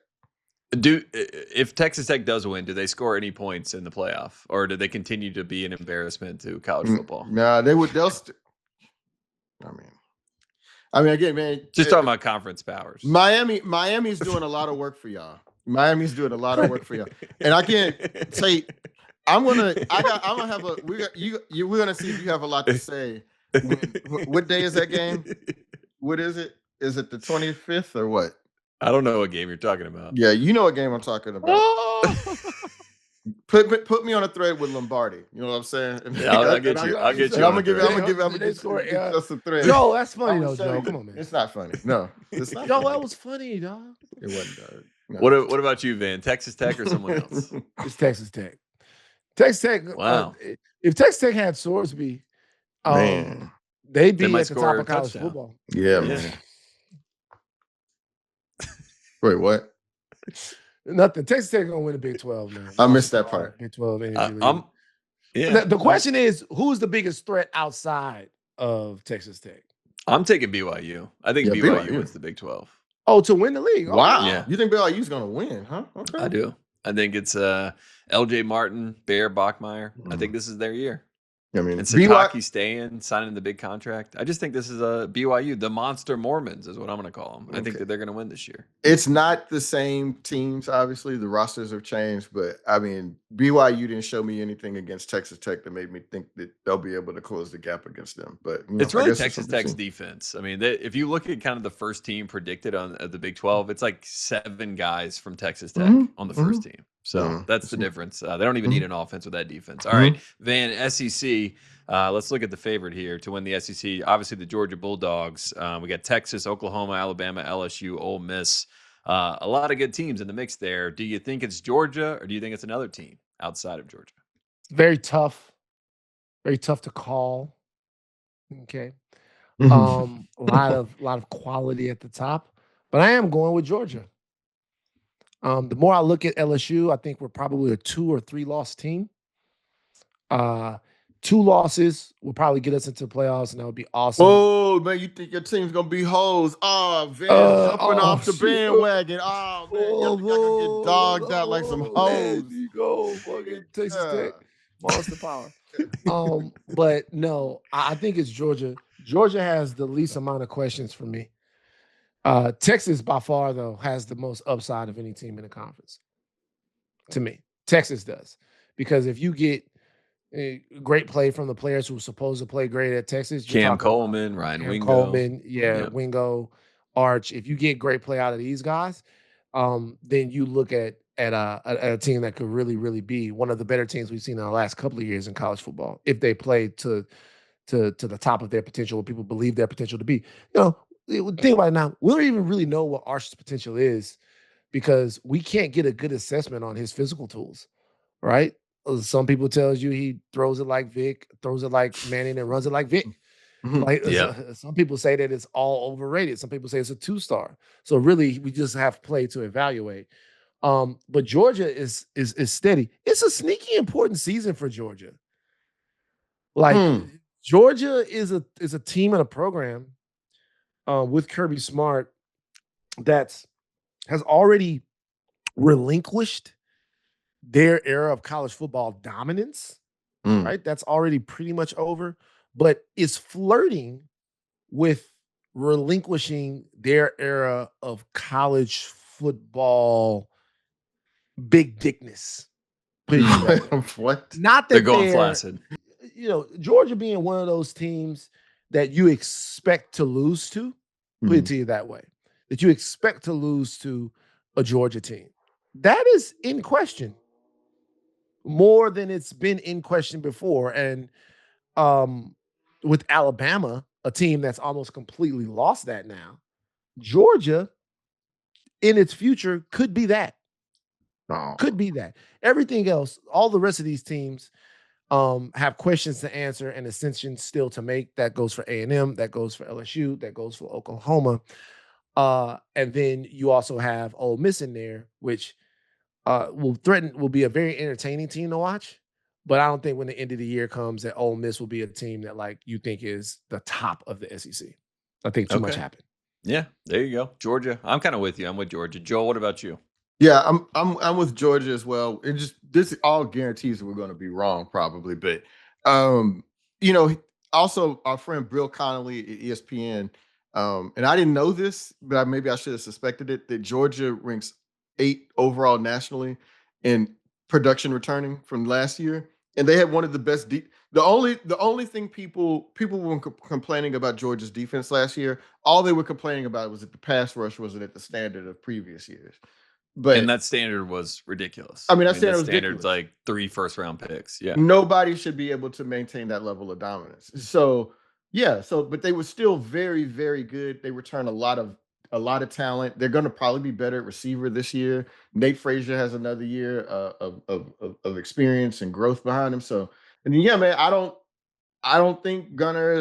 If Texas Tech does win, do they score any points in the playoff, or do they continue to be an embarrassment to college football? Nah, they would. I mean, again, man. Just talking about conference powers. Miami's doing a lot of work for y'all. Miami's doing a lot of work for y'all, and I can't say. I'm gonna have a. We're gonna see if you have a lot to say. What day is that game? What is it? Is it the 25th or what? I don't know what game you're talking about. Yeah, you know what game I'm talking about. Put me on a thread with Lombardi. You know what I'm saying? Yeah, I'll get you. I'm gonna give you some thread. Joe, that's funny though, Joe. Come on, man. It's not funny. No, it's not. Joe, that was funny, dog. It wasn't, dog. No. What about you, Van? Texas Tech or someone else? It's Texas Tech. Texas Tech. Wow. If Texas Tech had Sorsby, they'd be at the top of college football. Yeah, man. Wait, what? Nothing. Texas Tech gonna win the Big 12, man. I missed that part. Big 12. The question is, who's the biggest threat outside of Texas Tech? I'm taking BYU. I think BYU wins the Big 12. Oh, to win the league. Wow. Yeah. You think BYU's gonna win, huh? Okay. I do. I think it's LJ Martin, Bear, Bachmeier. I think this is their year. I mean, and Sataki staying, signing the big contract. I just think this is a BYU. The Monster Mormons is what I'm going to call them. I think that they're going to win this year. It's not the same teams, obviously. The rosters have changed, but I mean, BYU didn't show me anything against Texas Tech that made me think that they'll be able to close the gap against them. But it's really Texas Tech's defense. I mean, if you look at kind of the first team predicted on the Big 12, it's like 7 guys from Texas Tech on the first team. So that's the difference. They don't even need an offense with that defense. All right, Van, SEC. Let's look at the favorite here to win the SEC. Obviously, the Georgia Bulldogs. We got Texas, Oklahoma, Alabama, LSU, Ole Miss. A lot of good teams in the mix there. Do you think it's Georgia or do you think it's another team outside of Georgia? Very tough. Very tough to call. Okay. A lot of quality at the top, but I am going with Georgia. The more I look at LSU, I think we're probably a 2 or 3 loss team. 2 losses will probably get us into the playoffs, and that would be awesome. Oh, man, you think your team's going to be hoes. Oh, Van, jumping off the bandwagon. Oh, man, y'all get dogged out like some hoes. You go, fucking Texas Tech. Monster power. But no, I think it's Georgia. Georgia has the least amount of questions for me. Texas, by far, though, has the most upside of any team in the conference. To me, Texas does. Because if you get great play from the players who were supposed to play great at Texas. Cam Coleman, Ryan Wingo. Coleman, Wingo, Arch. If you get great play out of these guys, then you look at a team that could really, really be one of the better teams we've seen in the last couple of years in college football. If they play to the top of their potential, what people believe their potential to be. You know, think about it now. We don't even really know what Arch's potential is because we can't get a good assessment on his physical tools, right? Some people tells you he throws it like Vic, throws it like Manning, and runs it like Vic. Some people say that it's all overrated. Some people say it's a 2-star. So really, we just have play to evaluate. But Georgia is steady. It's a sneaky important season for Georgia. Like Georgia is a team and a program with Kirby Smart that has already relinquished their era of college football dominance, right? That's already pretty much over, but is flirting with relinquishing their era of college football big dickness. What? Not that they're going flaccid. You know, Georgia being one of those teams that you expect to lose to, put it to you that way, that you expect to lose to a Georgia team. That is in question. More than it's been in question before. And with Alabama, a team that's almost completely lost that now, Georgia in its future could be that. Could be that. Everything else, all the rest of these teams have questions to answer and ascensions still to make. That goes for A&M, that goes for LSU, that goes for Oklahoma. And then you also have Ole Miss in there, which will be a very entertaining team to watch. But I don't think when the end of the year comes that Ole Miss will be a team that like you think is the top of the SEC. I think too much happened. Yeah, there you go. Georgia. I'm kind of with you. I'm with Georgia. Joel, what about you? Yeah, I'm with Georgia as well. It just this all guarantees that we're going to be wrong probably, but also our friend Bill Connolly at ESPN, and I didn't know this, but maybe I should have suspected it, that Georgia ranks 8 overall nationally in production returning from last year, and they had one of the best. The only thing people were complaining about Georgia's defense last year, all they were complaining about was that the pass rush wasn't at the standard of previous years. And that standard was ridiculous. I mean, that standard's like 3 first-round picks. Yeah. Nobody should be able to maintain that level of dominance. So, but they were still very, very good. They returned a lot of talent. They're going to probably be better at receiver this year. Nate Frazier has another year of experience and growth behind him. So, and yeah, man, I don't think Gunner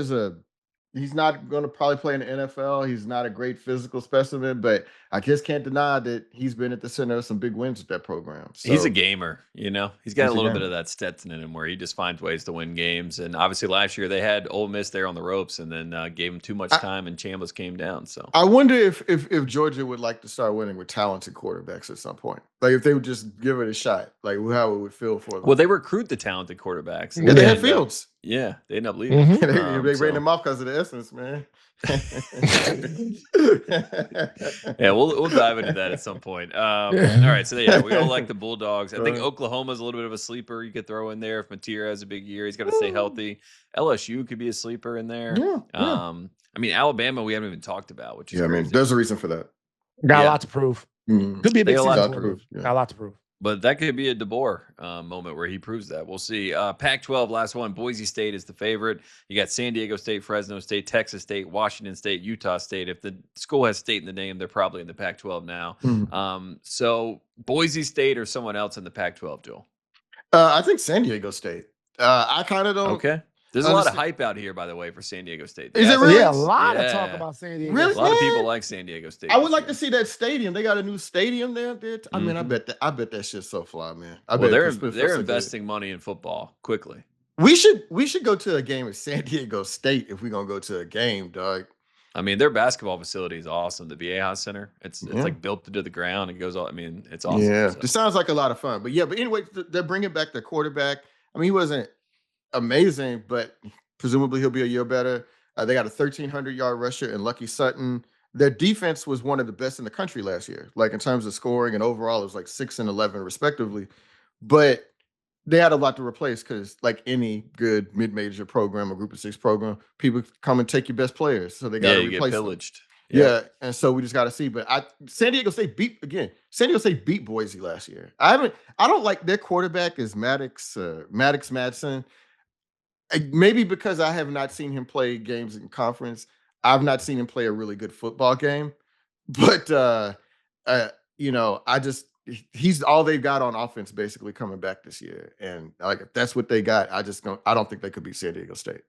he's not going to probably play in the NFL. He's not a great physical specimen, but I just can't deny that he's been at the center of some big wins with that program. So, he's a gamer, He's got a little bit of that Stetson in him where he just finds ways to win games. And obviously last year they had Ole Miss there on the ropes and then gave him too much time and Chambliss came down. So I wonder if Georgia would like to start winning with talented quarterbacks at some point. Like if they would just give it a shot, like how it would feel for them. Well, they recroot the talented quarterbacks. Yeah, they had Fields. Yeah, they end up leaving. They ran them off because of the essence, man. Yeah, we'll dive into that at some point. All right, so we all like the Bulldogs. I think Oklahoma's a little bit of a sleeper you could throw in there if Matira has a big year. He's got to stay healthy. LSU could be a sleeper in there. I mean, Alabama we haven't even talked about, which is crazy. There's a reason for that. Got a lot to prove. Could be a big season. Got a lot to prove. But that could be a DeBoer moment where he proves that. We'll see. Pac-12, last one. Boise State is the favorite. You got San Diego State, Fresno State, Texas State, Washington State, Utah State. If the school has state in the name, they're probably in the Pac-12 now. So Boise State or someone else in the Pac-12, Joel? I think San Diego State. I kind of don't. Okay. There's a lot of hype out here, by the way, for San Diego State. Is it really? Yeah, a lot of talk about San Diego. Really? A lot of people like San Diego State. I would like to see that stadium. They got a new stadium there. I mean, I bet that shit's so fly, man. They're investing money in football quickly. We should go to a game at San Diego State if we're gonna go to a game, dog. I mean, their basketball facility is awesome. The Viejas Center. It's like built into the ground. It goes all. I mean, it's awesome. Yeah, it sounds like a lot of fun. But anyway, they're bringing back their quarterback. I mean, he wasn't amazing, but presumably he'll be a year better. They got a 1,300-yard rusher in Lucky Sutton. Their defense was one of the best in the country last year. Like in terms of scoring and overall, it was like 6 and 11 respectively. But they had a lot to replace because, like any good mid-major program or Group of 6 program, people come and take your best players, so they got to replace get pillaged. Them. Yeah, and so we just got to see. But San Diego State beat Boise last year. I don't like their quarterback is Maddox Madsen. Maybe because I have not seen him play games in conference. I've not seen him play a really good football game. But he's all they've got on offense basically coming back this year. And like if that's what they got, I don't think they could beat San Diego State.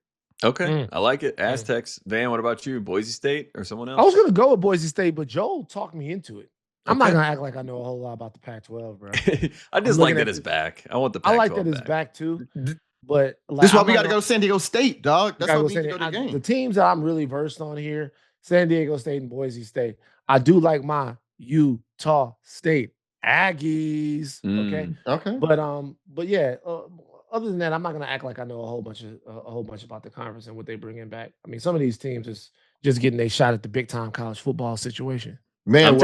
Okay. I like it. Aztecs. Van, what about you? Boise State or someone else? I was gonna go with Boise State, but Joel talked me into it. I'm not gonna act like I know a whole lot about the Pac-12, bro. I just like that it's back. I want the Pac-12 I like that it's back too. But this is why we got to go to San Diego State, dog. That's why we need to go to the game. The teams that I'm really versed on here, San Diego State and Boise State. I do like my Utah State Aggies. Okay. But yeah, other than that, I'm not gonna act like I know a whole bunch about the conference and what they bring in back. I mean, some of these teams is just getting a shot at the big time college football situation. Man,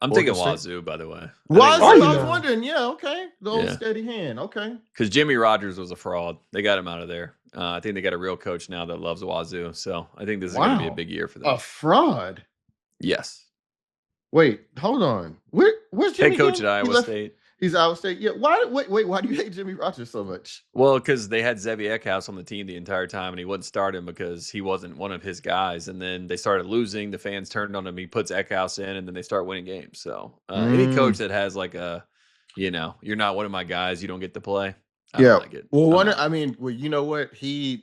I'm thinking Wazoo, by the way. Wazoo, I was wondering. Yeah, okay. The old steady hand. Okay. Because Jimmy Rogers was a fraud. They got him out of there. I think they got a real coach now that loves Wazoo. So I think this is going to be a big year for them. A fraud? Yes. Wait, hold on. Where's Jimmy? Head coach at Iowa State. He's Iowa State. Yeah. Why? Wait. Why do you hate Jimmy Rogers so much? Well, because they had Zevi Eckhouse on the team the entire time, and he wouldn't start him because he wasn't one of his guys. And then they started losing. The fans turned on him. He puts Eckhouse in, and then they start winning games. So any coach that has like a, you're not one of my guys, you don't get to play. I don't like it. Well, well, you know what? He's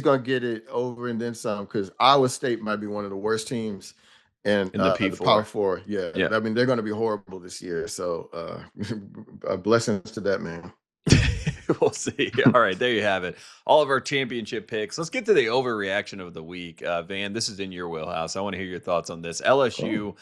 gonna get it over and then some because Iowa State might be one of the worst teams in the P4. The Power 4. Yeah. I mean, they're gonna be horrible this year. So blessings to that man. We'll see. All right, there you have it. All of our championship picks. Let's get to the overreaction of the week. Van, this is in your wheelhouse. I want to hear your thoughts on this. LSU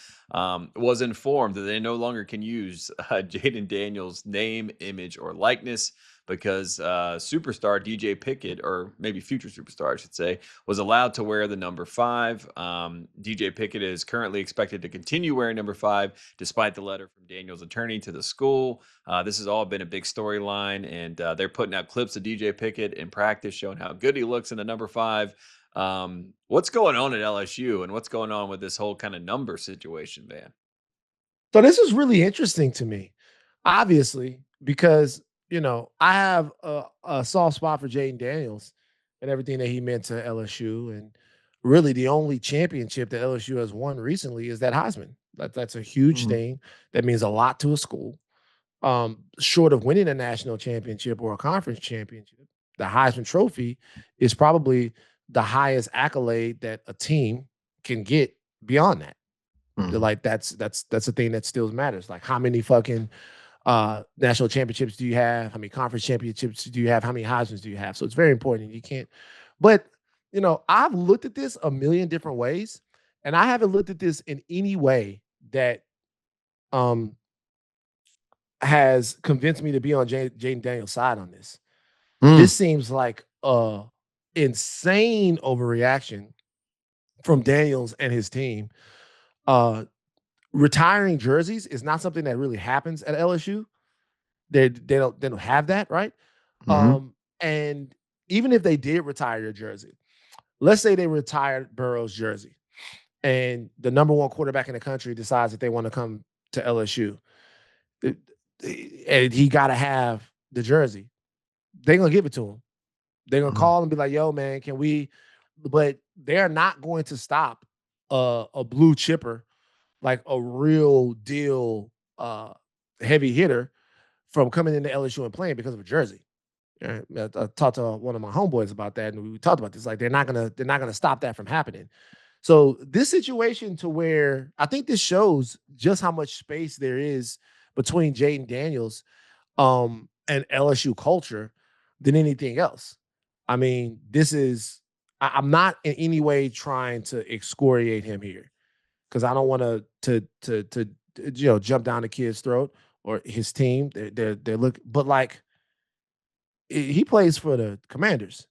was informed that they no longer can use Jaden Daniels' name, image, or likeness because superstar DJ Pickett, or maybe future superstar, I should say, was allowed to wear the number 5. DJ Pickett is currently expected to continue wearing number 5, despite the letter from Daniels' attorney to the school. This has all been a big storyline, and they're putting out clips of DJ Pickett in practice, showing how good he looks in the number 5. What's going on at LSU, and what's going on with this whole kind of number situation, Van? So this is really interesting to me, obviously, because I have a soft spot for Jaden Daniels and everything that he meant to LSU, and really the only championship that LSU has won recently is that Heisman. That's a huge thing. That means a lot to a school. Short of winning a national championship or a conference championship, the Heisman Trophy is probably the highest accolade that a team can get beyond that. Like that's the thing that still matters. Like how many fucking national championships do you have? How many conference championships do you have? How many Heismans do you have? So it's very important. You can't, but I've looked at this a million different ways, and I haven't looked at this in any way that has convinced me to be on Jaden Daniels' side on this. This seems like a insane overreaction from Daniels and his team. Retiring jerseys is not something that really happens at LSU. They don't have that, right? And even if they did retire your jersey, let's say they retired Burrow's jersey, and the number 1 quarterback in the country decides that they want to come to LSU, and he got to have the jersey. They're gonna give it to him. They're gonna call and be like, "Yo, man, can we?" But they're not going to stop a blue chipper, like a real deal heavy hitter, from coming into LSU and playing because of a jersey. I talked to one of my homeboys about that, and we talked about this. Like they're not gonna stop that from happening. So this situation, to where I think this shows just how much space there is between Jaden Daniels and LSU culture than anything else. I mean, I'm not in any way trying to excoriate him here, because I don't want to jump down the kid's throat or his team. They look, but like he plays for the Commanders.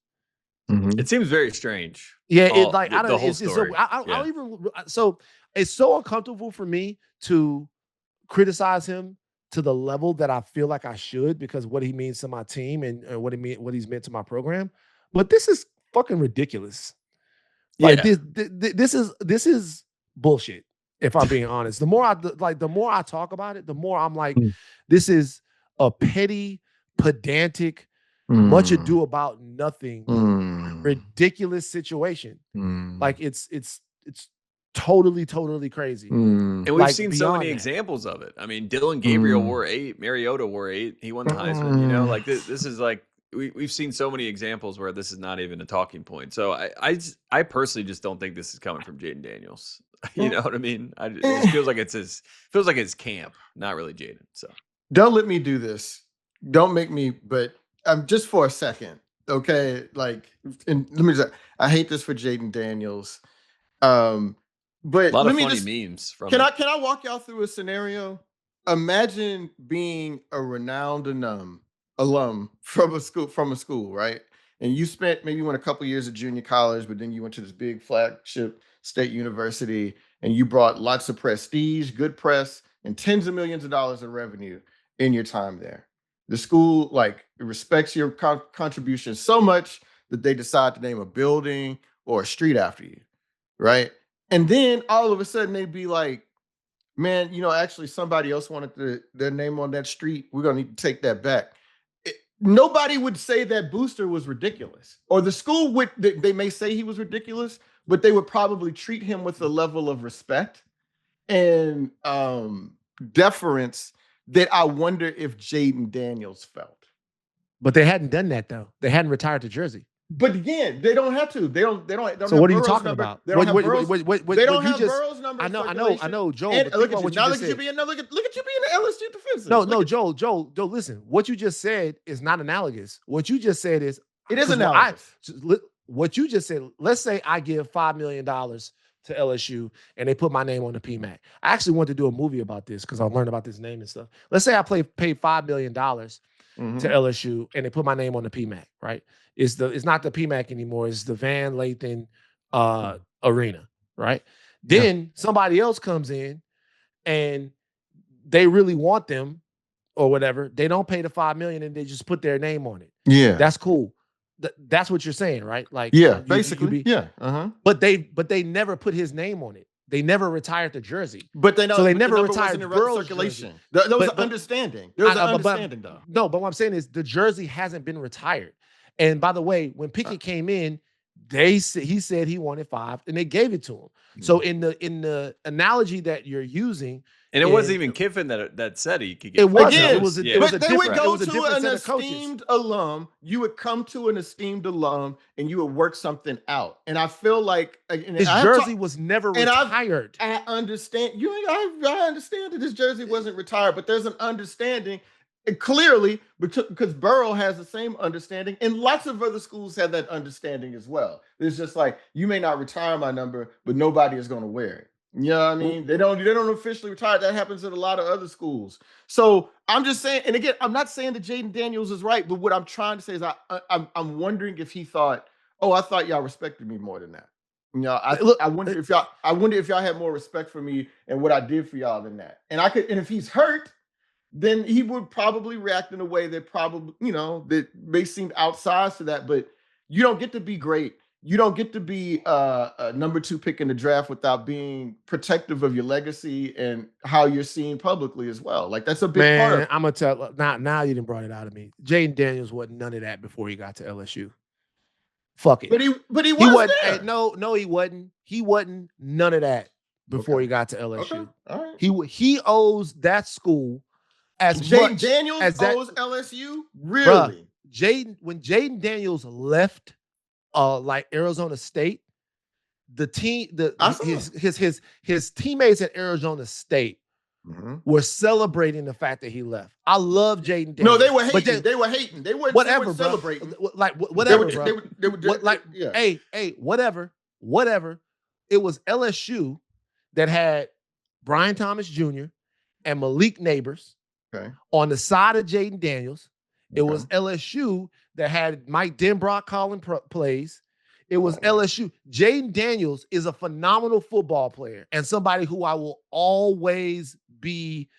It seems very strange. Yeah, the whole story. I don't even. So it's so uncomfortable for me to criticize him to the level that I feel like I should, because what he means to my team and what he's meant to my program. But this is fucking ridiculous. Like this is bullshit. If I'm being honest, the more I talk about it, the more I'm like, this is a petty, pedantic, much ado about nothing, ridiculous situation. Like it's totally crazy. And we've seen so many examples of it. I mean, Dylan Gabriel wore 8, Mariota wore 8. He won the Heisman. Like this is like we've seen so many examples where this is not even a talking point. So I personally just don't think this is coming from Jaden Daniels. You know what I mean? It feels like it's camp, not really Jaden. So don't let me do this. Don't make me. But just for a second, okay? Like, and let me just. I hate this for Jaden Daniels. But a lot of funny memes from can I walk y'all through a scenario? Imagine being a renowned alum from a school, right? And you spent, maybe you went a couple years at junior college, but then you went to this big flagship state university, and you brought lots of prestige, good press, and tens of millions of dollars of revenue in your time there. The school respects your contribution so much that they decide to name a building or a street after you, right? And then all of a sudden they'd be like, Man, actually somebody else wanted their name on that street. We're going to need to take that back. Nobody would say that Booster was ridiculous. Or the school would, they may say he was ridiculous, but they would probably treat him with a level of respect and deference that I wonder if Jaden Daniels felt. But they hadn't done that though. They hadn't retired to jersey. But again, they don't have to. They don't. So what are you talking about? They don't have Burrow's number. I know, Joel. And look at you. Now look at you being the LSU defensive. No, Joel. Listen, what you just said is not analogous. What you just said is it is analogous. What you just said. Let's say I give $5 million to LSU and they put my name on the PMAC. I actually want to do a movie about this because I learned about this name and stuff. Let's say I paid $5 million to LSU and they put my name on the PMAC, right? It's not the PMAC anymore. It's the Van Lathan Arena, right? Then somebody else comes in and they really want them or whatever. They don't pay the $5 million and they just put their name on it. Yeah, that's cool. That's what you're saying, right? Like, basically, But they never put his name on it. They never retired the jersey. But they never retired Burrow's circulation. There was an understanding. There was an understanding, though. No, but what I'm saying is the jersey hasn't been retired. And by the way, when Pickett came in, he said he wanted 5, and they gave it to him. So in the analogy that you're using, and it wasn't even Kiffin that said he could get. It wasn't. Again, it was a but different. they would go to an esteemed alum. You would come to an esteemed alum, and you would work something out. And I feel like his jersey was never retired. I understand you. I understand that his jersey wasn't retired, but there's an understanding. And clearly, because Burrow has the same understanding, and lots of other schools have that understanding as well. It's just like, you may not retire my number, but nobody is going to wear it. You know what I mean? They don't officially retire. That happens at a lot of other schools. So I'm just saying, and again, I'm not saying that Jaden Daniels is right, but what I'm trying to say is I'm wondering if he thought, oh, I thought y'all respected me more than that. I wonder if y'all had more respect for me and what I did for y'all than that. And if he's hurt, then he would probably react in a way that probably, that may seem outsized to that, but you don't get to be great. You don't get to be a number 2 pick in the draft without being protective of your legacy and how you're seen publicly as well. Like, that's a big part of it. I'm going to tell, now you didn't brought it out of me. Jaden Daniels wasn't none of that before he got to LSU. Fuck it. But he wasn't there. Hey, no, he wasn't. He wasn't none of that before he got to LSU. Okay. All right. He owes that school as Jaden much Daniels as that, owes LSU? Really? Bruh, when Jaden Daniels left like Arizona State, his teammates at Arizona State were celebrating the fact that he left. I love Jaden Daniels. No, they were hating. They were hating. They weren't celebrating. Like whatever, bro. Whatever. It was LSU that had Brian Thomas Jr. and Malik Neighbors. Okay. On the side of Jaden Daniels. It was LSU that had Mike Denbrock calling plays. It was LSU. Jaden Daniels is a phenomenal football player and somebody who I will always be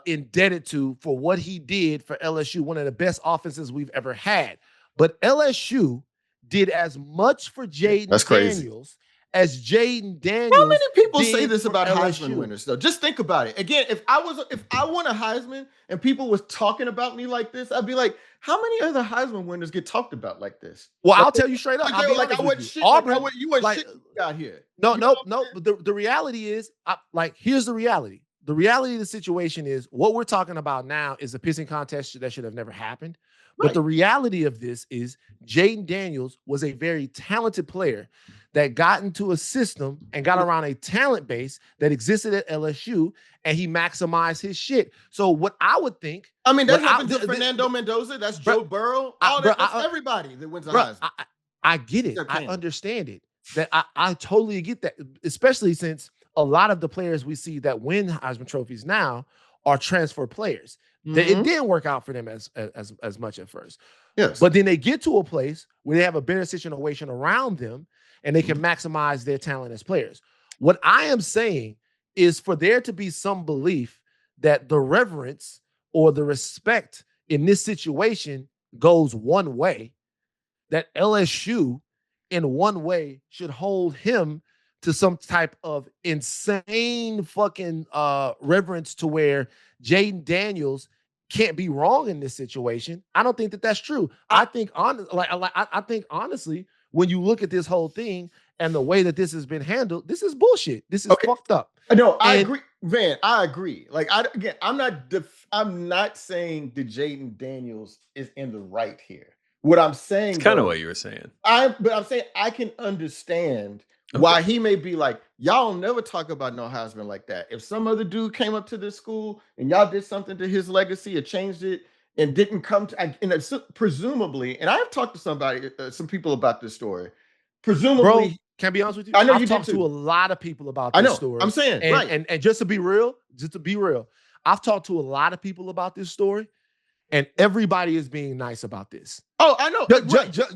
indebted to for what he did for LSU, one of the best offenses we've ever had. But LSU did as much for Jaden Daniels as Jaden Daniels. How many people say this about Heisman winners, though? Just think about it. Again, if I won a Heisman and people was talking about me like this, I'd be like, how many other Heisman winners get talked about like this? Well, I'll tell you straight up. I wasn't shit. Auburn, you weren't shit out here. No. But the reality is, here's the reality. The reality of the situation is what we're talking about now is a pissing contest that should have never happened. Right. But the reality of this is Jaden Daniels was a very talented player that got into a system and got around a talent base that existed at LSU, and he maximized his shit. So what I would think... I mean, that happened to Fernando Mendoza. That's Joe Burrow. That's everybody that wins a Heisman. I get it. I understand it. That I totally get that, especially since a lot of the players we see that win Heisman trophies now are transfer players. It didn't work out for them as much at first. Yes. But then they get to a place where they have a better situation around them and they can maximize their talent as players. What I am saying is for there to be some belief that the reverence or the respect in this situation goes one way, that LSU in one way should hold him to some type of insane fucking reverence to where Jaden Daniels can't be wrong in this situation. I don't think that that's true. I think honestly, when you look at this whole thing and the way that this has been handled, this is bullshit. This is fucked up. No, I agree, Van. I agree. Like, I'm not saying that Jaden Daniels is in the right here. What I'm saying, it's kind of what you were saying. But I'm saying I can understand why he may be like, y'all never talk about no husband like that. If some other dude came up to this school and y'all did something to his legacy or changed it and didn't come to, and presumably, and I've talked to some people about this story. Presumably, bro, can I be honest with you? I know I've talked to a lot of people about this story. I'm saying, and just to be real, I've talked to a lot of people about this story, and everybody is being nice about this. Oh, I know.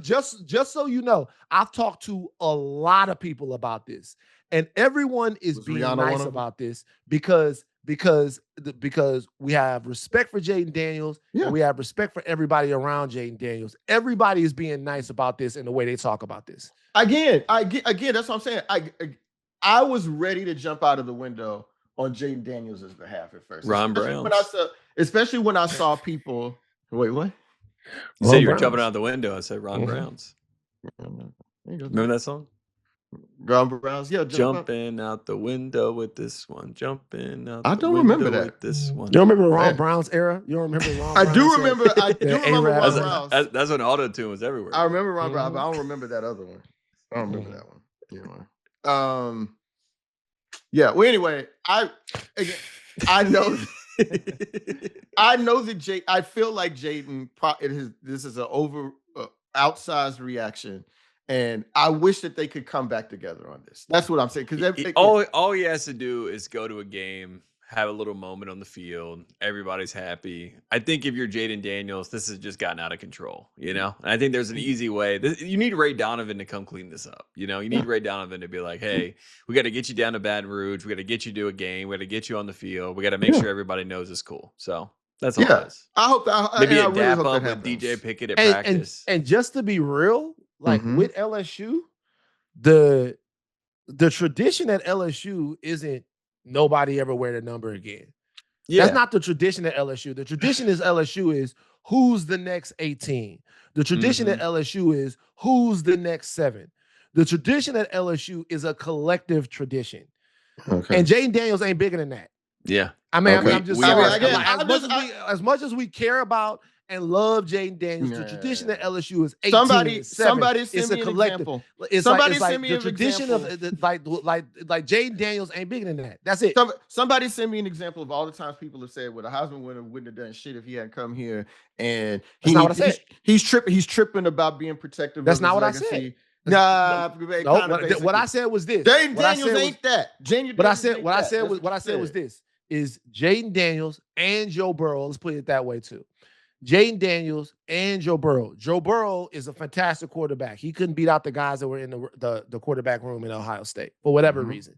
Just so you know, I've talked to a lot of people about this, and everyone is being nice about this because we have respect for Jaden Daniels, and we have respect for everybody around Jaden Daniels. Everybody is being nice about this in the way they talk about this. Again, that's what I'm saying. I was ready to jump out of the window on Jaden Daniels' behalf at first. Ron Brown. Especially when I saw people. Wait, what? You said you were jumping out the window. I said Ron Brown's. Remember that song? Ron Brown's, jumping out the window with this one. Jumping out. I don't remember that. With this one. You don't remember Ron Brown's era? You don't remember Ron? I do remember Ron Brown's. That's when auto-tune was everywhere. I remember Ron Brown, but I don't remember that other one. I don't remember that one. Anyway. Yeah. Well, anyway, I know. I know that I feel like Jaden. This is an outsized reaction, and I wish that they could come back together on this. That's what I'm saying. Because all he has to do is go to a game, have a little moment on the field. Everybody's happy. I think if you're Jaden Daniels, this has just gotten out of control, And I think there's an easy way. You need Ray Donovan to come clean this up. You need Ray Donovan to be like, hey, we got to get you down to Baton Rouge. We got to get you to a game. We got to get you on the field. We got to make sure everybody knows it's cool. So that's all it is. I hope that maybe a really dap hope up that with DJ Pickett at practice. And just to be real, like with LSU, the tradition at LSU isn't nobody ever wear the number again. Yeah. That's not the tradition at LSU. The tradition is LSU is who's the next 18. The tradition at LSU is who's the next 7. The tradition at LSU is a collective tradition. Okay. And Jaden Daniels ain't bigger than that. Yeah. I mean, I'm just saying, as much as we care about and love Jaden Daniels, the tradition at LSU is 18. Somebody send me an example. Somebody send me the tradition of like Jaden Daniels ain't bigger than that. That's it. Somebody send me an example of all the times people have said, "Well, the Heisman winner wouldn't have done shit if he hadn't come here." And he's tripping about being protective. That's not what I said. Nah, what I said was this. Jaden Daniels ain't that. What I said was this: is Jaden Daniels and Joe Burrow. Let's put it that way too. Jaden Daniels and Joe Burrow. Joe Burrow is a fantastic quarterback. He couldn't beat out the guys that were in the quarterback room in Ohio State for whatever reason.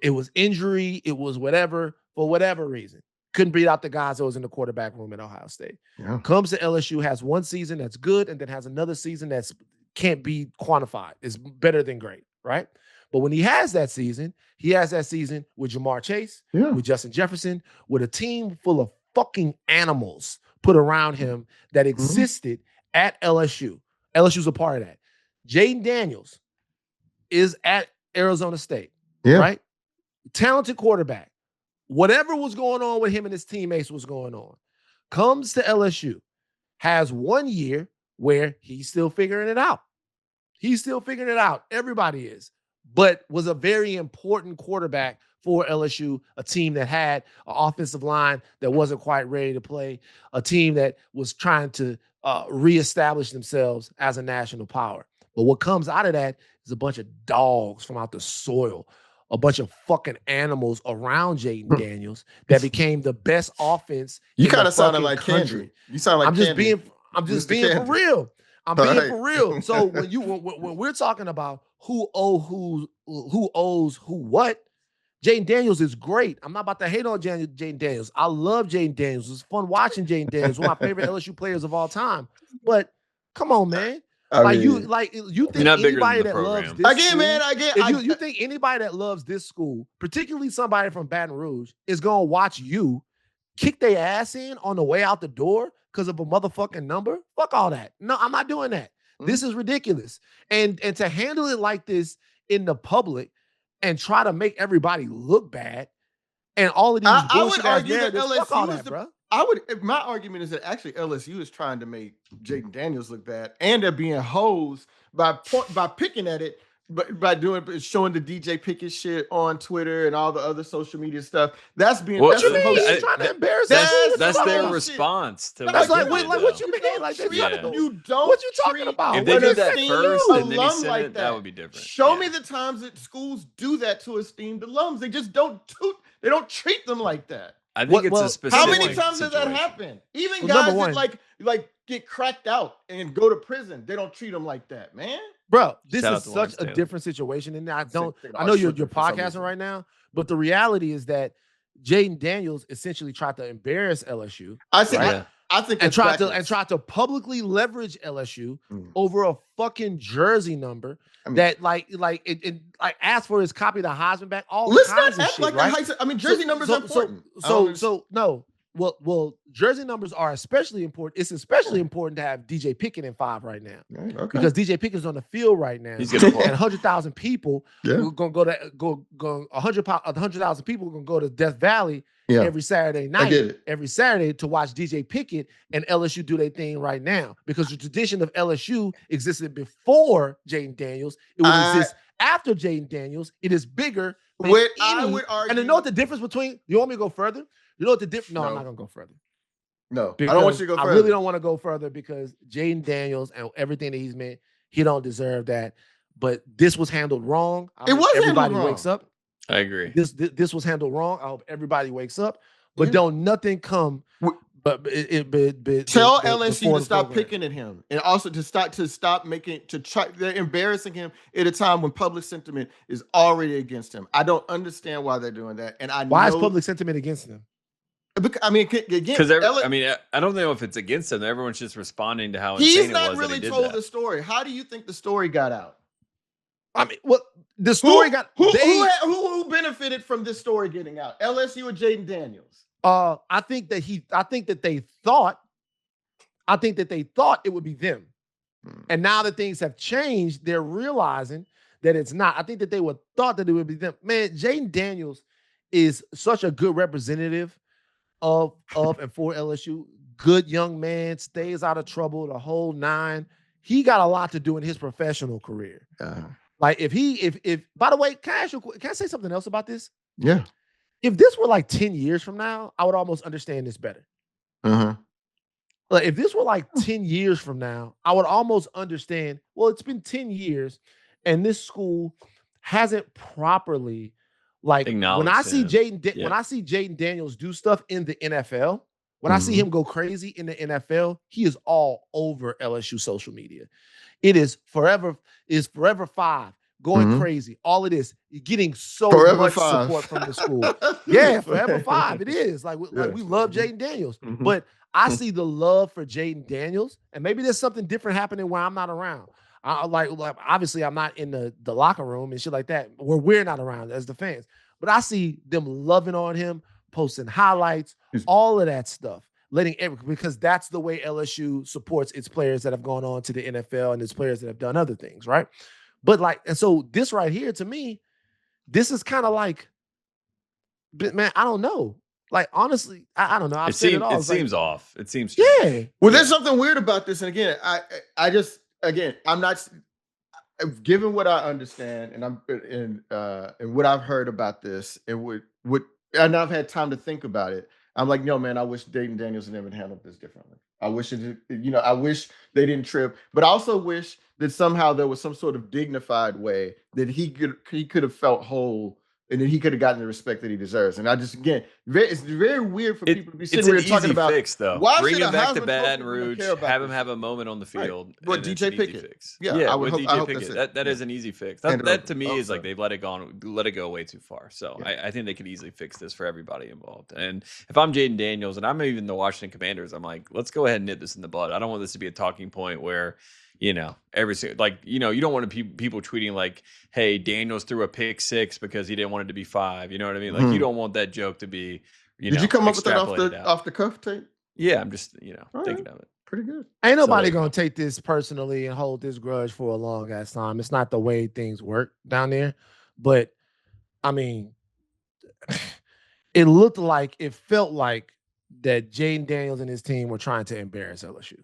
It was injury. It was whatever, for whatever reason. Couldn't beat out the guys that was in the quarterback room in Ohio State. Yeah. Comes to LSU, has one season that's good, and then has another season that's can't be quantified. It's better than great, right? But when he has that season with Jamar Chase, with Justin Jefferson, with a team full of fucking animals put around him that existed at LSU. LSU's a part of that. Jaden Daniels is at Arizona State, right? Talented quarterback. Whatever was going on with him and his teammates was going on. Comes to LSU, has 1 year where he's still figuring it out. Everybody is. But was a very important quarterback for LSU, a team that had an offensive line that wasn't quite ready to play, a team that was trying to reestablish themselves as a national power. But what comes out of that is a bunch of dogs from out the soil, a bunch of fucking animals around Jaden Daniels that became the best offense. You kind of sounded like Kendrick. You sound like I'm just being for real. I'm being for real. So when we're talking about who owes who what, Jaden Daniels is great. I'm not about to hate on Jaden Daniels. I love Jaden Daniels. It's fun watching Jaden Daniels, one of my favorite LSU players of all time. But come on, man. You think anybody that loves this school, you think anybody that loves this school, particularly somebody from Baton Rouge, is gonna watch you kick their ass in on the way out the door because of a motherfucking number? Fuck all that. No, I'm not doing that. This is ridiculous. And to handle it like this in the public and try to make everybody look bad and all of these I would argue that LSU fuck all that, bro. My argument is that actually LSU is trying to make Jaden Daniels look bad, and they're being hosed by picking at it, by showing the DJ Pickett shit on Twitter and all the other social media stuff. That's being trying to embarrass. That's their response to. That's like what you mean? Like you don't. What you talking about? If they did that first and then he sent it, that would be different. Show me the times that schools do that to esteemed alums. They just don't. They don't treat them like that. I think it's a specific. How many times does that happen? Even guys that like get cracked out and go to prison, they don't treat them like that, man. Bro, this is such a different situation, and I know you're podcasting right now, but the reality is that Jaden Daniels essentially tried to embarrass LSU. I think and tried to publicly leverage LSU over a fucking jersey number that asked for his copy of the Heisman back. All kinds of shit, right? Jersey numbers are important. Well, jersey numbers are especially important. It's especially important to have DJ Pickett in 5 right now, because DJ Pickett's on the field right now, and 100,000 people are gonna go 100,000 people are gonna go to Death Valley every Saturday night, every Saturday to watch DJ Pickett and LSU do their thing right now, because the tradition of LSU existed before Jaden Daniels. It would exist after Jaden Daniels. It is bigger. I would argue, and you know what the difference between? You want me to go further? You know what the difference? No, I'm not gonna go further. No, I don't want you to go further. I really don't want to go further because Jaden Daniels and everything that he's meant, he don't deserve that. But this was handled wrong. Everybody wakes up. I agree. This was handled wrong. I hope everybody wakes up. But don't nothing come. But tell LSU to stop picking at him, and also they're embarrassing him at a time when public sentiment is already against him. I don't understand why they're doing that, and why is public sentiment against him? I mean, because I don't know if it's against him. Everyone's just responding to how he's insane not it was really that he told did the story. How do you think the story got out? I mean, the story got who benefited from this story getting out? LSU or Jaden Daniels? I think that they thought it would be them. And now that things have changed, they're realizing that it's not. I think that they thought that it would be them. Man, Jaden Daniels is such a good representative of and for LSU. Good young man, stays out of trouble, the whole 9. He got a lot to do in his professional career. Like if by the way, can I say something else about this? Yeah. If this were like 10 years from now, I would almost understand this better. Like if this were like 10 years from now, I would almost understand, well, it's been 10 years and this school hasn't properly when I see Jaden Daniels do stuff in the NFL, when I see him go crazy in the NFL, he is all over LSU social media. It is forever 5. Going crazy. All it is, getting so much support from the school. Yeah, forever 5. It is. Like we love Jaden Daniels. But I see the love for Jaden Daniels, and maybe there's something different happening when I'm not around. Like obviously I'm not in the locker room and shit like that, where we're not around as the fans. But I see them loving on him, posting highlights, all of that stuff. Because that's the way LSU supports its players that have gone on to the NFL and its players that have done other things, right? But and so this right here, to me, this is kind of like, man, I don't know. Like, honestly, I don't know. It seems off. It seems strange. Yeah. Well, there's something weird about this. And again, I'm not, given what I understand and what I've heard about this and and I've had time to think about it. I'm like, no, man, I wish Jaden Daniels never handled this differently. I wish I wish they didn't trip, but I also wish that somehow there was some sort of dignified way that he could have felt whole and then he could have gotten the respect that he deserves. And I just, again, it's very weird for people to be sitting here talking about. It's an easy fix, though. Bring him back to Baton Rouge, have him have a moment on the field. Right. But DJ Pickett. Yeah, with DJ Pickett. That is an easy fix. That to me is like they've let it go way too far. So I think they could easily fix this for everybody involved. And if I'm Jaden Daniels and I'm even the Washington Commanders, I'm like, let's go ahead and nip this in the bud. I don't want this to be a talking point where you don't want people tweeting like, hey, Daniels threw a pick 6 because he didn't want it to be 5. You know what I mean? Like, you don't want that joke to be, Did you come up with that off the cuff, Tate? Yeah, I'm just, thinking of it. Pretty good. Ain't nobody gonna take this personally and hold this grudge for a long ass time. It's not the way things work down there. But I mean, it felt like that Jaden Daniels and his team were trying to embarrass LSU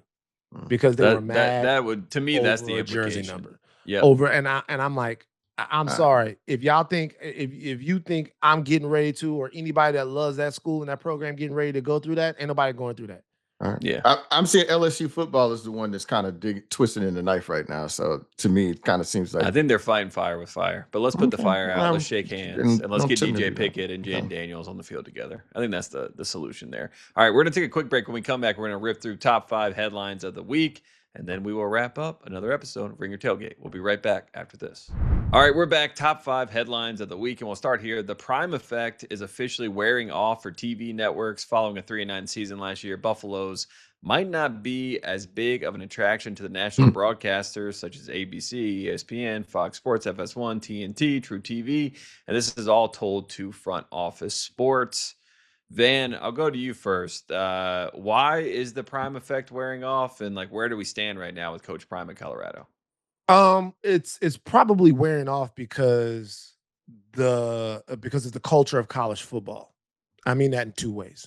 because they were mad. That would, to me, that's the jersey number. Yeah. I'm like, I'm sorry. If y'all think, if you think I'm getting ready to, or anybody that loves that school and that program getting ready to go through that, ain't nobody going through that. Right. Yeah, I'm seeing LSU football is the one that's kind of twisting in the knife right now. So to me, it kind of seems like I think they're fighting fire with fire. But let's put the fire out. Let's shake hands and let's get DJ Pickett and Jaden Daniels on the field together. I think that's the solution there. All right, we're gonna take a quick break. When we come back, we're gonna rip through top 5 headlines of the week, and then we will wrap up another episode of Bring Your Tailgate. We'll be right back after this. All right, we're back. Top 5 headlines of the week, and we'll start here. The Prime effect is officially wearing off for TV networks following a 3-9 season last year. Buffaloes might not be as big of an attraction to the national broadcasters such as ABC, ESPN, Fox Sports, FS1, TNT, True TV, and this is all told to Front Office Sports. Van, I'll go to you first. Why is the Prime effect wearing off, and like where do we stand right now with Coach Prime in Colorado? It's probably wearing off because of the culture of college football. I mean that in 2 ways.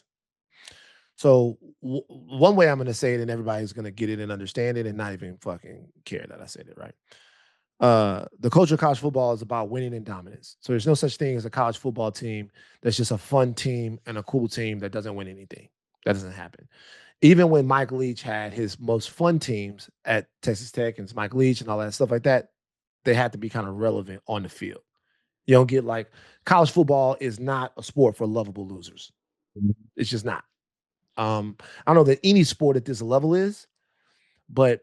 So one way I'm going to say it, and everybody's going to get it and understand it and not even fucking care that I said it right. The culture of college football is about winning and dominance. So there's no such thing as a college football team that's just a fun team and a cool team that doesn't win anything. That doesn't happen. Even when Mike Leach had his most fun teams at Texas Tech and Mike Leach and all that stuff like that, they had to be kind of relevant on the field. You don't get like college football is not a sport for lovable losers. It's just not. I don't know that any sport at this level is, but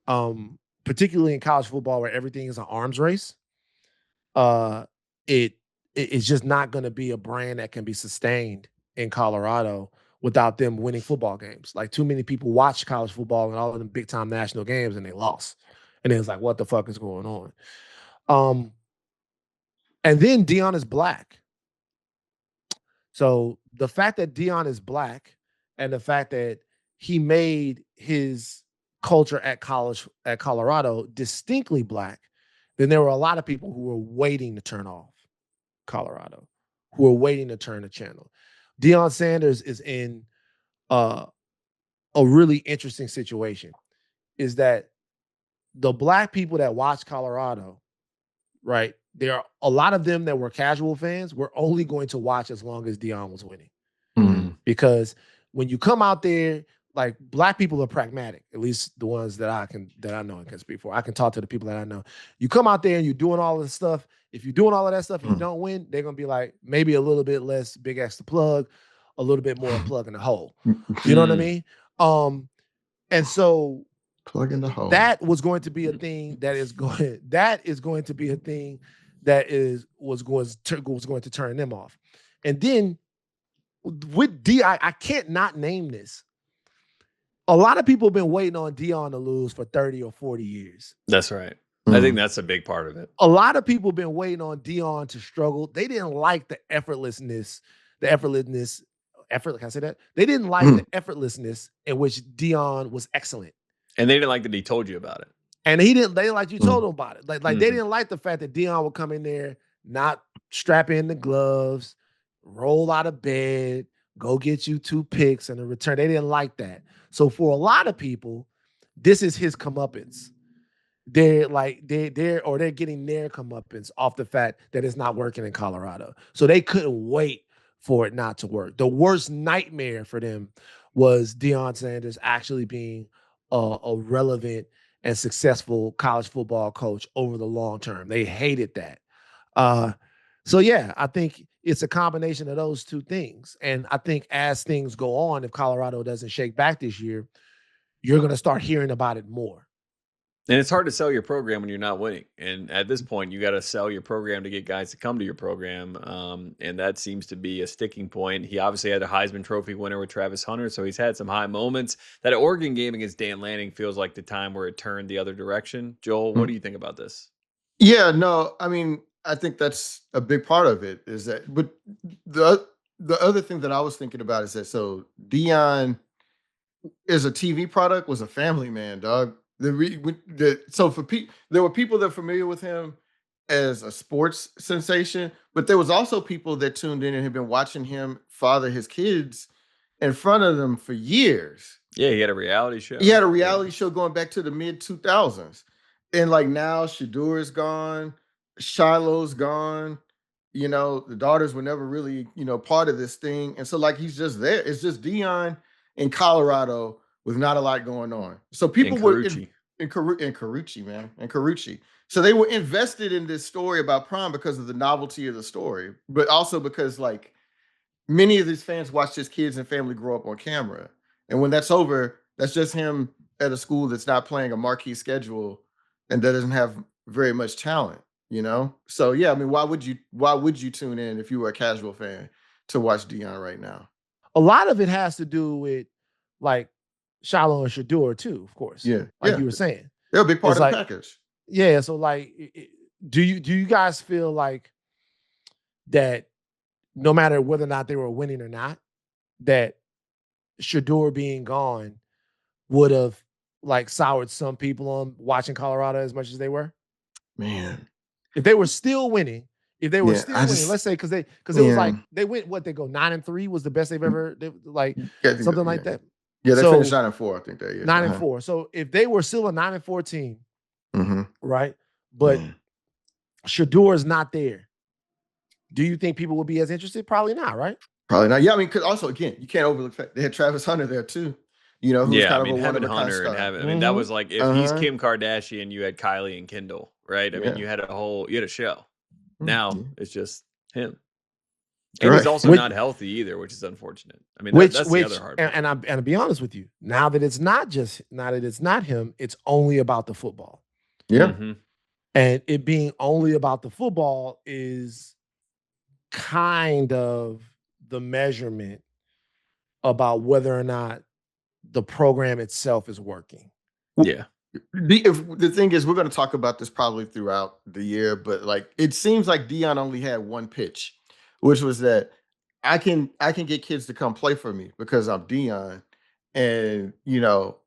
particularly in college football where everything is an arms race, it's just not going to be a brand that can be sustained in Colorado without them winning football games. Like too many people watch college football and all of them big time national games and they lost. And it was like, what the fuck is going on? And then Deion is black. So the fact that Deion is black and the fact that he made his culture at Colorado distinctly black, then there were a lot of people who were waiting to turn off Colorado, who were waiting to turn the channel. Deion Sanders is in a really interesting situation, is that the black people that watch Colorado, right, there are a lot of them that were casual fans were only going to watch as long as Deion was winning. Because when you come out there, like black people are pragmatic, at least the ones that I know and can speak for. I can talk to the people that I know. You come out there and you're doing all of this stuff. If you're doing all of that stuff and you don't win, they're gonna be like maybe a little bit less big X to plug, a little bit more plug in the hole. You know what I mean? And so plug in the hole. That was going to be a thing was going to turn them off. And then with I can't not name this. A lot of people have been waiting on Deion to lose for 30 or 40 years. That's right. I think that's a big part of it. A lot of people have been waiting on Deion to struggle. They didn't like the effortlessness. Can I say that? They didn't like the effortlessness in which Deion was excellent. And they didn't like that he told you about it. And they didn't like you told them about it. Like they didn't like the fact that Deion would come in there, not strap in the gloves, roll out of bed, go get you 2 picks and a return. They didn't like that. So for a lot of people, this is his comeuppance. They're getting their comeuppance off the fact that it's not working in Colorado. So they couldn't wait for it not to work. The worst nightmare for them was Deion Sanders actually being a relevant and successful college football coach over the long term. They hated that. So yeah, I think it's a combination of those 2 things. And I think as things go on, if Colorado doesn't shake back this year, you're going to start hearing about it more. And it's hard to sell your program when you're not winning. And at this point, you got to sell your program to get guys to come to your program. And that seems to be a sticking point. He obviously had a Heisman Trophy winner with Travis Hunter, so he's had some high moments. That Oregon game against Dan Lanning feels like the time where it turned the other direction. Joel, what do you think about this? Yeah, no, I mean, I think that's a big part of it. Is that, but the other thing that I was thinking about is that so Deion is a TV product, was a family man, dog. So for people, there were people that are familiar with him as a sports sensation, but there was also people that tuned in and had been watching him father his kids in front of them for years. Yeah, he had a reality show. He had a reality show going back to the mid 2000s, and like now Shador is gone, Shiloh's gone. You know, the daughters were never really part of this thing, and so like he's just there. It's just Deion in Colorado with not a lot going on. So people were in Carucci, man, and Carucci. So they were invested in this story about Prime because of the novelty of the story, but also because like many of these fans watch his kids and family grow up on camera. And when that's over, that's just him at a school that's not playing a marquee schedule and that doesn't have very much talent, So yeah, I mean, why would you tune in if you were a casual fan to watch Deion right now? A lot of it has to do with like Shiloh and Shador too, of course. Yeah. Like you were saying. They're a big part of the package. Yeah. So like, do you guys feel like that no matter whether or not they were winning or not, that Shador being gone would have like soured some people on watching Colorado as much as they were? Man. If they were still winning, let's say because it was like they went they go 9-3 was the best they've ever something like that. Yeah, they finished 9-4, I think that year. 9-4. So if they were still a 9-4 team, right? But Shador is not there. Do you think people would be as interested? Probably not, right? Probably not. Yeah, I mean, because also again, you can't overlook the fact they had Travis Hunter there too. Who's kind of a having Hunter and having, I mean, that was like if he's Kim Kardashian, you had Kylie and Kendall, right? I mean, you had a show. Now it's just him. And he's also not healthy either, which is unfortunate. I mean, that's the other hard part. And to be honest with you, now that it's not him, it's only about the football. Yeah. And it being only about the football is kind of the measurement about whether or not the program itself is working. Yeah. The thing is, we're going to talk about this probably throughout the year, but like it seems like Deion only had one pitch, which was that I can get kids to come play for me because I'm Deion, and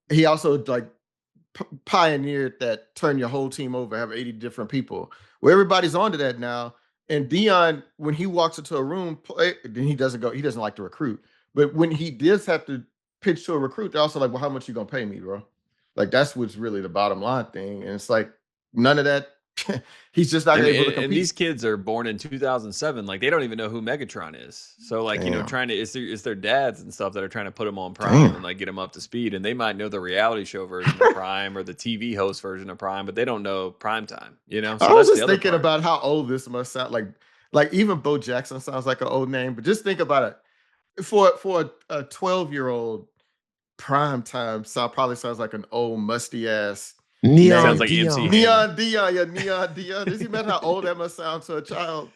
he also like pioneered that turn your whole team over, have 80 different people. Well, everybody's onto that now. And Deion, when he walks into a room, then he doesn't like to recruit. But when he does have to pitch to a recruit, they're also like, well, how much you gonna pay me, bro? Like that's what's really the bottom line thing. And it's like none of that. He's just not able to compete. And these kids are born in 2007. Like they don't even know who Megatron is. So like, it's their dads and stuff that are trying to put them on Prime and like get them up to speed. And they might know the reality show version of Prime or the TV host version of Prime, but they don't know Prime Time, So I was just thinking about how old this must sound. Like even Bo Jackson sounds like an old name, but just think about it. For a 12-year-old, Prime Time probably sounds like an old musty ass. Neon sounds like Deion. Neon Deion. Does he matter how old that must sound to a child?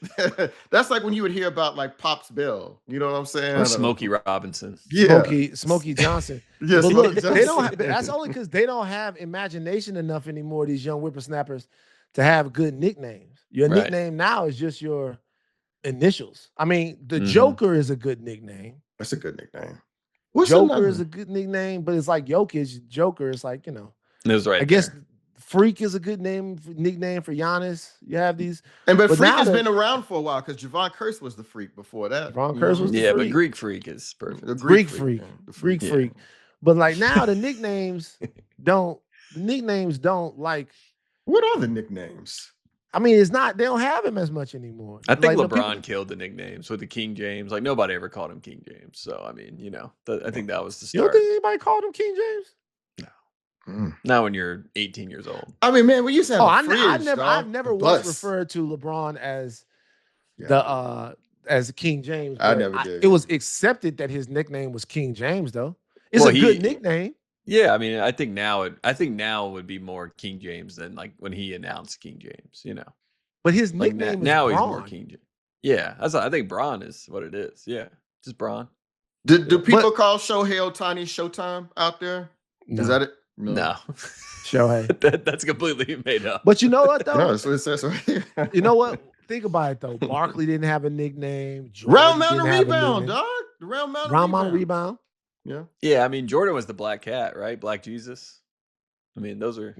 That's like when you would hear about like Pops Bell. You know what I'm saying? Or Smokey Robinson. Yeah. Smokey Johnson. Yeah, but look, Johnson. They don't have, that's only because they don't have imagination enough anymore, these young whippersnappers, to have good nicknames. Your nickname now is just your initials. I mean, the Joker is a good nickname. That's a good nickname. Joker is a good nickname, but it's like Jokic. Joker is like, That's right. I guess Freak is a good nickname for Giannis. You have these, but Freak has been around for a while because Javon Curse was the Freak before that. Javon Curse was the freak. But Greek Freak is perfect. The Greek Freak. But like now the nicknames don't like. What are the nicknames? I mean, it's not. They don't have him as much anymore. I think LeBron killed the nicknames with the King James. Like nobody ever called him King James. So I mean, I think that was the start. You don't think anybody called him King James? Not when you're 18 years old. I mean, man, we used to have I've never once referred to LeBron as as King James. I never did. It was accepted that his nickname was King James, though. It's a good nickname. Yeah, I mean, I think now it would be more King James than like when he announced King James, you know. But his Like nickname is now Braun. he's more King James. Yeah, I think Braun is what it is. Yeah, just Braun. Do people call Shohei Ohtani Showtime out there? No. Is that it? No. Shohei. That's completely made up. But you know what though? No, that's what it says right here. You know what? Think about it though. Barkley didn't have a nickname. Round mountain rebound, dog. The round mountain rebound. Yeah. Yeah, I mean Jordan was the Black Cat, right? Black Jesus. I mean, those were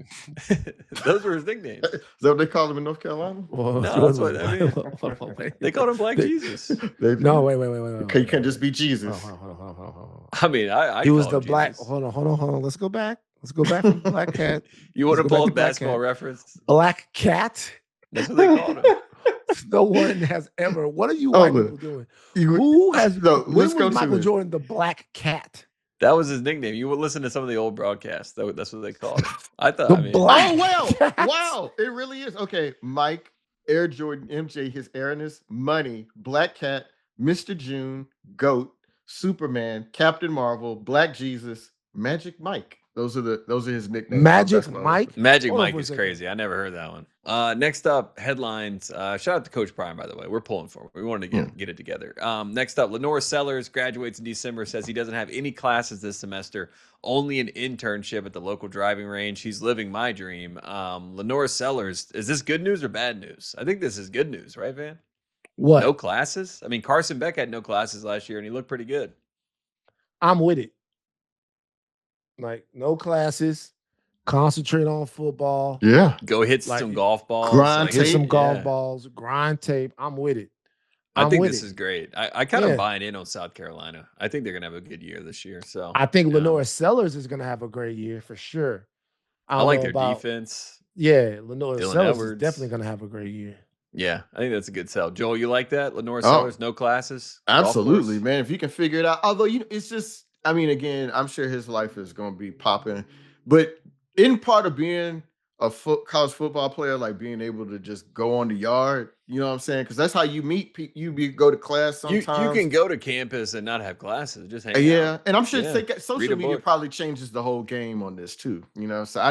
his nicknames. Is that what they called him in North Carolina? Well, no, that's what I mean. They called him Black Jesus. No, wait. Okay, you can't just be Jesus. Hold on. I mean, he was the Black. Hold on. Let's go back from Black Cat. You want to pull a basketball reference? Black Cat. That's what they called him. No one has ever. What are you white people doing? Who has? When was Michael Jordan the Black Cat? That was his nickname. You would listen to some of the old broadcasts. That's what they called it. I thought. Wow! It really is. Okay, Mike, Air Jordan, MJ, his airness, Money, Black Cat, Mr. June, Goat, Superman, Captain Marvel, Black Jesus, Magic Mike. Those are his nicknames. Magic Mike. Magic Mike is crazy. I never heard that one. Next up, headlines. Shout out to Coach Prime, by the way. We're pulling for him. We wanted to get it together. Next up, Lenore Sellers graduates in December, says he doesn't have any classes this semester, only an internship at the local driving range. He's living my dream. Lenore Sellers, is this good news or bad news? I think this is good news, right, Van? What? No classes? I mean, Carson Beck had no classes last year, and he looked pretty good. I'm with it. Like, no classes. Concentrate on football. Yeah. Go hit some golf balls. Hit some golf balls. Grind tape. I'm with it. I think this is great. I kind of buying in on South Carolina. I think they're going to have a good year this year. So I think Lenore Sellers is going to have a great year for sure. I like their defense. Yeah, Lenore Sellers is definitely going to have a great year. Yeah, I think that's a good sell. Joel, you like that? Lenore Sellers, no classes? Absolutely, man. If you can figure it out. Although, it's just, I mean, again, I'm sure his life is going to be popping. But in part of being a college football player, like being able to just go on the yard, you know what I'm saying? Because that's how you meet people. You go to class sometimes. You can go to campus and not have classes, just hang out. Yeah, and I'm sure social media probably changes the whole game on this too. You know, so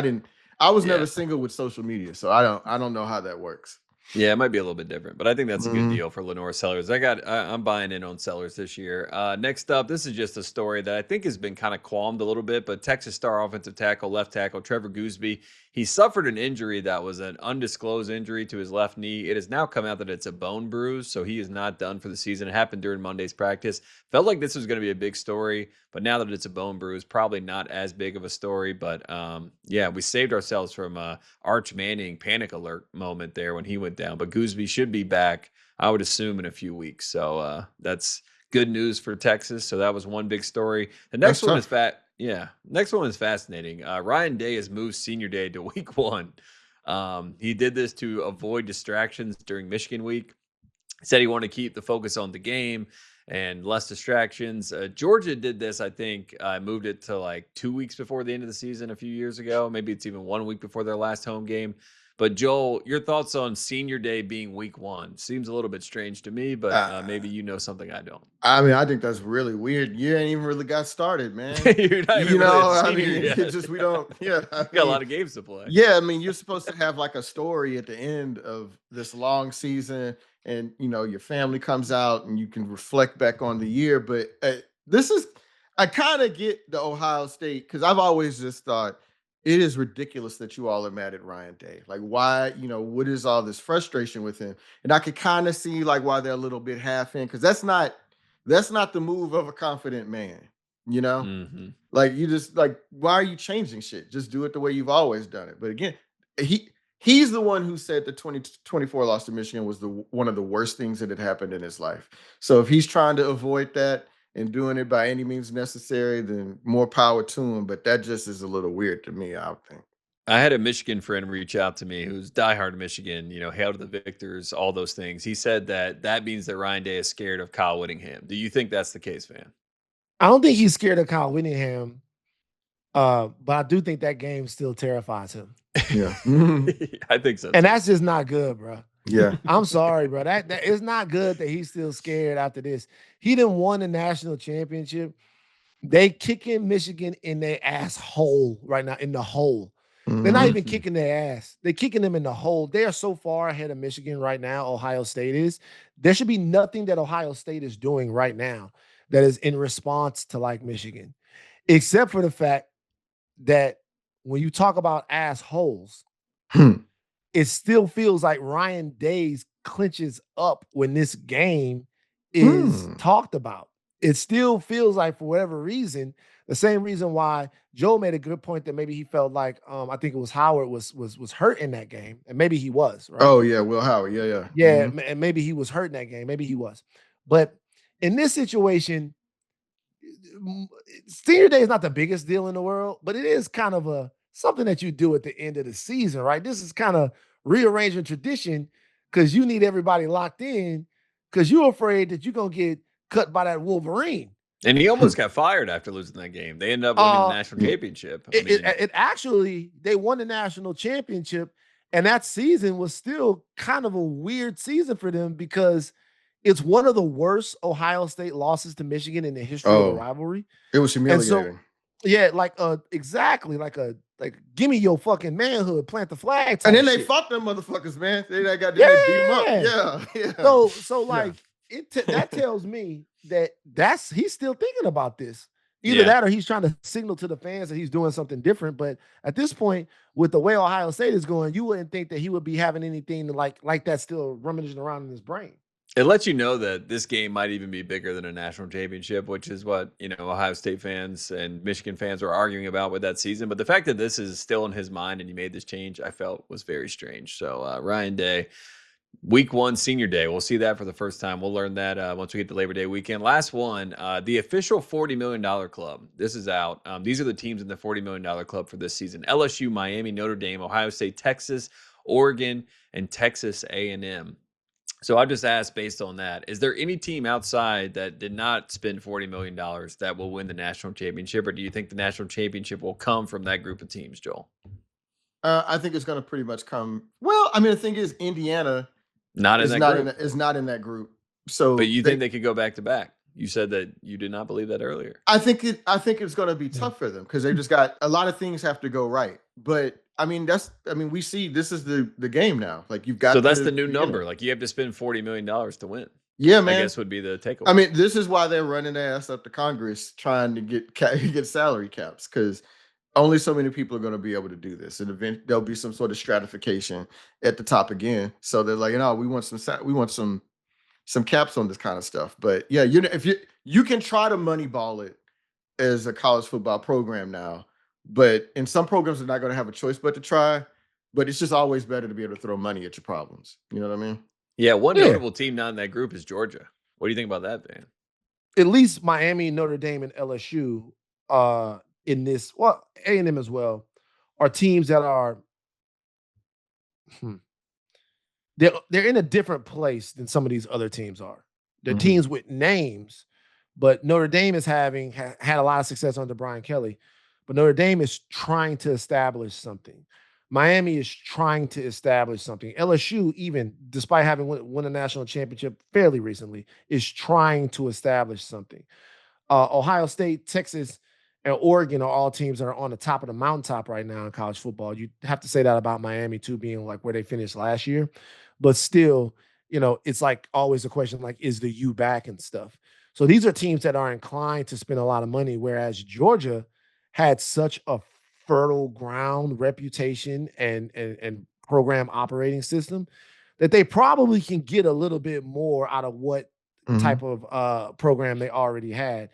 I was never single with social media, so I don't know how that works. Yeah, it might be a little bit different, but I think that's a good deal for Lenore Sellers. I'm buying in on Sellers this year. Next up, this is just a story that I think has been kind of qualmed a little bit, but Texas star offensive tackle, left tackle Trevor Gooseby, he suffered an injury that was an undisclosed injury to his left knee. It has now come out that it's a bone bruise, so he is not done for the season. It happened during Monday's practice. Felt like this was going to be a big story, but now that it's a bone bruise, probably not as big of a story. But yeah, we saved ourselves from Arch Manning panic alert moment there when he went down. But Gooseby should be back, I would assume, in a few weeks. So that's good news for Texas. So that was one big story. The next one is next one is fascinating. Ryan Day has moved senior day to week 1. He did this to avoid distractions during Michigan week. He said he wanted to keep the focus on the game and less distractions. Georgia did this, I think, moved it to like 2 weeks before the end of the season a few years ago. Maybe it's even 1 week before their last home game. But Joel, your thoughts on senior day being week 1? Seems a little bit strange to me, but maybe you know something I don't. I mean, I think that's really weird. You ain't even really got started, man. You're not even it's just we don't. Yeah, got a lot of games to play. Yeah, I mean, you're supposed to have like a story at the end of this long season, and your family comes out and you can reflect back on the year. But I kind of get the Ohio State, because I've always just thought it is ridiculous that you all are mad at Ryan Day. Like, why, what is all this frustration with him? And I could kind of see like why they're a little bit half in, because that's not the move of a confident man, Mm-hmm. Like, you just like, why are you changing shit? Just do it the way you've always done it. But again, he's the one who said the 2024 loss to Michigan was one of the worst things that had happened in his life. So if he's trying to avoid that and doing it by any means necessary, then more power to him. But that just is a little weird to me, I think. I had a Michigan friend reach out to me who's diehard Michigan, hail to the victors, all those things. He said that means that Ryan Day is scared of Kyle Whittingham. Do you think that's the case, Van? I don't think he's scared of Kyle Whittingham, but I do think that game still terrifies him. Yeah. I think so. And that's just not good, bro. Yeah. I'm sorry, bro. That is not good that he's still scared after this. He didn't won the national championship. They kicking Michigan in their asshole right now, in the hole. They're not even kicking their ass. They're kicking them in the hole. They are so far ahead of Michigan right now, Ohio State is. There should be nothing that Ohio State is doing right now that is in response to like Michigan, except for the fact that when you talk about assholes, it still feels like Ryan Days clinches up when this game is talked about. It still feels like, for whatever reason, the same reason why Joe made a good point that maybe he felt like I think it was Howard was hurt in that game, and maybe he was, right? Oh yeah, Will Howard, yeah. And maybe he was hurt in that game, maybe he was. But in this situation, senior day is not the biggest deal in the world, but it is kind of something that you do at the end of the season, right? This is kind of rearranging tradition because you need everybody locked in because you're afraid that you're gonna get cut by that Wolverine. And he almost got fired after losing that game. They ended up winning the national championship. It actually, they won the national championship, and that season was still kind of a weird season for them because it's one of the worst Ohio State losses to Michigan in the history of the rivalry. It was humiliating. Exactly, like give me your fucking manhood, plant the flag. And then they fought them motherfuckers, man. They beat them up. Yeah. So like that tells me that he's still thinking about this. Either that or he's trying to signal to the fans that he's doing something different. But at this point, with the way Ohio State is going, you wouldn't think that he would be having anything like that still rummaging around in his brain. It lets you know that this game might even be bigger than a national championship, which is what, Ohio State fans and Michigan fans were arguing about with that season. But the fact that this is still in his mind and he made this change, I felt was very strange. So Ryan Day, week 1, senior day, we'll see that for the first time. We'll learn that once we get to Labor Day weekend. Last one, the official $40 million club. This is out. These are the teams in the $40 million club for this season: LSU, Miami, Notre Dame, Ohio State, Texas, Oregon, and Texas A&M. So I just asked, based on that, is there any team outside that did not spend $40 million that will win the national championship, or do you think the national championship will come from that group of teams, Joel? I think it's going to pretty much come. Well, I mean, the thing is, Indiana is not in that group. So, but you think they could go back to back? You said that you did not believe that earlier. I think it's going to be tough for them because they just got a lot of things have to go right. But we see this is the game now. Like you've got. So that's the new number. Like you have to spend $40 million to win. Yeah, man. I guess would be the takeaway. I mean, this is why they're running their ass up to Congress trying to get salary caps because only so many people are going to be able to do this, and eventually there'll be some sort of stratification at the top again. So they're like, we want some caps on this kind of stuff. But yeah, if you can try to moneyball it as a college football program now. But in some programs, they're not going to have a choice but to try. But it's just always better to be able to throw money at your problems. You know what I mean? Yeah, one notable team not in that group is Georgia. What do you think about that, Van? At least Miami, Notre Dame, and LSU in this, well, A&M as well, are teams that are they're in a different place than some of these other teams are. They're teams with names, but Notre Dame is had a lot of success under Brian Kelly. But Notre Dame is trying to establish something. Miami is trying to establish something. LSU, even despite having won a national championship fairly recently, is trying to establish something. Ohio State, Texas, and Oregon are all teams that are on the top of the mountaintop right now in college football. You have to say that about Miami too, being like where they finished last year. But still, it's like always a question like, is the U back and stuff? So these are teams that are inclined to spend a lot of money, whereas Georgia had such a fertile ground reputation and program operating system that they probably can get a little bit more out of what type of program they already had.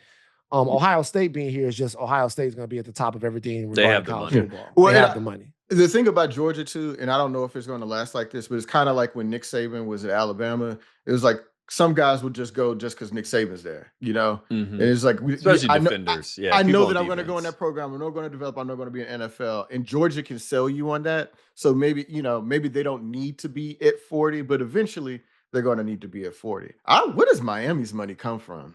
Ohio State being here is just Ohio State is going to be at the top of everything. They have the money. Well, they have the money. The thing about Georgia too, and I don't know if it's going to last like this, but it's kind of like when Nick Saban was at Alabama. It was like some guys would just go just because Nick Saban's there, And it's like, especially defenders. I know that I'm going to go in that program. I'm not going to develop. I'm not going to be an NFL. And Georgia can sell you on that. So maybe they don't need to be at 40, but eventually they're going to need to be at 40. Where does Miami's money come from?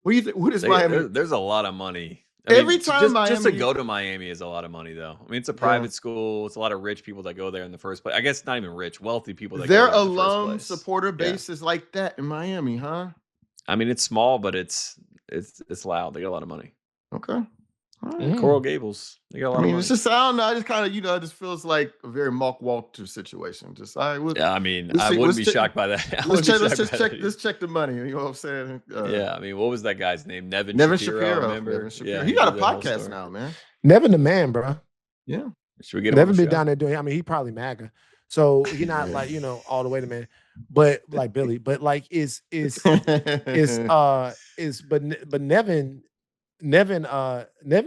What do you think? What is Miami? There's a lot of money. Every time just to go to Miami is a lot of money, though. I mean, it's a private school. It's a lot of rich people that go there in the first place. I guess not even rich, wealthy people that their go there in the first alum place. supporter base is like that in Miami, huh? I mean, it's small, but it's loud. They got a lot of money. Okay. Coral Gables. They got a lot of money. It's just, I don't know. I just kind of, it just feels like a very Mark Walters situation. Just, I wouldn't be shocked by that. Let's check the money. You know what I'm saying? Yeah, I mean, what was that guy's name? Nevin Shapiro. Remember? Nevin Shapiro. Yeah, he got a podcast now, man. Nevin the man, bro. Yeah. Should we get Nevin been down there doing? I mean, he probably MAGA, so he's not like all the way to man. But like Billy, but like Nevin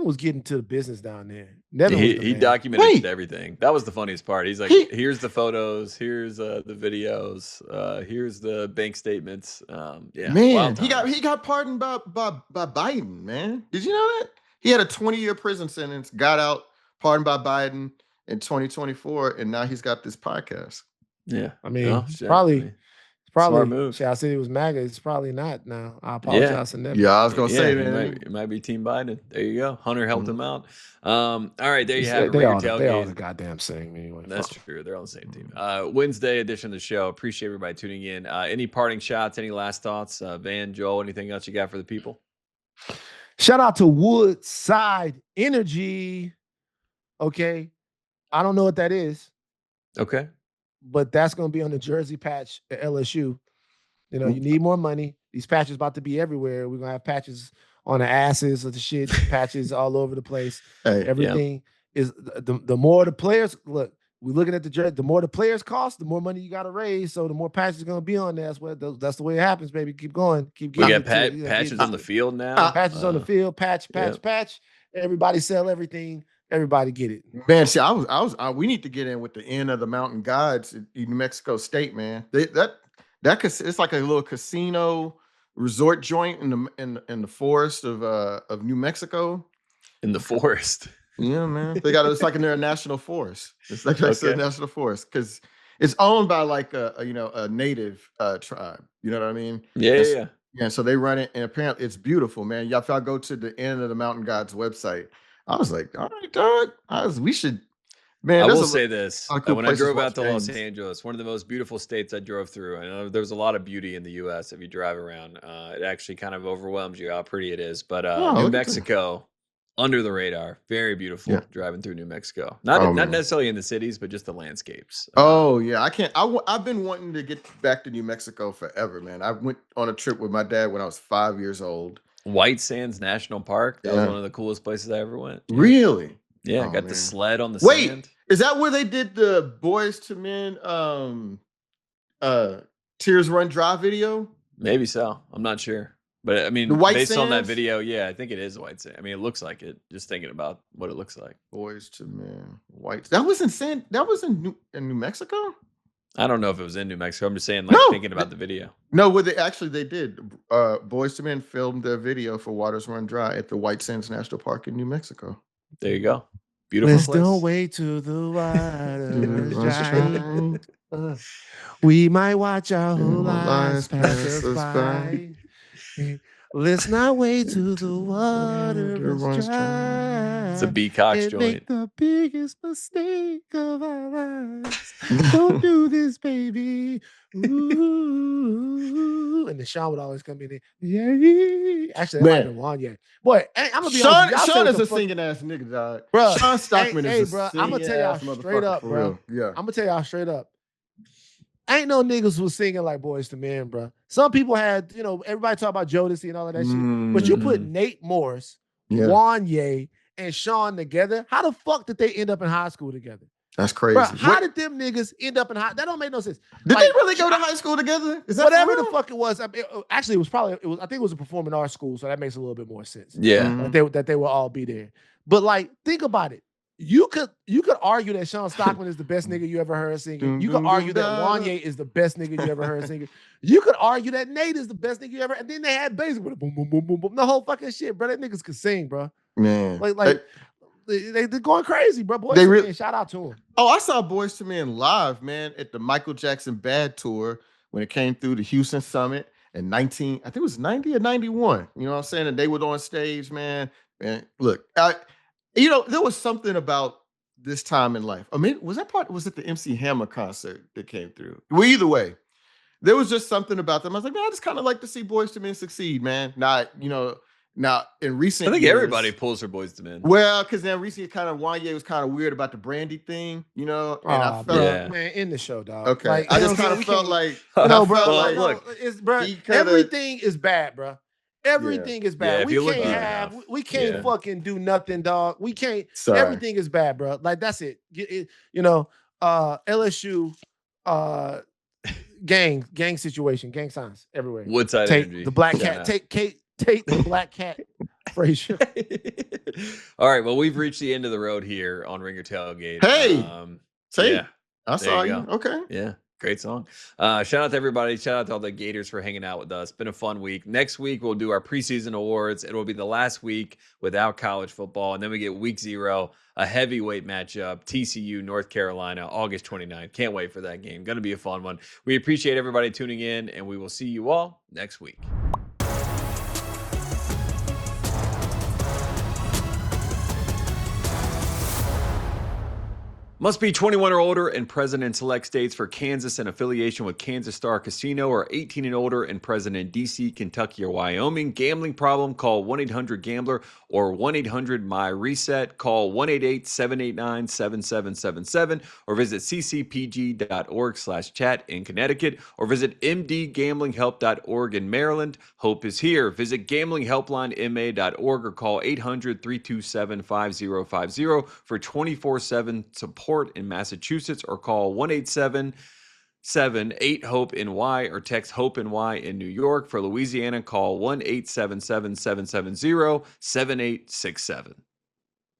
was getting to the business down there. Nevin he documented everything. That was the funniest part. He's like, here's the photos, here's the videos, here's the bank statements. Man, he got pardoned by Biden, man. Did you know that? He had a 20-year prison sentence, got out, pardoned by Biden in 2024, and now he's got this podcast. Yeah. I mean, probably smart move. I said it was MAGA. It's probably not now. I apologize. Yeah, I was gonna say it might be Team Biden. There you go. Hunter helped him out. All right, there you have it. They all the goddamn same anyway. That's true. They're on the same team. Wednesday edition of the show. Appreciate everybody tuning in. Any parting shots? Any last thoughts? Van, Joel, anything else you got for the people? Shout out to Woodside Energy. Okay, I don't know what that is. Okay. But that's going to be on the jersey patch at LSU. You need more money. These patches about to be everywhere. We're going to have patches on the asses of the shit, patches all over the place. Everything is the more the players look. We're looking at the jersey. The more the players cost, the more money you got to raise. So the more patches are going to be on there. That's the way it happens, baby. Keep going. Keep getting. We got patches on the field now. Patches on the field. Patch. Everybody sell everything. Everybody get it, man. See, we need to get in with the Inn of the Mountain Gods in New Mexico State, man. It's like a little casino resort joint in the forest of New Mexico. In the forest, yeah, man. It's like in their national forest. It's like a national forest because it's owned by like a native tribe. You know what I mean? Yeah. Yeah. So they run it, and apparently it's beautiful, man. Y'all, if y'all go to the Inn of the Mountain Gods website. I was like, all right, dog. We should, man. I will say this. When I drove out to Los Angeles, one of the most beautiful states I drove through. I know there's a lot of beauty in the U.S. if you drive around. It actually kind of overwhelms you how pretty it is. But New Mexico, under the radar, very beautiful driving through New Mexico. Not necessarily in the cities, but just the landscapes. I've been wanting to get back to New Mexico forever, man. I went on a trip with my dad when I was 5 years old. White Sands National Park. That was one of the coolest places I ever went. Yeah. Really? Yeah, got the sled on the sand. Is that where they did the Boys to Men Tears Run Dry video? Maybe so. I'm not sure. But I mean, based on that video, yeah, I think it is White Sands. I mean, it looks like it, just thinking about what it looks like. Boys to Men. That was in New Mexico? I don't know if it was in New Mexico. I'm just saying, thinking about the video. No, they did. Boys to Men filmed their video for Waters Run Dry at the White Sands National Park in New Mexico. There you go. Beautiful place. Don't wait till the waters dry. We might watch our whole lives pass us by. Let's not wait till the water runs dry. It's a B Cox joint. Make the biggest mistake of our lives. Don't do this, baby. Ooh. And the Sean would always come in there. Yeah. Actually, that might have been Juan yet. Boy, I'm gonna be honest. Sean is a singing ass nigga, dog. Bro, Sean Stockman is a singing I'm gonna tell y'all straight up, bro. Yeah. I'm gonna tell y'all straight up. Ain't no niggas was singing like Boys to Men, bro. Some people had, everybody talk about Jodeci and all of that shit. But you put Nate Morris, Wanye, and Sean together. How the fuck did they end up in high school together? That's crazy. Bro, how did them niggas end up in high? That don't make no sense. Did they really go to high school together? Is that whatever the fuck it was? I think it was. I think it was a performing arts school, so that makes a little bit more sense. Yeah, that they will all be there. But think about it. You could argue that Sean Stockman is the best nigga you ever heard singing. You could argue that Wanye is the best nigga you ever heard singing. You could argue that Nate is the best nigga you ever. And then they had bass with boom, boom, boom, boom, boom. The whole fucking shit, bro. That niggas could sing, bro. Man, they're going crazy, bro. Boys to Men, shout out to them. Oh, I saw Boys to Men live, man, at the Michael Jackson Bad Tour when it came through the Houston Summit in I think it was 90 or 91. You know what I'm saying? And they were on stage, man. And look, there was something about this time in life. I mean, was it the MC Hammer concert that came through? Well, either way, there was just something about them. I was like, man, I just kind of like to see Boys to Men succeed, man. Not, Now, in recent I think years, everybody pulls for Boyz II Men. Well, because then recently Wanye was kind of weird about the Brandy thing, and I felt man, in the show, dog. Okay, like, I just kind of felt like look, it's bro. Everything is bad, bro. Everything is bad. We can't fucking do nothing, dog. We can't. Everything is bad, bro. Like that's it. LSU, gang situation, gang signs everywhere. Woodside Tate, Energy, the black cat. Tate, the black cat. Frazier. All right. Well, we've reached the end of the road here on Ringer Tailgate. Hey, Tate. Yeah, I saw you. Okay. Yeah. Great song. Shout out to everybody. Shout out to all the Gators for hanging out with us. Been a fun week. Next week, we'll do our preseason awards. It will be the last week without college football. And then we get week 0, a heavyweight matchup, TCU, North Carolina, August 29th. Can't wait for that game. Going to be a fun one. We appreciate everybody tuning in, and we will see you all next week. Must be 21 or older and present in select states for Kansas and affiliation with Kansas Star Casino, or 18 and older and present in D.C., Kentucky, or Wyoming. Gambling problem? Call 1-800-GAMBLER or 1-800-MY-RESET. Call 1-888-789-7777 or visit ccpg.org/chat in Connecticut or visit mdgamblinghelp.org in Maryland. Hope is here. Visit gamblinghelplinema.org or call 800-327-5050 for 24/7 support in Massachusetts, or call 1-877-8-HOPE-NY or text HOPE-NY in New York. For Louisiana, call 1-877-770-7867.